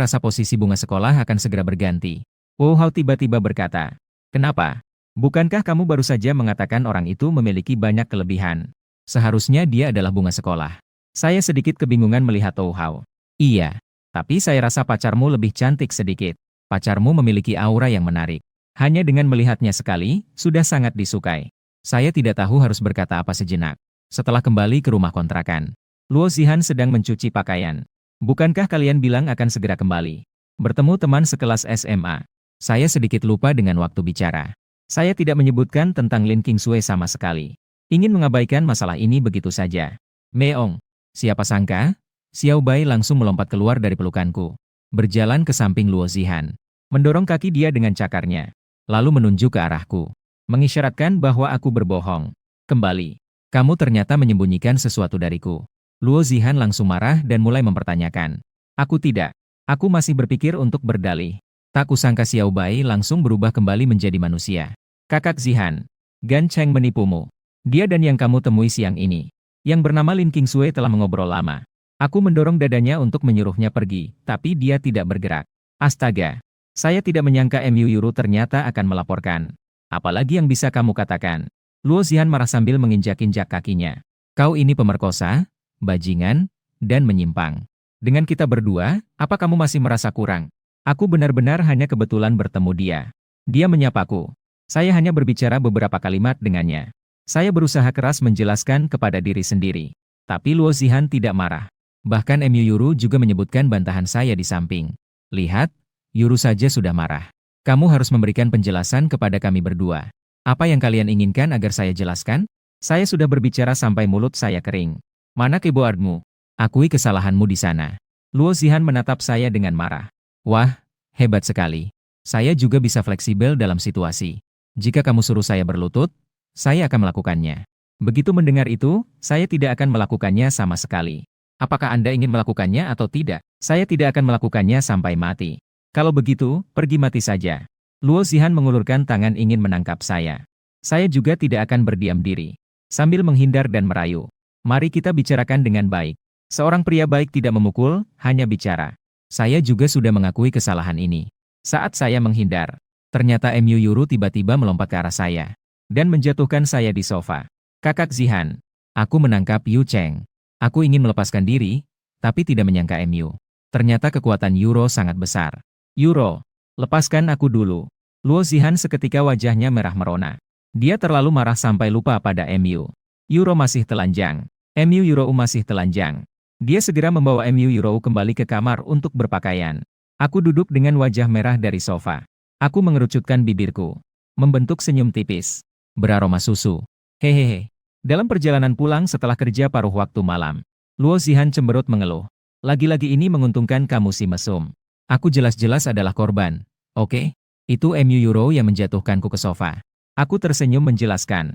rasa posisi bunga sekolah akan segera berganti. Ou Hao tiba-tiba berkata, "Kenapa? Bukankah kamu baru saja mengatakan orang itu memiliki banyak kelebihan? Seharusnya dia adalah bunga sekolah." Saya sedikit kebingungan melihat Ou Hao. Iya, tapi saya rasa pacarmu lebih cantik sedikit. Pacarmu memiliki aura yang menarik. Hanya dengan melihatnya sekali, sudah sangat disukai. Saya tidak tahu harus berkata apa sejenak. Setelah kembali ke rumah kontrakan, Luo Zihan sedang mencuci pakaian. Bukankah kalian bilang akan segera kembali? Bertemu teman sekelas SMA. Saya sedikit lupa dengan waktu bicara. Saya tidak menyebutkan tentang Lin Qingsui sama sekali. Ingin mengabaikan masalah ini begitu saja. Meong, siapa sangka? Xiao Bai langsung melompat keluar dari pelukanku. Berjalan ke samping Luo Zihan. Mendorong kaki dia dengan cakarnya. Lalu menunjuk ke arahku. Mengisyaratkan bahwa aku berbohong. Kembali. Kamu ternyata menyembunyikan sesuatu dariku. Luo Zihan langsung marah dan mulai mempertanyakan. Aku tidak. Aku masih berpikir untuk berdalih. Tak kusangka Xiao Bai langsung berubah kembali menjadi manusia. Kakak Zihan. Gan Cheng menipumu. Dia dan yang kamu temui siang ini, yang bernama Lin Qingsui telah mengobrol lama. Aku mendorong dadanya untuk menyuruhnya pergi, tapi dia tidak bergerak. Astaga, saya tidak menyangka Mu Yuru ternyata akan melaporkan. Apalagi yang bisa kamu katakan? Luo Zihan marah sambil menginjak-injak kakinya. Kau ini pemerkosa, bajingan, dan menyimpang. Dengan kita berdua, apa kamu masih merasa kurang? Aku benar-benar hanya kebetulan bertemu dia. Dia menyapaku. Saya hanya berbicara beberapa kalimat dengannya. Saya berusaha keras menjelaskan kepada diri sendiri. Tapi Luo Zihan tidak marah. Bahkan Mu Yuru juga menyebutkan bantahan saya di samping. Lihat, Yuru saja sudah marah. Kamu harus memberikan penjelasan kepada kami berdua. Apa yang kalian inginkan agar saya jelaskan? Saya sudah berbicara sampai mulut saya kering. Mana keyboardmu? Akui kesalahanmu di sana. Luo Zihan menatap saya dengan marah. Wah, hebat sekali. Saya juga bisa fleksibel dalam situasi. Jika kamu suruh saya berlutut, saya akan melakukannya. Begitu mendengar itu, saya tidak akan melakukannya sama sekali. Apakah Anda ingin melakukannya atau tidak? Saya tidak akan melakukannya sampai mati. Kalau begitu, pergi mati saja. Luo Zihan mengulurkan tangan ingin menangkap saya. Saya juga tidak akan berdiam diri. Sambil menghindar dan merayu. Mari kita bicarakan dengan baik. Seorang pria baik tidak memukul, hanya bicara. Saya juga sudah mengakui kesalahan ini. Saat saya menghindar, ternyata Mu Yuru tiba-tiba melompat ke arah saya dan menjatuhkan saya di sofa. Kakak Zihan, aku menangkap Yu Cheng. Aku ingin melepaskan diri, tapi tidak menyangka Mu. Ternyata kekuatan Yuro sangat besar. Yuro, lepaskan aku dulu. Luo Zihan seketika wajahnya merah merona. Dia terlalu marah sampai lupa pada Mu. Yuro masih telanjang. Mu Yuro masih telanjang. Dia segera membawa Mu Yuro kembali ke kamar untuk berpakaian. Aku duduk dengan wajah merah dari sofa. Aku mengerucutkan bibirku, membentuk senyum tipis, beraroma susu. Hehehe. Dalam perjalanan pulang setelah kerja paruh waktu malam, Luo Zihan cemberut mengeluh. Lagi-lagi ini menguntungkan kamu si mesum. Aku jelas-jelas adalah korban. Oke? Itu Mu Yuro yang menjatuhkanku ke sofa. Aku tersenyum menjelaskan.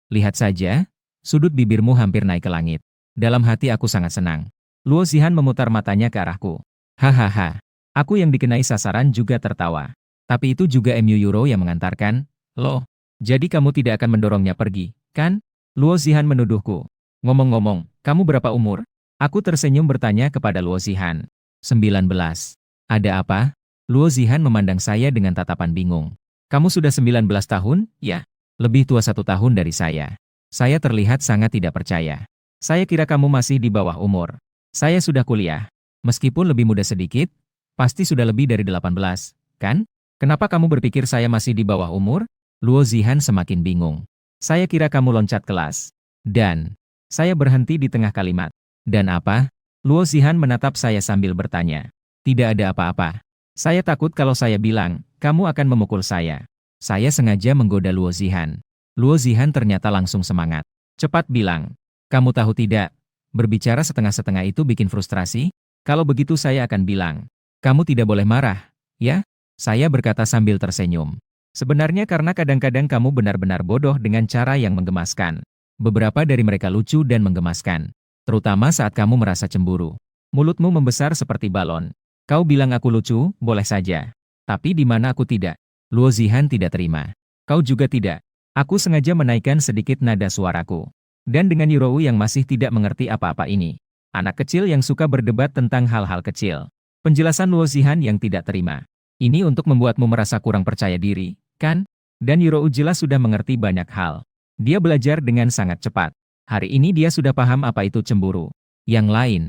Lihat saja, sudut bibirmu hampir naik ke langit. Dalam hati aku sangat senang. Luo Zihan memutar matanya ke arahku. Hahaha. Aku yang dikenai sasaran juga tertawa. Tapi itu juga Mu Yuro yang mengantarkan. Loh, jadi kamu tidak akan mendorongnya pergi, kan? Luo Zihan menuduhku. Ngomong-ngomong, kamu berapa umur? Aku tersenyum bertanya kepada Luo Zihan. 19. Ada apa? Luo Zihan memandang saya dengan tatapan bingung. Kamu sudah 19 tahun, ya? Lebih tua 1 tahun dari saya. Saya terlihat sangat tidak percaya. Saya kira kamu masih di bawah umur. Saya sudah kuliah. Meskipun lebih muda sedikit, pasti sudah lebih dari 18, kan? Kenapa kamu berpikir saya masih di bawah umur? Luo Zihan semakin bingung. Saya kira kamu loncat kelas. Dan, saya berhenti di tengah kalimat. Dan apa? Luo Zihan menatap saya sambil bertanya. Tidak ada apa-apa. Saya takut kalau saya bilang, kamu akan memukul saya. Saya sengaja menggoda Luo Zihan. Luo Zihan ternyata langsung semangat. Cepat bilang. Kamu tahu tidak, berbicara setengah-setengah itu bikin frustrasi? Kalau begitu saya akan bilang, kamu tidak boleh marah, ya? Saya berkata sambil tersenyum. Sebenarnya karena kadang-kadang kamu benar-benar bodoh dengan cara yang menggemaskan. Beberapa dari mereka lucu dan menggemaskan. Terutama saat kamu merasa cemburu. Mulutmu membesar seperti balon. Kau bilang aku lucu, boleh saja. Tapi di mana aku tidak? Luo Zihan tidak terima. Kau juga tidak. Aku sengaja menaikkan sedikit nada suaraku. Dan dengan Yuro yang masih tidak mengerti apa-apa ini. Anak kecil yang suka berdebat tentang hal-hal kecil. Penjelasan Luo Zihan yang tidak terima. Ini untuk membuatmu merasa kurang percaya diri, kan? Dan Yuro jelas sudah mengerti banyak hal. Dia belajar dengan sangat cepat. Hari ini dia sudah paham apa itu cemburu. Yang lain,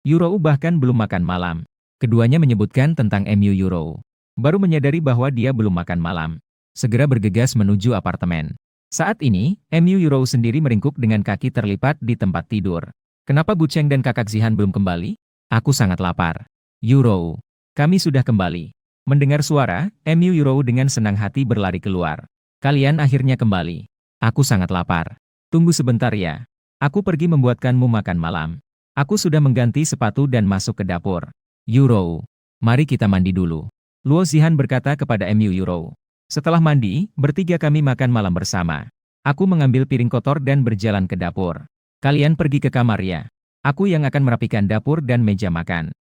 Yuro bahkan belum makan malam. Keduanya menyebutkan tentang Mu Yuro. Baru menyadari bahwa dia belum makan malam. Segera bergegas menuju apartemen. Saat ini, Mu Yuro sendiri meringkuk dengan kaki terlipat di tempat tidur. Kenapa Bu Cheng dan kakak Zihan belum kembali? Aku sangat lapar. Yuro, kami sudah kembali. Mendengar suara, Mu Yuro dengan senang hati berlari keluar. Kalian akhirnya kembali. Aku sangat lapar. Tunggu sebentar ya. Aku pergi membuatkanmu makan malam. Aku sudah mengganti sepatu dan masuk ke dapur. Yuro, mari kita mandi dulu. Luo Zihan berkata kepada Mu Yuro. Setelah mandi, bertiga kami makan malam bersama. Aku mengambil piring kotor dan berjalan ke dapur. Kalian pergi ke kamar ya. Aku yang akan merapikan dapur dan meja makan.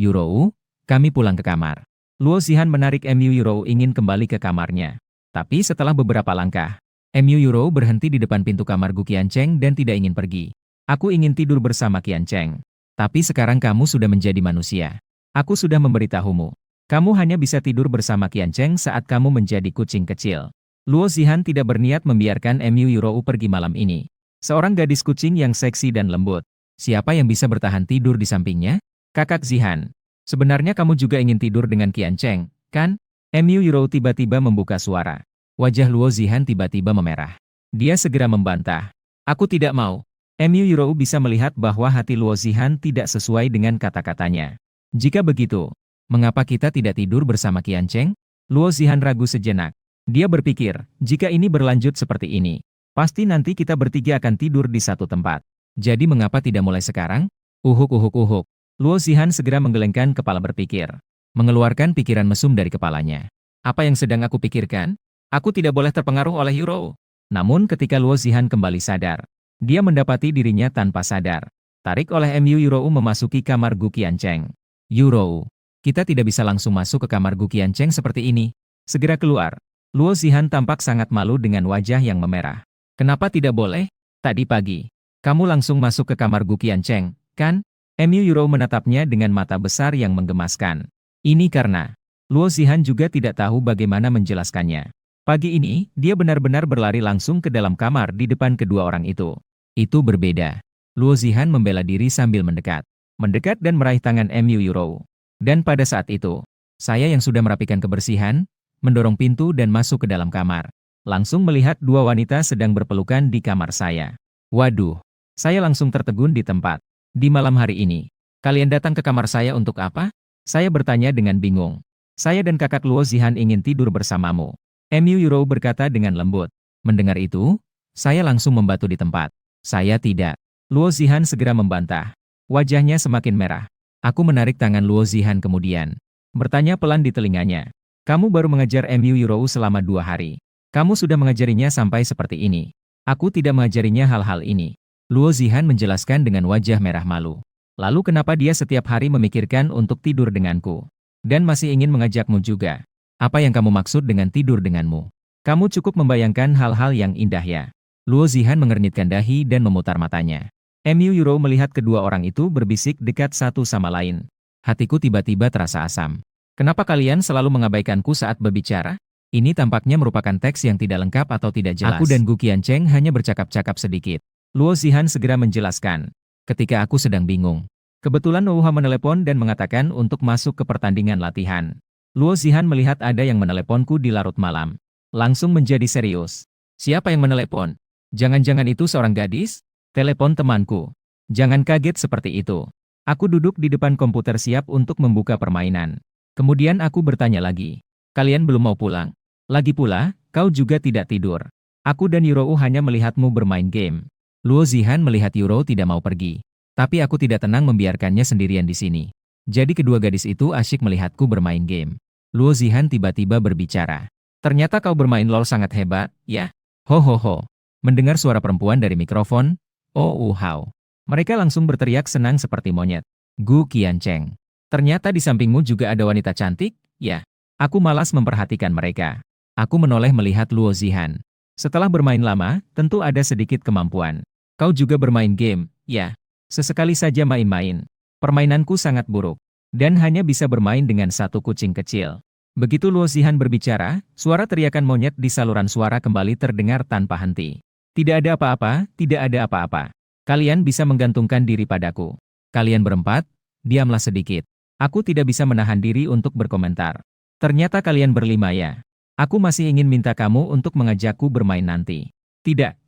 Yuro, kami pulang ke kamar. Luo Zihan menarik Mu Yuro ingin kembali ke kamarnya. Tapi setelah beberapa langkah, Mu Yuro berhenti di depan pintu kamar Gu Qiancheng dan tidak ingin pergi. Aku ingin tidur bersama Qiancheng. Tapi sekarang kamu sudah menjadi manusia. Aku sudah memberitahumu. Kamu hanya bisa tidur bersama Qiancheng saat kamu menjadi kucing kecil. Luo Zihan tidak berniat membiarkan Mu Yuro pergi malam ini. Seorang gadis kucing yang seksi dan lembut. Siapa yang bisa bertahan tidur di sampingnya? Kakak Zihan. Sebenarnya kamu juga ingin tidur dengan Qiancheng, kan? Mu Yuro tiba-tiba membuka suara. Wajah Luo Zihan tiba-tiba memerah. Dia segera membantah. Aku tidak mau. Mu Yuro bisa melihat bahwa hati Luo Zihan tidak sesuai dengan kata-katanya. Jika begitu, mengapa kita tidak tidur bersama Qiancheng? Luo Zihan ragu sejenak. Dia berpikir, jika ini berlanjut seperti ini, pasti nanti kita bertiga akan tidur di satu tempat. Jadi mengapa tidak mulai sekarang? Uhuk. Luo Zihan segera menggelengkan kepala berpikir. Mengeluarkan pikiran mesum dari kepalanya. Apa yang sedang aku pikirkan? Aku tidak boleh terpengaruh oleh Yuro. Namun ketika Luo Zihan kembali sadar, dia mendapati dirinya tanpa sadar. Tarik oleh Mu Yuro memasuki kamar Gu Qiancheng. Yuro. Kita tidak bisa langsung masuk ke kamar Gu Qiancheng seperti ini. Segera keluar. Luo Zihan tampak sangat malu dengan wajah yang memerah. Kenapa tidak boleh? Tadi pagi, kamu langsung masuk ke kamar Gu Qiancheng, kan? Mu Yuro menatapnya dengan mata besar yang menggemaskan. Ini karena Luo Zihan juga tidak tahu bagaimana menjelaskannya. Pagi ini, dia benar-benar berlari langsung ke dalam kamar di depan kedua orang itu. Itu berbeda. Luo Zihan membela diri sambil mendekat. Mendekat dan meraih tangan Mu Yuro. Dan pada saat itu, saya yang sudah merapikan kebersihan, mendorong pintu dan masuk ke dalam kamar. Langsung melihat dua wanita sedang berpelukan di kamar saya. Waduh, saya langsung tertegun di tempat. Di malam hari ini, kalian datang ke kamar saya untuk apa? Saya bertanya dengan bingung. Saya dan kakak Luo Zihan ingin tidur bersamamu. Mu Yuro berkata dengan lembut. Mendengar itu, saya langsung membatu di tempat. Saya tidak. Luo Zihan segera membantah. Wajahnya semakin merah. Aku menarik tangan Luo Zihan kemudian. Bertanya pelan di telinganya. Kamu baru mengajar Mu Yuro selama 2 hari. Kamu sudah mengajarinya sampai seperti ini. Aku tidak mengajarinya hal-hal ini. Luo Zihan menjelaskan dengan wajah merah malu. Lalu kenapa dia setiap hari memikirkan untuk tidur denganku? Dan masih ingin mengajakmu juga. Apa yang kamu maksud dengan tidur denganmu? Kamu cukup membayangkan hal-hal yang indah ya. Luo Zihan mengernyitkan dahi dan memutar matanya. Mu Yuro melihat kedua orang itu berbisik dekat satu sama lain. Hatiku tiba-tiba terasa asam. Kenapa kalian selalu mengabaikanku saat berbicara? Ini tampaknya merupakan teks yang tidak lengkap atau tidak jelas. Aku dan Gu Qiancheng hanya bercakap-cakap sedikit. Luo Zihan segera menjelaskan. Ketika aku sedang bingung. Kebetulan Ouha menelepon dan mengatakan untuk masuk ke pertandingan latihan. Luo Zihan melihat ada yang meneleponku di larut malam. Langsung menjadi serius. Siapa yang menelepon? Jangan-jangan itu seorang gadis? Telepon temanku. Jangan kaget seperti itu. Aku duduk di depan komputer siap untuk membuka permainan. Kemudian aku bertanya lagi. Kalian belum mau pulang? Lagi pula, kau juga tidak tidur. Aku dan Yuro hanya melihatmu bermain game. Luo Zihan melihat Yuro tidak mau pergi. Tapi aku tidak tenang membiarkannya sendirian di sini. Jadi kedua gadis itu asyik melihatku bermain game. Luo Zihan tiba-tiba berbicara. Ternyata kau bermain LoL sangat hebat, ya? Ho ho ho. Mendengar suara perempuan dari mikrofon, oh hao. Mereka langsung berteriak senang seperti monyet. Gu Qiancheng. Ternyata di sampingmu juga ada wanita cantik, ya? Aku malas memperhatikan mereka. Aku menoleh melihat Luo Zihan. Setelah bermain lama, tentu ada sedikit kemampuan. Kau juga bermain game, ya? Sesekali saja main-main. Permainanku sangat buruk. Dan hanya bisa bermain dengan satu kucing kecil. Begitu Luo Zihan berbicara, suara teriakan monyet di saluran suara kembali terdengar tanpa henti. Tidak ada apa-apa, tidak ada apa-apa. Kalian bisa menggantungkan diri padaku. Kalian berempat, diamlah sedikit. Aku tidak bisa menahan diri untuk berkomentar. Ternyata kalian berlima ya. Aku masih ingin minta kamu untuk mengajakku bermain nanti. Tidak,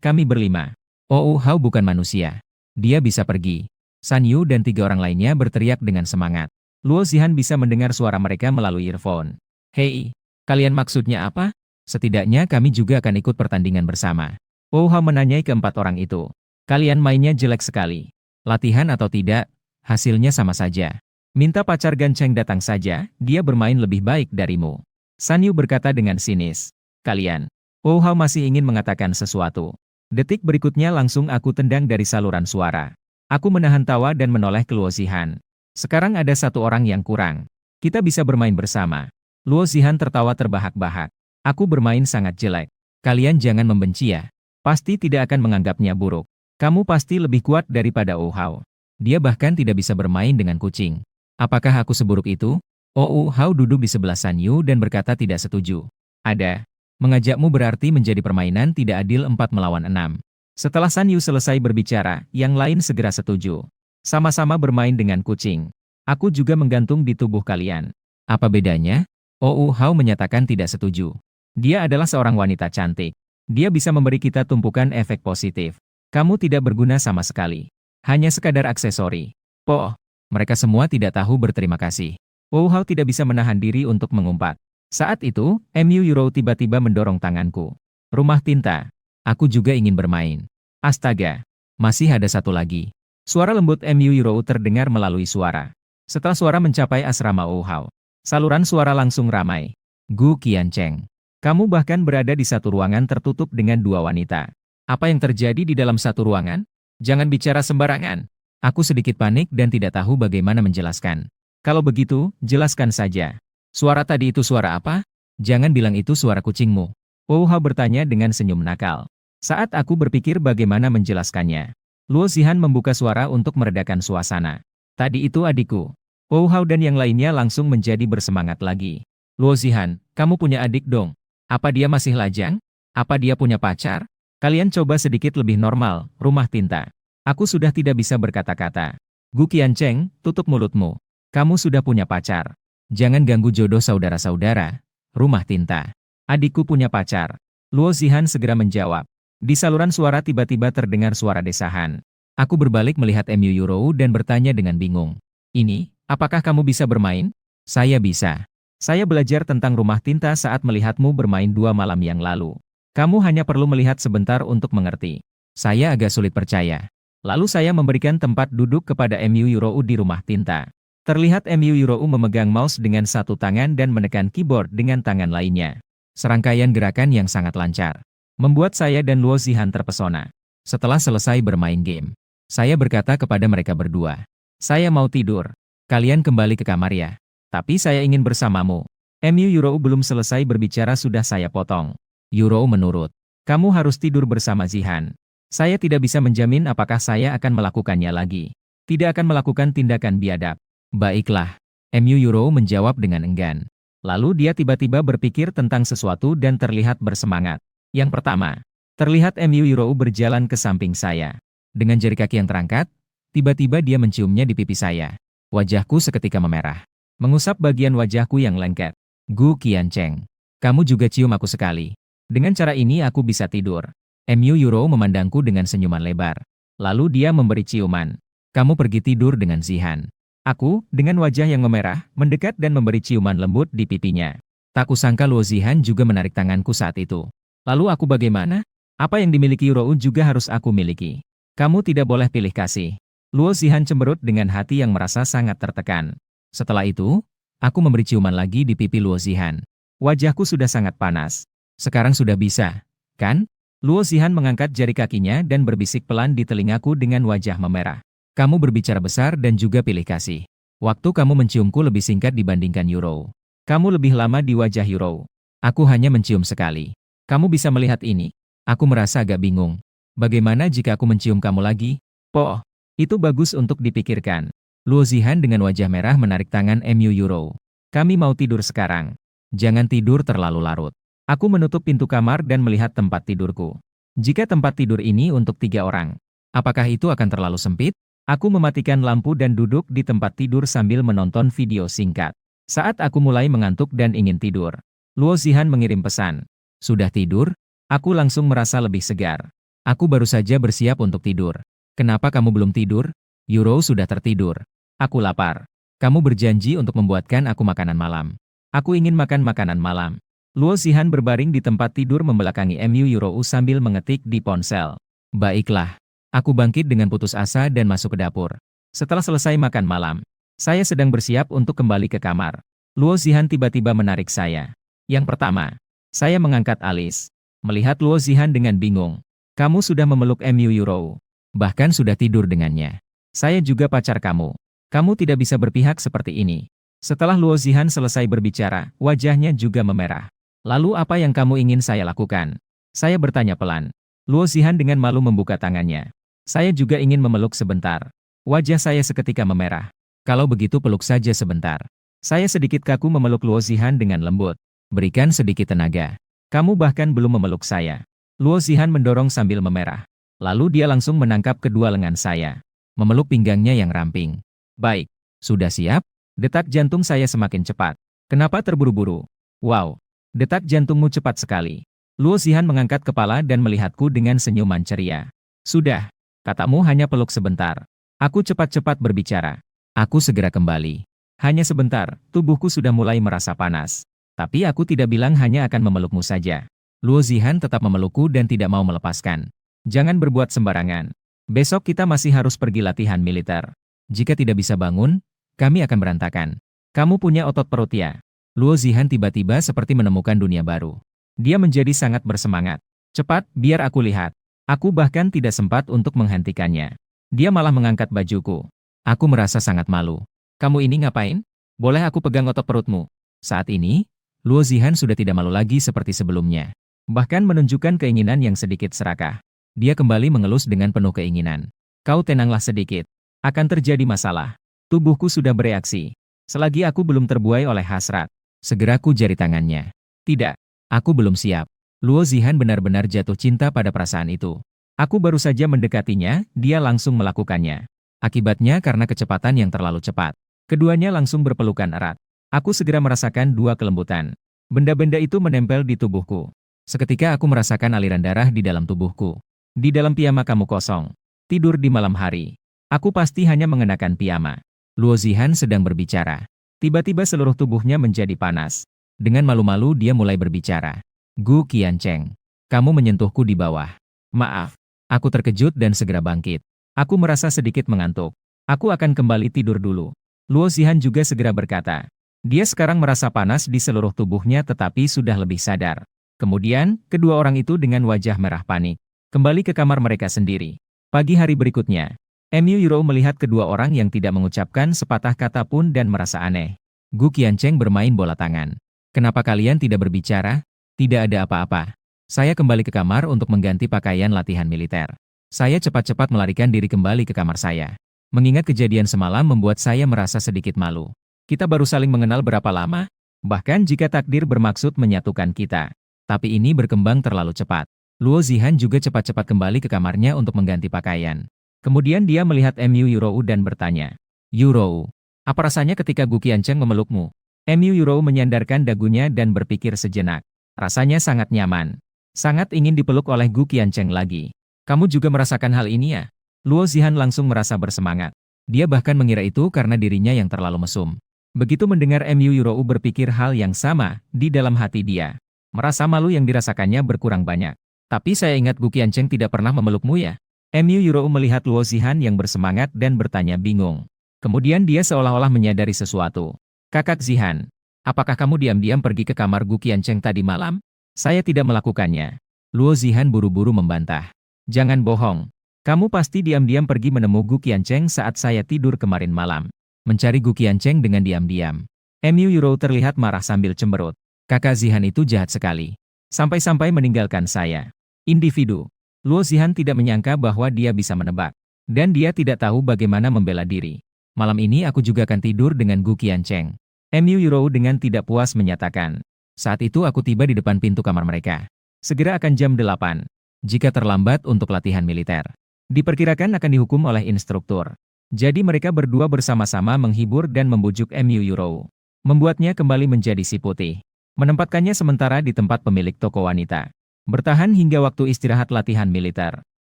kami berlima. Oh Hao bukan manusia. Dia bisa pergi. San Yu dan 3 orang lainnya berteriak dengan semangat. Luo Zihan bisa mendengar suara mereka melalui earphone. Hei, kalian maksudnya apa? Setidaknya kami juga akan ikut pertandingan bersama. Oh Hao menanyai keempat orang itu. Kalian mainnya jelek sekali. Latihan atau tidak, hasilnya sama saja. Minta pacar Gancheng datang saja, dia bermain lebih baik darimu. San Yu berkata dengan sinis. Kalian. Oh Hao masih ingin mengatakan sesuatu. Detik berikutnya langsung aku tendang dari saluran suara. Aku menahan tawa dan menoleh ke Luo Zihan. Sekarang ada satu orang yang kurang. Kita bisa bermain bersama. Luo Zihan tertawa terbahak-bahak. Aku bermain sangat jelek. Kalian jangan membenci ya. Pasti tidak akan menganggapnya buruk. Kamu pasti lebih kuat daripada Oh Hao. Dia bahkan tidak bisa bermain dengan kucing. Apakah aku seburuk itu? Oh Hao duduk di sebelah San Yu dan berkata tidak setuju. Ada. Mengajakmu berarti menjadi permainan tidak adil 4 melawan 6. Setelah San Yu selesai berbicara, yang lain segera setuju. Sama-sama bermain dengan kucing. Aku juga menggantung di tubuh kalian. Apa bedanya? Oh Hao menyatakan tidak setuju. Dia adalah seorang wanita cantik. Dia bisa memberi kita tumpukan efek positif. Kamu tidak berguna sama sekali. Hanya sekadar aksesori. Po, mereka semua tidak tahu berterima kasih. Oh Hao tidak bisa menahan diri untuk mengumpat. Saat itu, Mu Yuro tiba-tiba mendorong tanganku. Rumah tinta. Aku juga ingin bermain. Astaga. Masih ada satu lagi. Suara lembut Mu Yuro terdengar melalui suara. Setelah suara mencapai asrama Oh Hao, saluran suara langsung ramai. Gu Qiancheng. Kamu bahkan berada di satu ruangan tertutup dengan 2 wanita. Apa yang terjadi di dalam satu ruangan? Jangan bicara sembarangan. Aku sedikit panik dan tidak tahu bagaimana menjelaskan. Kalau begitu, jelaskan saja. Suara tadi itu suara apa? Jangan bilang itu suara kucingmu. Oh Hao bertanya dengan senyum nakal. Saat aku berpikir bagaimana menjelaskannya. Luo Zihan membuka suara untuk meredakan suasana. Tadi itu adikku. Pou Hao dan yang lainnya langsung menjadi bersemangat lagi. Luo Zihan, kamu punya adik dong? Apa dia masih lajang? Apa dia punya pacar? Kalian coba sedikit lebih normal, rumah tinta. Aku sudah tidak bisa berkata-kata. Gu Qiancheng, tutup mulutmu. Kamu sudah punya pacar. Jangan ganggu jodoh saudara-saudara. Rumah tinta. Adikku punya pacar. Luo Zihan segera menjawab. Di saluran suara tiba-tiba terdengar suara desahan. Aku berbalik melihat Mu Yurou dan bertanya dengan bingung. Ini, apakah kamu bisa bermain? Saya bisa. Saya belajar tentang rumah tinta saat melihatmu bermain 2 malam yang lalu. Kamu hanya perlu melihat sebentar untuk mengerti. Saya agak sulit percaya. Lalu saya memberikan tempat duduk kepada Mu Yurou di rumah tinta. Terlihat Mu Yurou memegang mouse dengan satu tangan dan menekan keyboard dengan tangan lainnya. Serangkaian gerakan yang sangat lancar. Membuat saya dan Luo Zihan terpesona. Setelah selesai bermain game, saya berkata kepada mereka berdua. Saya mau tidur. Kalian kembali ke kamar ya. Tapi saya ingin bersamamu. Mu Yurou belum selesai berbicara sudah saya potong. Yurou menurut. Kamu harus tidur bersama Zihan. Saya tidak bisa menjamin apakah saya akan melakukannya lagi. Tidak akan melakukan tindakan biadab. Baiklah. Mu Yurou menjawab dengan enggan. Lalu dia tiba-tiba berpikir tentang sesuatu dan terlihat bersemangat. Yang pertama, terlihat Mu Yurou berjalan ke samping saya. Dengan jari kaki yang terangkat, tiba-tiba dia menciumnya di pipi saya. Wajahku seketika memerah. Mengusap bagian wajahku yang lengket. Gu Qiancheng, kamu juga cium aku sekali. Dengan cara ini aku bisa tidur. Mu Yurou memandangku dengan senyuman lebar. Lalu dia memberi ciuman. Kamu pergi tidur dengan Zihan. Aku, dengan wajah yang memerah, mendekat dan memberi ciuman lembut di pipinya. Tak kusangka Luo Zihan juga menarik tanganku saat itu. Lalu aku bagaimana? Apa yang dimiliki Yurou juga harus aku miliki. Kamu tidak boleh pilih kasih. Luo Zihan cemberut dengan hati yang merasa sangat tertekan. Setelah itu, aku memberi ciuman lagi di pipi Luo Zihan. Wajahku sudah sangat panas. Sekarang sudah bisa, kan? Luo Zihan mengangkat jari kakinya dan berbisik pelan di telingaku dengan wajah memerah. Kamu berbicara besar dan juga pilih kasih. Waktu kamu menciumku lebih singkat dibandingkan Yurou. Kamu lebih lama di wajah Yurou. Aku hanya mencium sekali. Kamu bisa melihat ini? Aku merasa agak bingung. Bagaimana jika aku mencium kamu lagi? Po, itu bagus untuk dipikirkan. Luo Zihan dengan wajah merah menarik tangan Mu Yurou. Kami mau tidur sekarang. Jangan tidur terlalu larut. Aku menutup pintu kamar dan melihat tempat tidurku. Jika tempat tidur ini untuk 3 orang, apakah itu akan terlalu sempit? Aku mematikan lampu dan duduk di tempat tidur sambil menonton video singkat. Saat aku mulai mengantuk dan ingin tidur, Luo Zihan mengirim pesan. Sudah tidur? Aku langsung merasa lebih segar. Aku baru saja bersiap untuk tidur. Kenapa kamu belum tidur? Yurou sudah tertidur. Aku lapar. Kamu berjanji untuk membuatkan aku makanan malam. Aku ingin makan makanan malam. Luo Zihan berbaring di tempat tidur membelakangi Mu Yurou sambil mengetik di ponsel. Baiklah. Aku bangkit dengan putus asa dan masuk ke dapur. Setelah selesai makan malam, saya sedang bersiap untuk kembali ke kamar. Luo Zihan tiba-tiba menarik saya. Yang pertama, saya mengangkat alis. Melihat Luo Zihan dengan bingung. Kamu sudah memeluk Mu Yurou. Bahkan sudah tidur dengannya. Saya juga pacar kamu. Kamu tidak bisa berpihak seperti ini. Setelah Luo Zihan selesai berbicara, wajahnya juga memerah. Lalu apa yang kamu ingin saya lakukan? Saya bertanya pelan. Luo Zihan dengan malu membuka tangannya. Saya juga ingin memeluk sebentar. Wajah saya seketika memerah. Kalau begitu peluk saja sebentar. Saya sedikit kaku memeluk Luo Zihan dengan lembut. Berikan sedikit tenaga. Kamu bahkan belum memeluk saya. Luo Zihan mendorong sambil memerah. Lalu dia langsung menangkap kedua lengan saya. Memeluk pinggangnya yang ramping. Baik. Sudah siap? Detak jantung saya semakin cepat. Kenapa terburu-buru? Wow. Detak jantungmu cepat sekali. Luo Zihan mengangkat kepala dan melihatku dengan senyuman ceria. Sudah. Katamu hanya peluk sebentar. Aku cepat-cepat berbicara. Aku segera kembali. Hanya sebentar, tubuhku sudah mulai merasa panas. Tapi aku tidak bilang hanya akan memelukmu saja. Luo Zihan tetap memelukku dan tidak mau melepaskan. Jangan berbuat sembarangan. Besok kita masih harus pergi latihan militer. Jika tidak bisa bangun, kami akan berantakan. Kamu punya otot perut ya? Luo Zihan tiba-tiba seperti menemukan dunia baru. Dia menjadi sangat bersemangat. Cepat, biar aku lihat. Aku bahkan tidak sempat untuk menghentikannya. Dia malah mengangkat bajuku. Aku merasa sangat malu. Kamu ini ngapain? Boleh aku pegang otot perutmu? Saat ini, Luo Zihan sudah tidak malu lagi seperti sebelumnya. Bahkan menunjukkan keinginan yang sedikit serakah. Dia kembali mengelus dengan penuh keinginan. Kau tenanglah sedikit. Akan terjadi masalah. Tubuhku sudah bereaksi. Selagi aku belum terbuai oleh hasrat. Segera ku jari tangannya. Tidak. Aku belum siap. Luo Zihan benar-benar jatuh cinta pada perasaan itu. Aku baru saja mendekatinya, dia langsung melakukannya. Akibatnya karena kecepatan yang terlalu cepat. Keduanya langsung berpelukan erat. Aku segera merasakan dua kelembutan. Benda-benda itu menempel di tubuhku. Seketika aku merasakan aliran darah di dalam tubuhku. Di dalam piyama kamu kosong. Tidur di malam hari. Aku pasti hanya mengenakan piyama. Luo Zihan sedang berbicara. Tiba-tiba seluruh tubuhnya menjadi panas. Dengan malu-malu dia mulai berbicara. Gu Qiancheng, kamu menyentuhku di bawah. Maaf. Aku terkejut dan segera bangkit. Aku merasa sedikit mengantuk. Aku akan kembali tidur dulu. Luo Zihan juga segera berkata. Dia sekarang merasa panas di seluruh tubuhnya tetapi sudah lebih sadar. Kemudian, kedua orang itu dengan wajah merah panik. Kembali ke kamar mereka sendiri. Pagi hari berikutnya, Mu Yuro melihat kedua orang yang tidak mengucapkan sepatah kata pun dan merasa aneh. Gu Qiancheng bermain bola tangan. Kenapa kalian tidak berbicara? Tidak ada apa-apa. Saya kembali ke kamar untuk mengganti pakaian latihan militer. Saya cepat-cepat melarikan diri kembali ke kamar saya. Mengingat kejadian semalam membuat saya merasa sedikit malu. Kita baru saling mengenal berapa lama? Bahkan jika takdir bermaksud menyatukan kita. Tapi ini berkembang terlalu cepat. Luo Zihan juga cepat-cepat kembali ke kamarnya untuk mengganti pakaian. Kemudian dia melihat Mu Yurou dan bertanya. Yurou, apa rasanya ketika Gu Qiancheng memelukmu? Mu Yurou menyandarkan dagunya dan berpikir sejenak. Rasanya sangat nyaman. Sangat ingin dipeluk oleh Gu Qiancheng lagi. Kamu juga merasakan hal ini ya? Luo Zihan langsung merasa bersemangat. Dia bahkan mengira itu karena dirinya yang terlalu mesum. Begitu mendengar Mu Yurou berpikir hal yang sama, di dalam hati dia. Merasa malu yang dirasakannya berkurang banyak. Tapi saya ingat Gu Qiancheng tidak pernah memelukmu ya? Mu Yurou melihat Luo Zihan yang bersemangat dan bertanya bingung. Kemudian dia seolah-olah menyadari sesuatu. Kakak Zihan, apakah kamu diam-diam pergi ke kamar Gu Qiancheng tadi malam? Saya tidak melakukannya. Luo Zihan buru-buru membantah. Jangan bohong. Kamu pasti diam-diam pergi menemui Gu Qiancheng saat saya tidur kemarin malam. Mencari Gu Qiancheng dengan diam-diam. Mu Yurou terlihat marah sambil cemberut. Kakak Zihan itu jahat sekali. Sampai-sampai meninggalkan saya. Individu. Luo Zihan tidak menyangka bahwa dia bisa menebak. Dan dia tidak tahu bagaimana membela diri. Malam ini aku juga akan tidur dengan Gu Qiancheng. Mu Yurou dengan tidak puas menyatakan. Saat itu aku tiba di depan pintu kamar mereka. Segera akan jam 8. Jika terlambat untuk latihan militer. Diperkirakan akan dihukum oleh instruktur. Jadi mereka berdua bersama-sama menghibur dan membujuk Mu Yurou. Membuatnya kembali menjadi si putih. Menempatkannya sementara di tempat pemilik toko wanita. Bertahan hingga waktu istirahat latihan militer.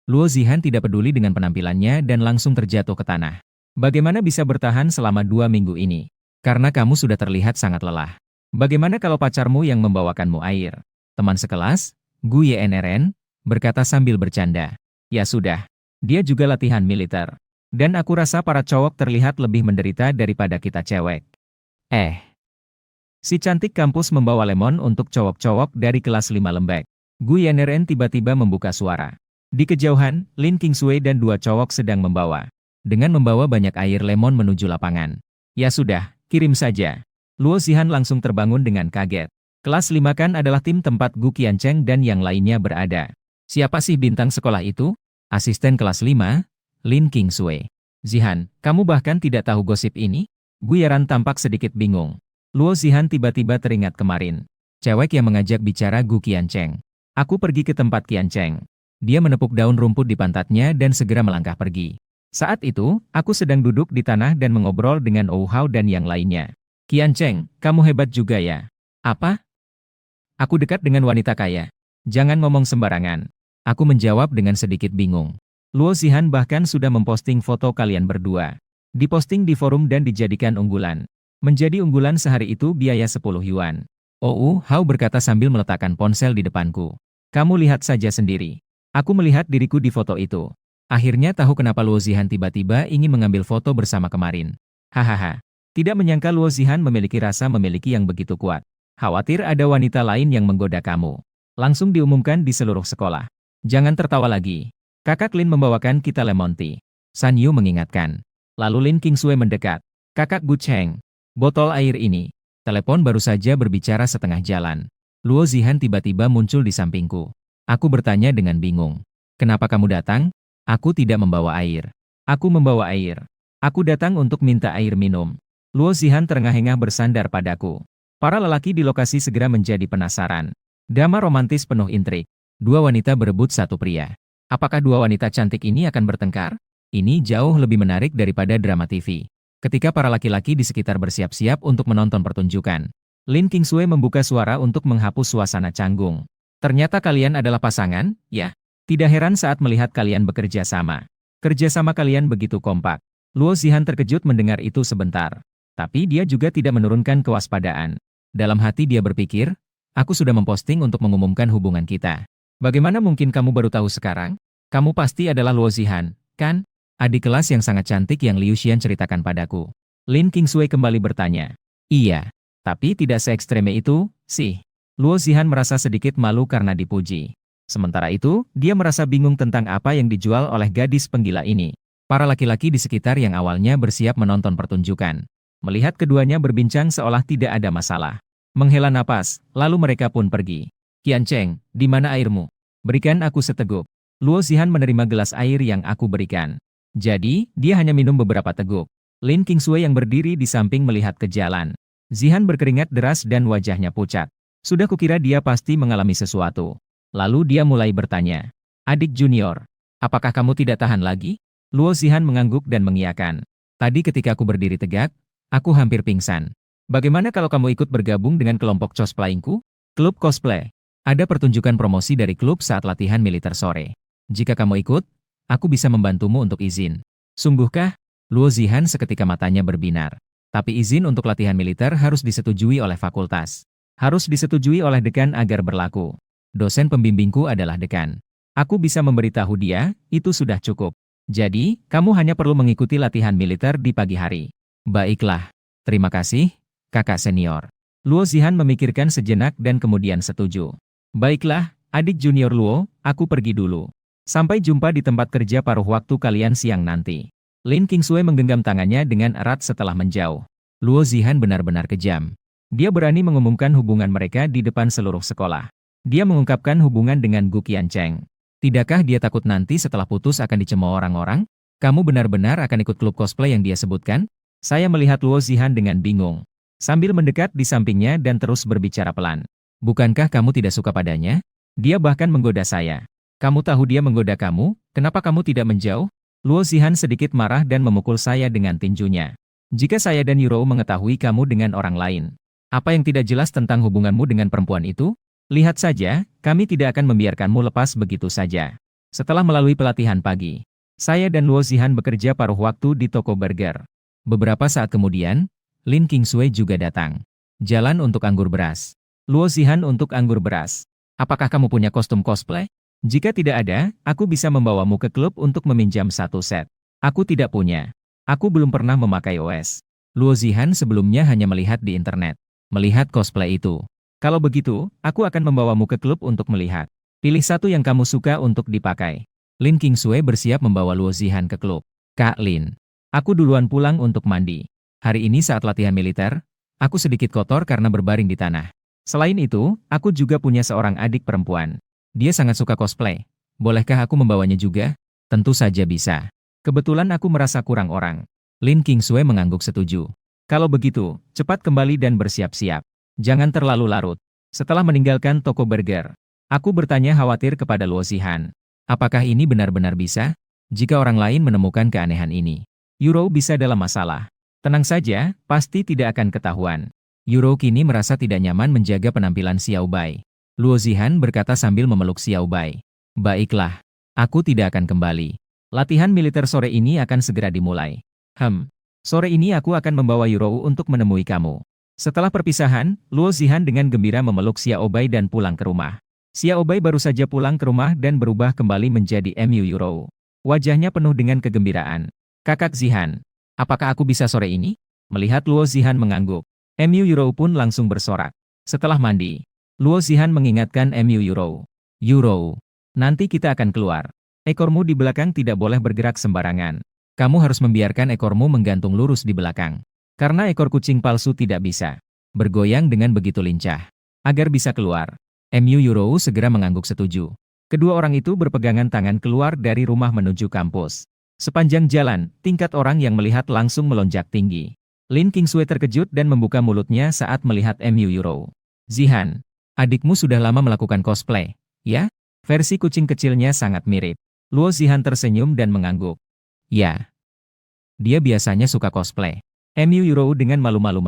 Luo Zihan tidak peduli dengan penampilannya dan langsung terjatuh ke tanah. Bagaimana bisa bertahan selama 2 minggu ini? Karena kamu sudah terlihat sangat lelah. Bagaimana kalau pacarmu yang membawakanmu air? Teman sekelas, Gu Yenren, berkata sambil bercanda. Ya sudah, dia juga latihan militer. Dan aku rasa para cowok terlihat lebih menderita daripada kita cewek. Si cantik kampus membawa lemon untuk cowok-cowok dari kelas 5 lembek. Gu Yenren tiba-tiba membuka suara. Di kejauhan, Lin Qingsui dan 2 cowok sedang membawa. Dengan membawa banyak air lemon menuju lapangan. Ya sudah, kirim saja. Luo Zihan langsung terbangun dengan kaget. Kelas 5 kan adalah tim tempat Gu Qiancheng dan yang lainnya berada. Siapa sih bintang sekolah itu? Asisten kelas 5, Lin Qingsui. Zihan, kamu bahkan tidak tahu gosip ini? Gu Yaran tampak sedikit bingung. Luo Zihan tiba-tiba teringat kemarin. Cewek yang mengajak bicara Gu Qiancheng. Aku pergi ke tempat Qiancheng. Dia menepuk daun rumput di pantatnya dan segera melangkah pergi. Saat itu, aku sedang duduk di tanah dan mengobrol dengan Ou Hao dan yang lainnya. Qiancheng, kamu hebat juga ya. Apa? Aku dekat dengan wanita kaya. Jangan ngomong sembarangan. Aku menjawab dengan sedikit bingung. Luo Zihan bahkan sudah memposting foto kalian berdua. Diposting di forum dan dijadikan unggulan. Menjadi unggulan sehari itu biaya 10 yuan. Ou Hao berkata sambil meletakkan ponsel di depanku. Kamu lihat saja sendiri. Aku melihat diriku di foto itu. Akhirnya tahu kenapa Luo Zihan tiba-tiba ingin mengambil foto bersama kemarin. Hahaha. Tidak menyangka Luo Zihan memiliki rasa memiliki yang begitu kuat. Khawatir ada wanita lain yang menggoda kamu. Langsung diumumkan di seluruh sekolah. Jangan tertawa lagi. Kakak Lin membawakan kita lemon tea. San Yu mengingatkan. Lalu Lin Qingsui mendekat. Kakak Gu Cheng. Botol air ini. Telepon baru saja berbicara setengah jalan. Luo Zihan tiba-tiba muncul di sampingku. Aku bertanya dengan bingung. Kenapa kamu datang? Aku tidak membawa air. Aku membawa air. Aku datang untuk minta air minum. Luo Zihan terengah-engah bersandar padaku. Para lelaki di lokasi segera menjadi penasaran. Drama romantis penuh intrik. Dua wanita berebut satu pria. Apakah dua wanita cantik ini akan bertengkar? Ini jauh lebih menarik daripada drama TV. Ketika para laki-laki di sekitar bersiap-siap untuk menonton pertunjukan, Lin Qingsui membuka suara untuk menghapus suasana canggung. Ternyata kalian adalah pasangan, ya? Tidak heran saat melihat kalian bekerja sama. Kerjasama kalian begitu kompak. Luo Zihan terkejut mendengar itu sebentar. Tapi dia juga tidak menurunkan kewaspadaan. Dalam hati dia berpikir, aku sudah memposting untuk mengumumkan hubungan kita. Bagaimana mungkin kamu baru tahu sekarang? Kamu pasti adalah Luo Zihan, kan? Adik kelas yang sangat cantik yang Liu Xian ceritakan padaku. Lin Qingsui kembali bertanya. Iya, tapi tidak se-ekstreme itu, sih. Luo Zihan merasa sedikit malu karena dipuji. Sementara itu, dia merasa bingung tentang apa yang dijual oleh gadis penggila ini. Para laki-laki di sekitar yang awalnya bersiap menonton pertunjukan. Melihat keduanya berbincang seolah tidak ada masalah. Menghela napas, lalu mereka pun pergi. Qian Cheng, di mana airmu? Berikan aku seteguk. Luo Zihan menerima gelas air yang aku berikan. Jadi, dia hanya minum beberapa teguk. Lin Qingsui yang berdiri di samping melihat ke jalan. Zihan berkeringat deras dan wajahnya pucat. Sudah kukira dia pasti mengalami sesuatu. Lalu dia mulai bertanya. Adik junior, apakah kamu tidak tahan lagi? Luo Zihan mengangguk dan mengiyakan. Tadi ketika aku berdiri tegak, aku hampir pingsan. Bagaimana kalau kamu ikut bergabung dengan kelompok cosplayingku? Klub cosplay. Ada pertunjukan promosi dari klub saat latihan militer sore. Jika kamu ikut, aku bisa membantumu untuk izin. Sungguhkah? Luo Zihan seketika matanya berbinar. Tapi izin untuk latihan militer harus disetujui oleh fakultas. Harus disetujui oleh dekan agar berlaku. Dosen pembimbingku adalah dekan. Aku bisa memberitahu dia, itu sudah cukup. Jadi, kamu hanya perlu mengikuti latihan militer di pagi hari. Baiklah. Terima kasih, kakak senior. Luo Zihan memikirkan sejenak dan kemudian setuju. Baiklah, adik junior Luo, aku pergi dulu. Sampai jumpa di tempat kerja paruh waktu kalian siang nanti. Lin Qingsui menggenggam tangannya dengan erat setelah menjauh. Luo Zihan benar-benar kejam. Dia berani mengumumkan hubungan mereka di depan seluruh sekolah. Dia mengungkapkan hubungan dengan Gu Qiancheng. Tidakkah dia takut nanti setelah putus akan dicemooh orang-orang? Kamu benar-benar akan ikut klub cosplay yang dia sebutkan? Saya melihat Luo Zihan dengan bingung. Sambil mendekat di sampingnya dan terus berbicara pelan. Bukankah kamu tidak suka padanya? Dia bahkan menggoda saya. Kamu tahu dia menggoda kamu, kenapa kamu tidak menjauh? Luo Zihan sedikit marah dan memukul saya dengan tinjunya. Jika saya dan Yuro mengetahui kamu dengan orang lain, apa yang tidak jelas tentang hubunganmu dengan perempuan itu? Lihat saja, kami tidak akan membiarkanmu lepas begitu saja. Setelah melalui pelatihan pagi, saya dan Luo Zihan bekerja paruh waktu di toko burger. Beberapa saat kemudian, Lin Qingsui juga datang. Jalan untuk anggur beras. Luo Zihan untuk anggur beras. Apakah kamu punya kostum cosplay? Jika tidak ada, aku bisa membawamu ke klub untuk meminjam satu set. Aku tidak punya. Aku belum pernah memakai OS. Luo Zihan sebelumnya hanya melihat di internet. Melihat cosplay itu. Kalau begitu, aku akan membawamu ke klub untuk melihat. Pilih satu yang kamu suka untuk dipakai. Lin Qingsui bersiap membawa Luo Zihan ke klub. Kak Lin, aku duluan pulang untuk mandi. Hari ini saat latihan militer, aku sedikit kotor karena berbaring di tanah. Selain itu, aku juga punya seorang adik perempuan. Dia sangat suka cosplay. Bolehkah aku membawanya juga? Tentu saja bisa. Kebetulan aku merasa kurang orang. Lin Qingsui mengangguk setuju. Kalau begitu, cepat kembali dan bersiap-siap. Jangan terlalu larut. Setelah meninggalkan toko burger, aku bertanya khawatir kepada Luo Zihan. Apakah ini benar-benar bisa? Jika orang lain menemukan keanehan ini, Yuro bisa dalam masalah. Tenang saja, pasti tidak akan ketahuan. Yuro kini merasa tidak nyaman menjaga penampilan Xiao Bai. Luo Zihan berkata sambil memeluk Xiao Bai. Baiklah, aku tidak akan kembali. Latihan militer sore ini akan segera dimulai. Sore ini aku akan membawa Yuro untuk menemui kamu. Setelah perpisahan, Luo Zihan dengan gembira memeluk Xiao Bai dan pulang ke rumah. Xiao Bai baru saja pulang ke rumah dan berubah kembali menjadi Mu Yuro. Wajahnya penuh dengan kegembiraan. Kakak Zihan, apakah aku bisa sore ini? Melihat Luo Zihan mengangguk, Mu Yuro pun langsung bersorak. Setelah mandi, Luo Zihan mengingatkan Mu Yuro. Yuro, nanti kita akan keluar. Ekormu di belakang tidak boleh bergerak sembarangan. Kamu harus membiarkan ekormu menggantung lurus di belakang. Karena ekor kucing palsu tidak bisa bergoyang dengan begitu lincah. Agar bisa keluar. Mu Yuro segera mengangguk setuju. Kedua orang itu berpegangan tangan keluar dari rumah menuju kampus. Sepanjang jalan, tingkat orang yang melihat langsung melonjak tinggi. Lin Qingsui terkejut dan membuka mulutnya saat melihat Mu Euro. Zihan, adikmu sudah lama melakukan cosplay, ya? Versi kucing kecilnya sangat mirip. Luo Zihan tersenyum dan mengangguk. Ya, dia biasanya suka cosplay. Mu Euro dengan malu-malu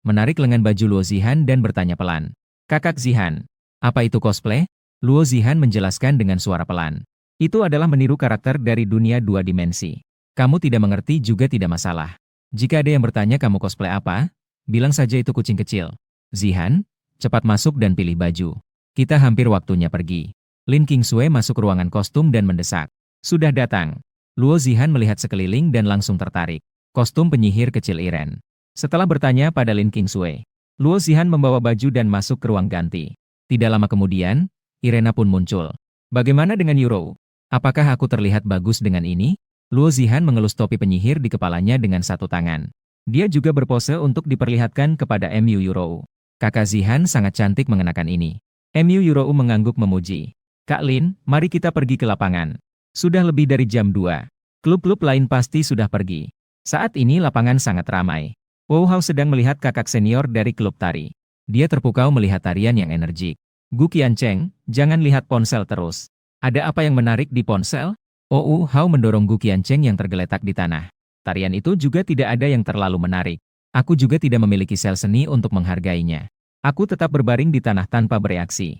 menarik lengan baju Luo Zihan dan bertanya pelan. Kakak Zihan, apa itu cosplay? Luo Zihan menjelaskan dengan suara pelan. Itu adalah meniru karakter dari dunia dua dimensi. Kamu tidak mengerti juga tidak masalah. Jika ada yang bertanya kamu cosplay apa, bilang saja itu kucing kecil. Zihan, cepat masuk dan pilih baju. Kita hampir waktunya pergi. Lin Qingsui masuk ruangan kostum dan mendesak. Sudah datang. Luo Zihan melihat sekeliling dan langsung tertarik. Kostum penyihir kecil Iren. Setelah bertanya pada Lin Qingsui, Luo Zihan membawa baju dan masuk ke ruang ganti. Tidak lama kemudian, Irena pun muncul. Bagaimana dengan Euro? Apakah aku terlihat bagus dengan ini? Luo Zihan mengelus topi penyihir di kepalanya dengan satu tangan. Dia juga berpose untuk diperlihatkan kepada Mu Euro. Kakak Zihan sangat cantik mengenakan ini. Mu Euro mengangguk memuji. Kak Lin, mari kita pergi ke lapangan. Sudah lebih dari jam 2. Klub-klub lain pasti sudah pergi. Saat ini lapangan sangat ramai. Wu Hao sedang melihat kakak senior dari klub tari. Dia terpukau melihat tarian yang energik. Gu Qiancheng, jangan lihat ponsel terus. Ada apa yang menarik di ponsel? Wu Hao mendorong Gu Qiancheng yang tergeletak di tanah. Tarian itu juga tidak ada yang terlalu menarik. Aku juga tidak memiliki sel seni untuk menghargainya. Aku tetap berbaring di tanah tanpa bereaksi.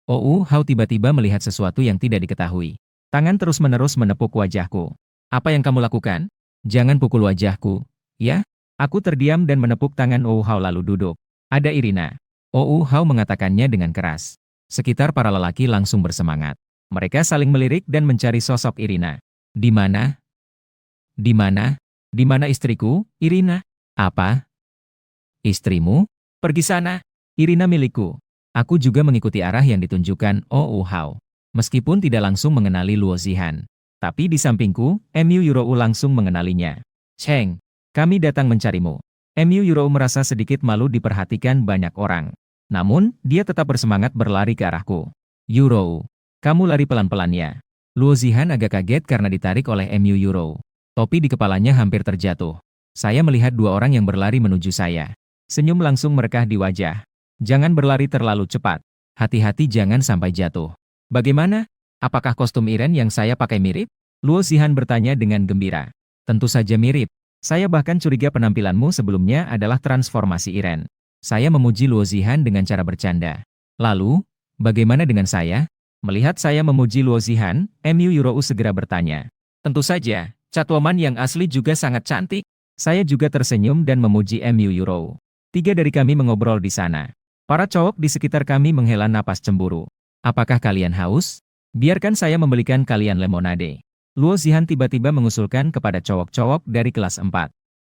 Wu Hao tiba-tiba melihat sesuatu yang tidak diketahui. Tangan terus-menerus menepuk wajahku. Apa yang kamu lakukan? Jangan pukul wajahku, ya? Aku terdiam dan menepuk tangan Wu Hao lalu duduk. Ada Irina. Wu Hao mengatakannya dengan keras. Sekitar para lelaki langsung bersemangat. Mereka saling melirik dan mencari sosok Irina. Di mana? Di mana? Di mana istriku, Irina? Apa? Istrimu? Pergi sana. Irina milikku. Aku juga mengikuti arah yang ditunjukkan Wu Hao. Meskipun tidak langsung mengenali Luo Zihan. Tapi di sampingku, Mu Euro langsung mengenalinya. Cheng, kami datang mencarimu. Mu Euro merasa sedikit malu diperhatikan banyak orang. Namun, dia tetap bersemangat berlari ke arahku. Euro. Kamu lari pelan-pelan ya. Luo Zihan agak kaget karena ditarik oleh Mu Euro. Topi di kepalanya hampir terjatuh. Saya melihat dua orang yang berlari menuju saya. Senyum langsung merekah di wajah. Jangan berlari terlalu cepat. Hati-hati jangan sampai jatuh. Bagaimana? Apakah kostum Iren yang saya pakai mirip? Luo Zihan bertanya dengan gembira. Tentu saja mirip. Saya bahkan curiga penampilanmu sebelumnya adalah transformasi Iren. Saya memuji Luo Zihan dengan cara bercanda. Lalu, bagaimana dengan saya? Melihat saya memuji Luo Zihan, Mu Euro segera bertanya. Tentu saja, Catwoman yang asli juga sangat cantik. Saya juga tersenyum dan memuji Mu Euro. 3 dari kami mengobrol di sana. Para cowok di sekitar kami menghela napas cemburu. Apakah kalian haus? Biarkan saya membelikan kalian lemonade. Luo Zihan tiba-tiba mengusulkan kepada cowok-cowok dari kelas 4.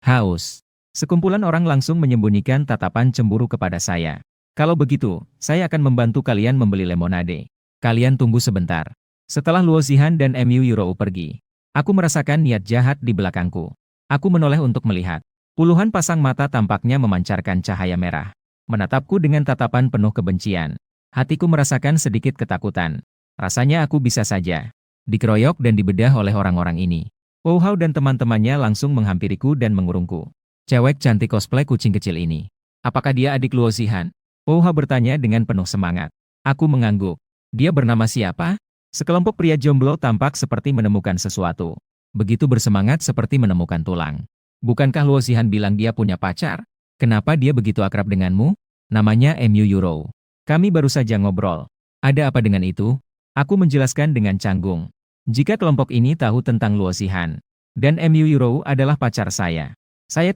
Haus. Sekumpulan orang langsung menyembunyikan tatapan cemburu kepada saya. Kalau begitu, saya akan membantu kalian membeli lemonade. Kalian tunggu sebentar. Setelah Luo Zihan dan Mu Euro pergi, aku merasakan niat jahat di belakangku. Aku menoleh untuk melihat. Puluhan pasang mata tampaknya memancarkan cahaya merah. Menatapku dengan tatapan penuh kebencian. Hatiku merasakan sedikit ketakutan. Rasanya aku bisa saja dikeroyok dan dibedah oleh orang-orang ini. Wu Hao dan teman-temannya langsung menghampiriku dan mengurungku. Cewek cantik cosplay kucing kecil ini. Apakah dia adik Luo Zihan? Wu Hao bertanya dengan penuh semangat. Aku mengangguk. Dia bernama siapa? Sekelompok pria jomblo tampak seperti menemukan sesuatu. Begitu bersemangat seperti menemukan tulang. Bukankah Luo Zihan bilang dia punya pacar? Kenapa dia begitu akrab denganmu? Namanya Mu Euro. Kami baru saja ngobrol. Ada apa dengan itu? Aku menjelaskan dengan canggung. Jika kelompok ini tahu tentang Luo Zihan, dan Mu Euro adalah pacar saya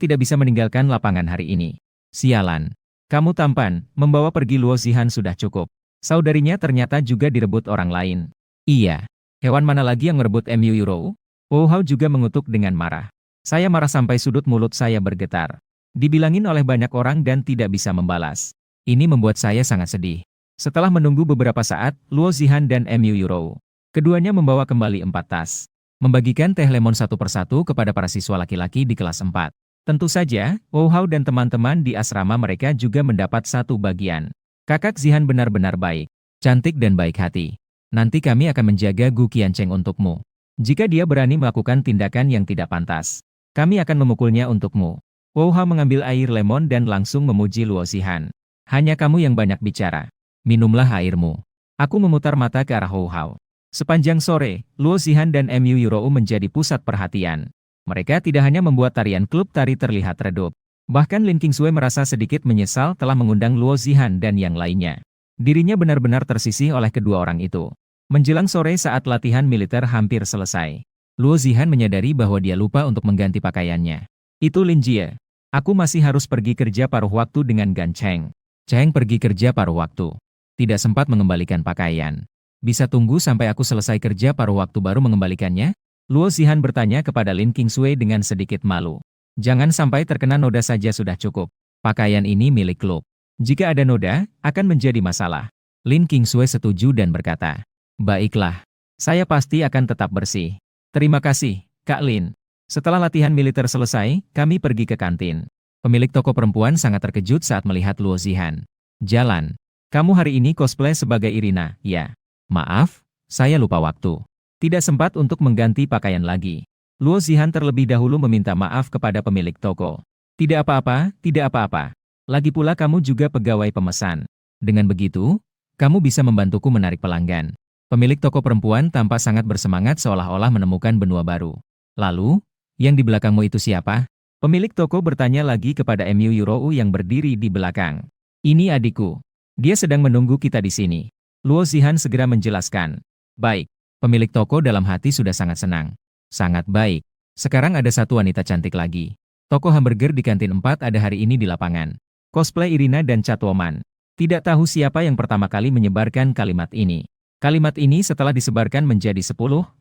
tidak bisa meninggalkan lapangan hari ini. Sialan. Kamu tampan, membawa pergi Luo Zihan sudah cukup. Saudarinya ternyata juga direbut orang lain. Iya. Hewan mana lagi yang merebut Mu Euro? Wu Hao juga mengutuk dengan marah. Saya marah sampai sudut mulut saya bergetar. Dibilangin oleh banyak orang dan tidak bisa membalas. Ini membuat saya sangat sedih. Setelah menunggu beberapa saat, Luo Zihan dan Mu Euro. Keduanya membawa kembali 4 tas. Membagikan teh lemon satu persatu kepada para siswa laki-laki di kelas 4. Tentu saja, Wu Hao dan teman-teman di asrama mereka juga mendapat satu bagian. Kakak Zihan benar-benar baik, cantik dan baik hati. Nanti kami akan menjaga Gu Qiancheng untukmu. Jika dia berani melakukan tindakan yang tidak pantas, kami akan memukulnya untukmu. Wu Hao mengambil air lemon dan langsung memuji Luo Zihan. Hanya kamu yang banyak bicara. Minumlah airmu. Aku memutar mata ke arah Wu Hao. Sepanjang sore, Luo Zihan dan Mu Yurou menjadi pusat perhatian. Mereka tidak hanya membuat tarian klub tari terlihat redup. Bahkan Lin Qingsui merasa sedikit menyesal telah mengundang Luo Zihan dan yang lainnya. Dirinya benar-benar tersisih oleh kedua orang itu. Menjelang sore saat latihan militer hampir selesai, Luo Zihan menyadari bahwa dia lupa untuk mengganti pakaiannya. Itu Lin Jie. Aku masih harus pergi kerja paruh waktu dengan Gan Cheng. Cheng pergi kerja paruh waktu. Tidak sempat mengembalikan pakaian. Bisa tunggu sampai aku selesai kerja paruh waktu baru mengembalikannya? Luo Zihan bertanya kepada Lin Qingsui dengan sedikit malu. Jangan sampai terkena noda saja sudah cukup. Pakaian ini milik klub. Jika ada noda, akan menjadi masalah. Lin Qingsui setuju dan berkata, baiklah, saya pasti akan tetap bersih. Terima kasih, Kak Lin. Setelah latihan militer selesai, kami pergi ke kantin. Pemilik toko perempuan sangat terkejut saat melihat Luo Zihan. Jalan. Kamu hari ini cosplay sebagai Irina, ya? Maaf, saya lupa waktu. Tidak sempat untuk mengganti pakaian lagi. Luo Zihan terlebih dahulu meminta maaf kepada pemilik toko. Tidak apa-apa, tidak apa-apa. Lagi pula kamu juga pegawai pemesan. Dengan begitu, kamu bisa membantuku menarik pelanggan. Pemilik toko perempuan tampak sangat bersemangat seolah-olah menemukan benua baru. Lalu, yang di belakangmu itu siapa? Pemilik toko bertanya lagi kepada Mu Yurou yang berdiri di belakang. Ini adikku. Dia sedang menunggu kita di sini. Luo Zihan segera menjelaskan. Baik. Pemilik toko dalam hati sudah sangat senang. Sangat baik. Sekarang ada satu wanita cantik lagi. Toko hamburger di kantin 4 ada hari ini di lapangan. Cosplay Irina dan Catwoman. Tidak tahu siapa yang pertama kali menyebarkan kalimat ini. Kalimat ini setelah disebarkan menjadi 10,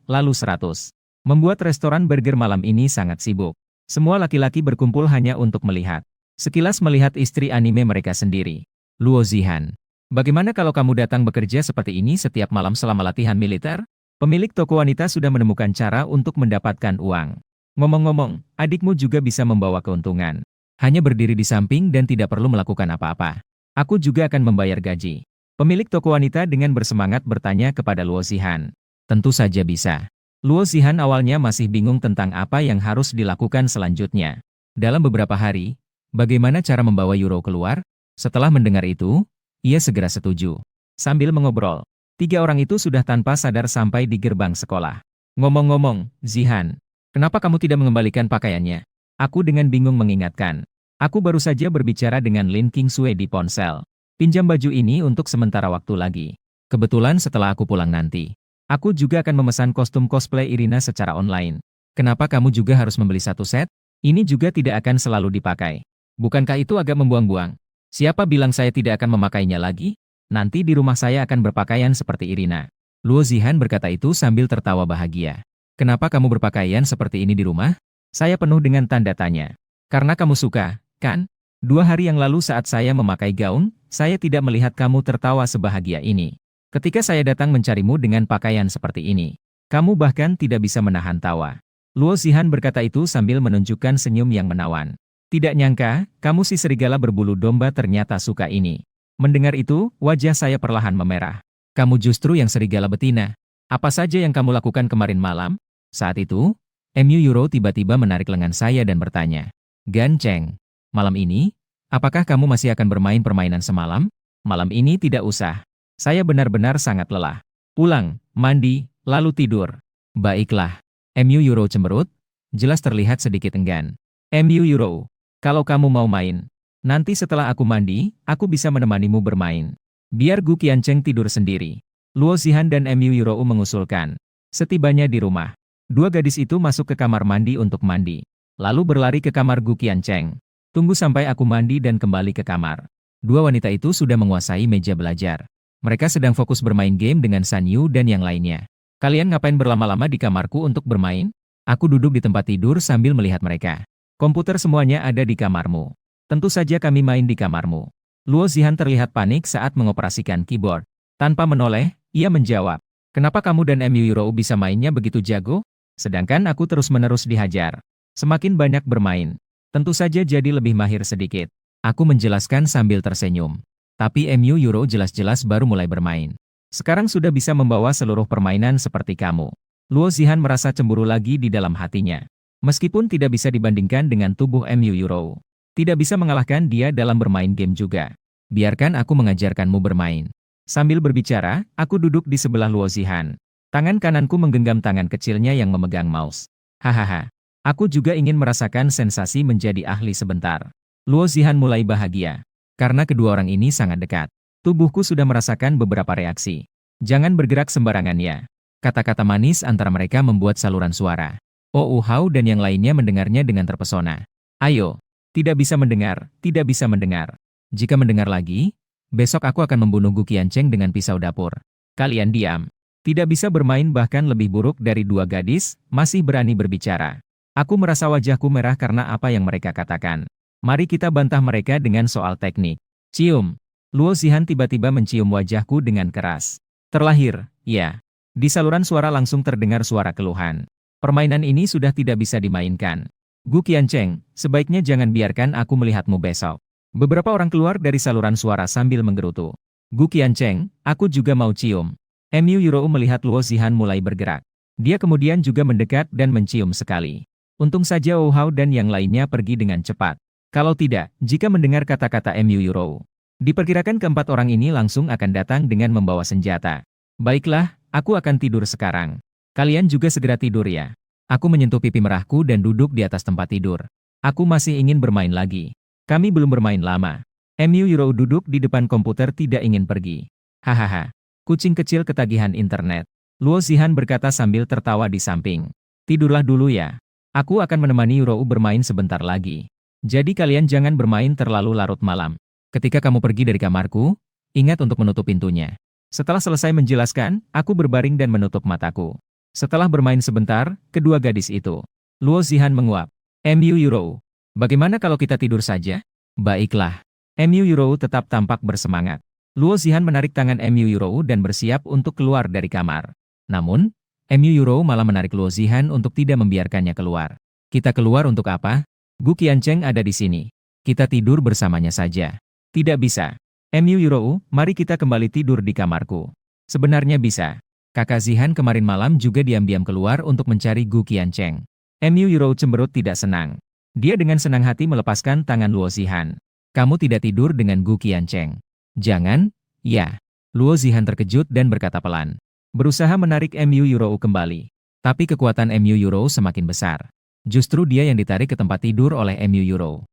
lalu 100. Membuat restoran burger malam ini sangat sibuk. Semua laki-laki berkumpul hanya untuk melihat. Sekilas melihat istri anime mereka sendiri. Luo Zihan. Bagaimana kalau kamu datang bekerja seperti ini setiap malam selama latihan militer? Pemilik toko wanita sudah menemukan cara untuk mendapatkan uang. Ngomong-ngomong, adikmu juga bisa membawa keuntungan. Hanya berdiri di samping dan tidak perlu melakukan apa-apa. Aku juga akan membayar gaji. Pemilik toko wanita dengan bersemangat bertanya kepada Luo Zihan. Tentu saja bisa. Luo Zihan awalnya masih bingung tentang apa yang harus dilakukan selanjutnya. Dalam beberapa hari, bagaimana cara membawa Euro keluar? Setelah mendengar itu, ia segera setuju. Sambil mengobrol, 3 orang itu sudah tanpa sadar sampai di gerbang sekolah. Ngomong-ngomong, Zihan, kenapa kamu tidak mengembalikan pakaiannya? Aku dengan bingung mengingatkan. Aku baru saja berbicara dengan Lin Qingsui di ponsel. Pinjam baju ini untuk sementara waktu lagi. Kebetulan setelah aku pulang nanti, aku juga akan memesan kostum cosplay Irina secara online. Kenapa kamu juga harus membeli satu set? Ini juga tidak akan selalu dipakai. Bukankah itu agak membuang-buang? Siapa bilang saya tidak akan memakainya lagi? Nanti di rumah saya akan berpakaian seperti Irina. Luo Zihan berkata itu sambil tertawa bahagia. Kenapa kamu berpakaian seperti ini di rumah? Saya penuh dengan tanda tanya. Karena kamu suka, kan? 2 hari yang lalu saat saya memakai gaun, saya tidak melihat kamu tertawa sebahagia ini. Ketika saya datang mencarimu dengan pakaian seperti ini, kamu bahkan tidak bisa menahan tawa. Luo Zihan berkata itu sambil menunjukkan senyum yang menawan. Tidak nyangka, kamu si serigala berbulu domba ternyata suka ini. Mendengar itu, wajah saya perlahan memerah. Kamu justru yang serigala betina. Apa saja yang kamu lakukan kemarin malam? Saat itu, Mu Yurou tiba-tiba menarik lengan saya dan bertanya. Gan Cheng. Malam ini, apakah kamu masih akan bermain permainan semalam? Malam ini tidak usah. Saya benar-benar sangat lelah. Pulang, mandi, lalu tidur. Baiklah. Mu Yurou cemberut, jelas terlihat sedikit enggan. Mu Yurou, kalau kamu mau main, nanti setelah aku mandi, aku bisa menemanimu bermain. Biar Gu Qiancheng tidur sendiri. Luo Zihan dan Mu Yurou mengusulkan. Setibanya di rumah, 2 gadis itu masuk ke kamar mandi untuk mandi. Lalu berlari ke kamar Gu Qiancheng. Tunggu sampai aku mandi dan kembali ke kamar. 2 wanita itu sudah menguasai meja belajar. Mereka sedang fokus bermain game dengan San Yu dan yang lainnya. Kalian ngapain berlama-lama di kamarku untuk bermain? Aku duduk di tempat tidur sambil melihat mereka. Komputer semuanya ada di kamarmu. Tentu saja kami main di kamarmu. Luo Zihan terlihat panik saat mengoperasikan keyboard. Tanpa menoleh, ia menjawab. Kenapa kamu dan Mu Yurou bisa mainnya begitu jago? Sedangkan aku terus-menerus dihajar. Semakin banyak bermain. Tentu saja jadi lebih mahir sedikit. Aku menjelaskan sambil tersenyum. Tapi Mu Yurou jelas-jelas baru mulai bermain. Sekarang sudah bisa membawa seluruh permainan seperti kamu. Luo Zihan merasa cemburu lagi di dalam hatinya. Meskipun tidak bisa dibandingkan dengan tubuh MU Euro. Tidak bisa mengalahkan dia dalam bermain game juga. Biarkan aku mengajarkanmu bermain. Sambil berbicara, aku duduk di sebelah Luo Zihan. Tangan kananku menggenggam tangan kecilnya yang memegang mouse. Hahaha. Aku juga ingin merasakan sensasi menjadi ahli sebentar. Luo Zihan mulai bahagia. Karena kedua orang ini sangat dekat. Tubuhku sudah merasakan beberapa reaksi. Jangan bergerak sembarangan ya. Kata-kata manis antara mereka membuat saluran suara. Oh Hao dan yang lainnya mendengarnya dengan terpesona. Ayo. Tidak bisa mendengar, tidak bisa mendengar. Jika mendengar lagi, besok aku akan membunuh Gu Qiancheng dengan pisau dapur. Kalian diam. Tidak bisa bermain bahkan lebih buruk dari dua gadis, masih berani berbicara. Aku merasa wajahku merah karena apa yang mereka katakan. Mari kita bantah mereka dengan soal teknik. Cium. Luo Zihan tiba-tiba mencium wajahku dengan keras. Terlahir, ya. Di saluran suara langsung terdengar suara keluhan. Permainan ini sudah tidak bisa dimainkan. Gu Qiancheng, sebaiknya jangan biarkan aku melihatmu besok. Beberapa orang keluar dari saluran suara sambil menggerutu. Gu Qiancheng, aku juga mau cium. MU Euro melihat Luo Zihan mulai bergerak. Dia kemudian juga mendekat dan mencium sekali. Untung saja Oh Hao dan yang lainnya pergi dengan cepat. Kalau tidak, jika mendengar kata-kata MU Euro, diperkirakan keempat orang ini langsung akan datang dengan membawa senjata. Baiklah, aku akan tidur sekarang. Kalian juga segera tidur ya. Aku menyentuh pipi merahku dan duduk di atas tempat tidur. Aku masih ingin bermain lagi. Kami belum bermain lama. MU Euro duduk di depan komputer tidak ingin pergi. Hahaha. Kucing kecil ketagihan internet. Luo Zihan berkata sambil tertawa di samping. Tidurlah dulu ya. Aku akan menemani Euro bermain sebentar lagi. Jadi kalian jangan bermain terlalu larut malam. Ketika kamu pergi dari kamarku, ingat untuk menutup pintunya. Setelah selesai menjelaskan, aku berbaring dan menutup mataku. Setelah bermain sebentar, kedua gadis itu. Luo Zihan menguap. MU Euro. Bagaimana kalau kita tidur saja? Baiklah. MU Euro tetap tampak bersemangat. Luo Zihan menarik tangan MU Euro dan bersiap untuk keluar dari kamar. Namun, MU Euro malah menarik Luo Zihan untuk tidak membiarkannya keluar. Kita keluar untuk apa? Gu Qiancheng ada di sini. Kita tidur bersamanya saja. Tidak bisa. MU Euro, mari kita kembali tidur di kamarku. Sebenarnya bisa. Kakak Zihan kemarin malam juga diam-diam keluar untuk mencari Gu Qiancheng. MU Euro cemberut tidak senang. Dia dengan senang hati melepaskan tangan Luo Zihan. Kamu tidak tidur dengan Gu Qiancheng. Jangan, ya. Luo Zihan terkejut dan berkata pelan. Berusaha menarik MU Euro kembali. Tapi kekuatan MU Euro semakin besar. Justru dia yang ditarik ke tempat tidur oleh MU Euro.